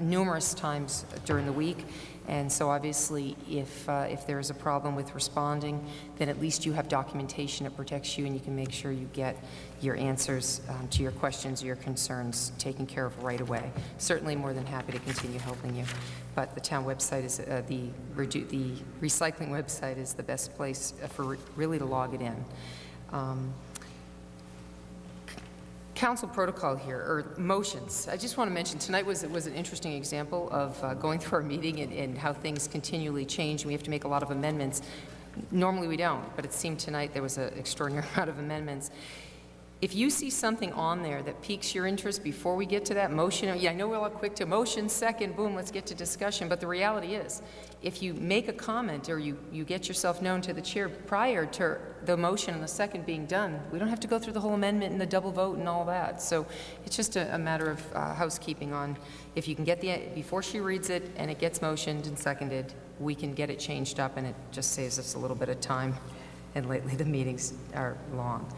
numerous times during the week. And so obviously, if there is a problem with responding, then at least you have documentation that protects you, and you can make sure you get your answers to your questions, your concerns taken care of right away. Certainly more than happy to continue helping you. But the town website is, the recycling website is the best place for really to log it in. Council protocol here, or motions. I just want to mention, tonight was an interesting example of going through our meeting and how things continually change, and we have to make a lot of amendments. Normally we don't, but it seemed tonight there was an extraordinary amount of amendments. If you see something on there that piques your interest before we get to that motion, yeah, I know we're all quick to motion, second, boom, let's get to discussion, but the reality is, if you make a comment or you get yourself known to the chair prior to the motion and the second being done, we don't have to go through the whole amendment and the double vote and all that. So it's just a matter of housekeeping on, if you can get before she reads it and it gets motioned and seconded, we can get it changed up, and it just saves us a little bit of time. And lately the meetings are long.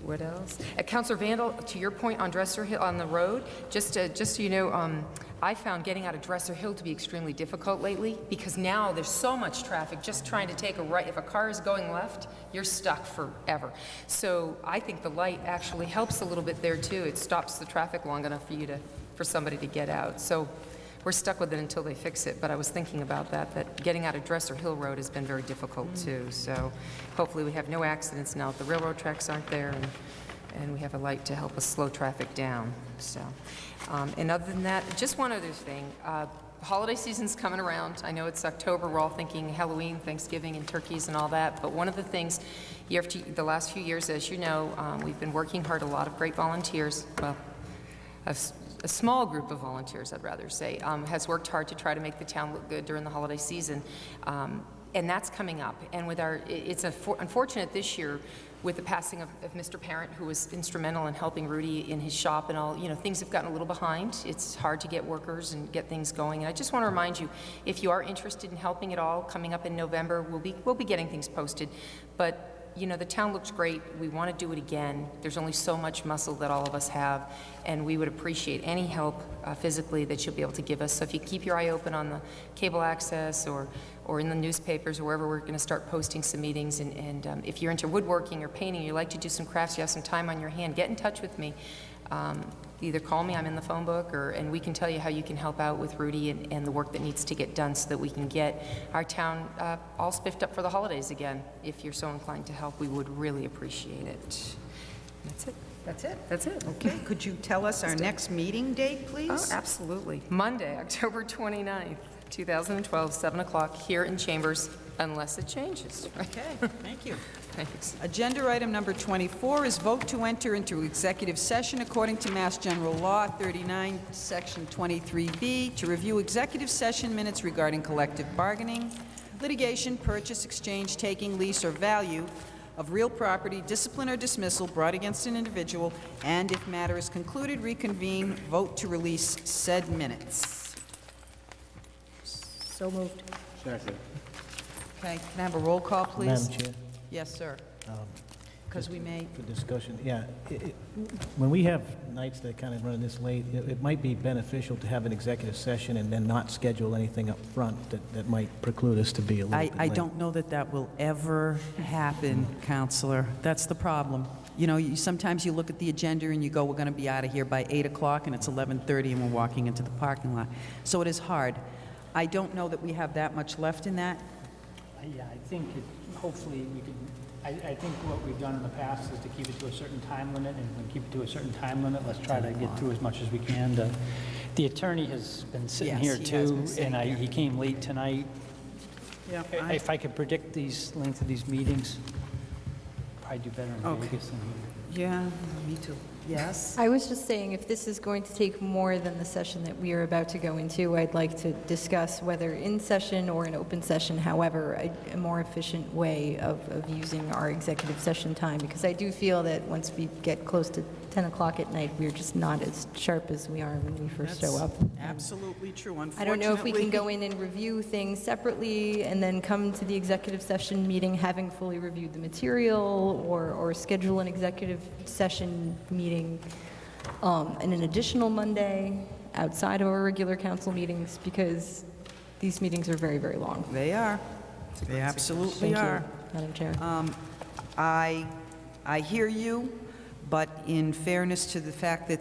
What else? Councilor Vandal, to your point on Dresser Hill, on the road, just so you know, I found getting out of Dresser Hill to be extremely difficult lately, because now there's so much traffic just trying to take a right. If a car is going left, you're stuck forever. So I think the light actually helps a little bit there too. It stops the traffic long enough for somebody to get out. So we're stuck with it until they fix it, but I was thinking about that getting out of Dresser Hill Road has been very difficult too. So hopefully we have no accidents now that the railroad tracks aren't there, and we have a light to help us slow traffic down. So, and other than that, just one other thing. Holiday season's coming around. I know it's October. We're all thinking Halloween, Thanksgiving, and turkeys and all that. But one of the things, the last few years, as you know, we've been working hard. A lot of great volunteers. Well, a small group of volunteers, I'd rather say, has worked hard to try to make the town look good during the holiday season. And that's coming up. And with it's unfortunate this year with the passing of Mr. Parent, who was instrumental in helping Rudy in his shop and all, things have gotten a little behind. It's hard to get workers and get things going. And I just want to remind you, if you are interested in helping at all, coming up in November, we'll be getting things posted. But the town looks great. We want to do it again. There's only so much muscle that all of us have, and we would appreciate any help physically that you'll be able to give us. So if you keep your eye open on the cable access or in the newspapers or wherever we're going to start posting some meetings, and if you're into woodworking or painting, you like to do some crafts, you have some time on your hand, get in touch with me. Either call me, I'm in the phone book, and we can tell you how you can help out with Rudy and the work that needs to get done so that we can get our town all spiffed up for the holidays again. If you're so inclined to help, we would really appreciate it. That's it. That's it? That's it. Okay, could you tell us our next meeting date, please? Oh, absolutely. Monday, October 29th, 2012, 7 o'clock here in Chambers, unless it changes. Okay, thank you. Thanks. Agenda item number 24 is vote to enter into executive session according to Mass General Law 39, Section 23B, to review executive session minutes regarding collective bargaining, litigation, purchase, exchange, taking, lease, or value of real property, discipline or dismissal brought against an individual, and if matter is concluded, reconvene, vote to release said minutes. So moved. Second. Okay, can I have a roll call, please? Madam Chair, Yes, sir. Because we may... for discussion, yeah, when we have nights that kind of run this late, it might be beneficial to have an executive session and then not schedule anything up front that might preclude us to be a little bit late. I don't know that that will ever happen, Counselor. That's the problem. Sometimes you look at the agenda and you go, we're going to be out of here by 8 o'clock, and it's 11:30 and we're walking into the parking lot. So it is hard. I don't know that we have that much left in that. Yeah, I think hopefully we could, I think what we've done in the past is to keep it to a certain time limit, and when we keep it to a certain time limit, let's try to get through as much as we can. The attorney has been sitting Yes, here he has too, been sitting and here. he came late tonight. Yeah. If I could predict these length of these meetings, probably do better in Okay. Vegas than here. Yeah, me too. Yes? I was just saying, if this is going to take more than the session that we are about to go into, I'd like to discuss whether in session or in open session, however, a more efficient way of using our executive session time, because I do feel that once we get close to 10 o'clock at night, we're just not as sharp as we are when we first show up. Absolutely true. I don't know if we can go in and review things separately and then come to the executive session meeting having fully reviewed the material, or schedule an executive session meeting and an additional Monday outside of our regular council meetings, because these meetings are very, very long. They are. They absolutely Thank are. you, Madam Chair. I hear you, but in fairness to the fact that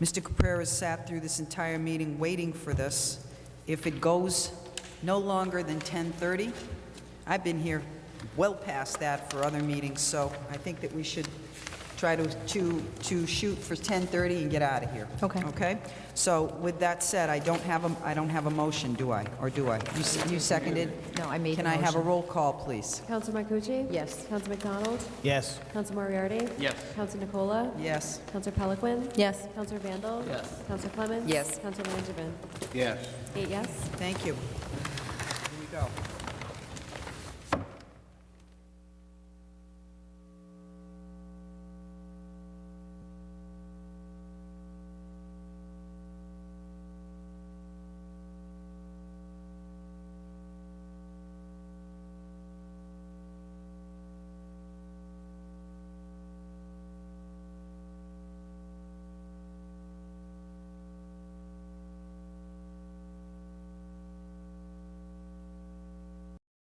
Mr. Caprera sat through this entire meeting waiting for this, if it goes no longer than 10:30, I've been here well past that for other meetings, so I think that we should try to shoot for 10:30 and get out of here. Okay. Okay? So with that said, I don't have a motion, do I? Or do I? You seconded? No, I made the Can I have a motion. roll call, please? Counsel Marcucci? Yes. Counsel McDonald? Yes. Counsel Moriarty? Yes. Counsel Nicola? Yes. Counsel Peliquin? Yes. Counsel Vandal? Yes. Counsel Clements? Yes. Counsel Langevin? Yes. 8 yes. Thank you.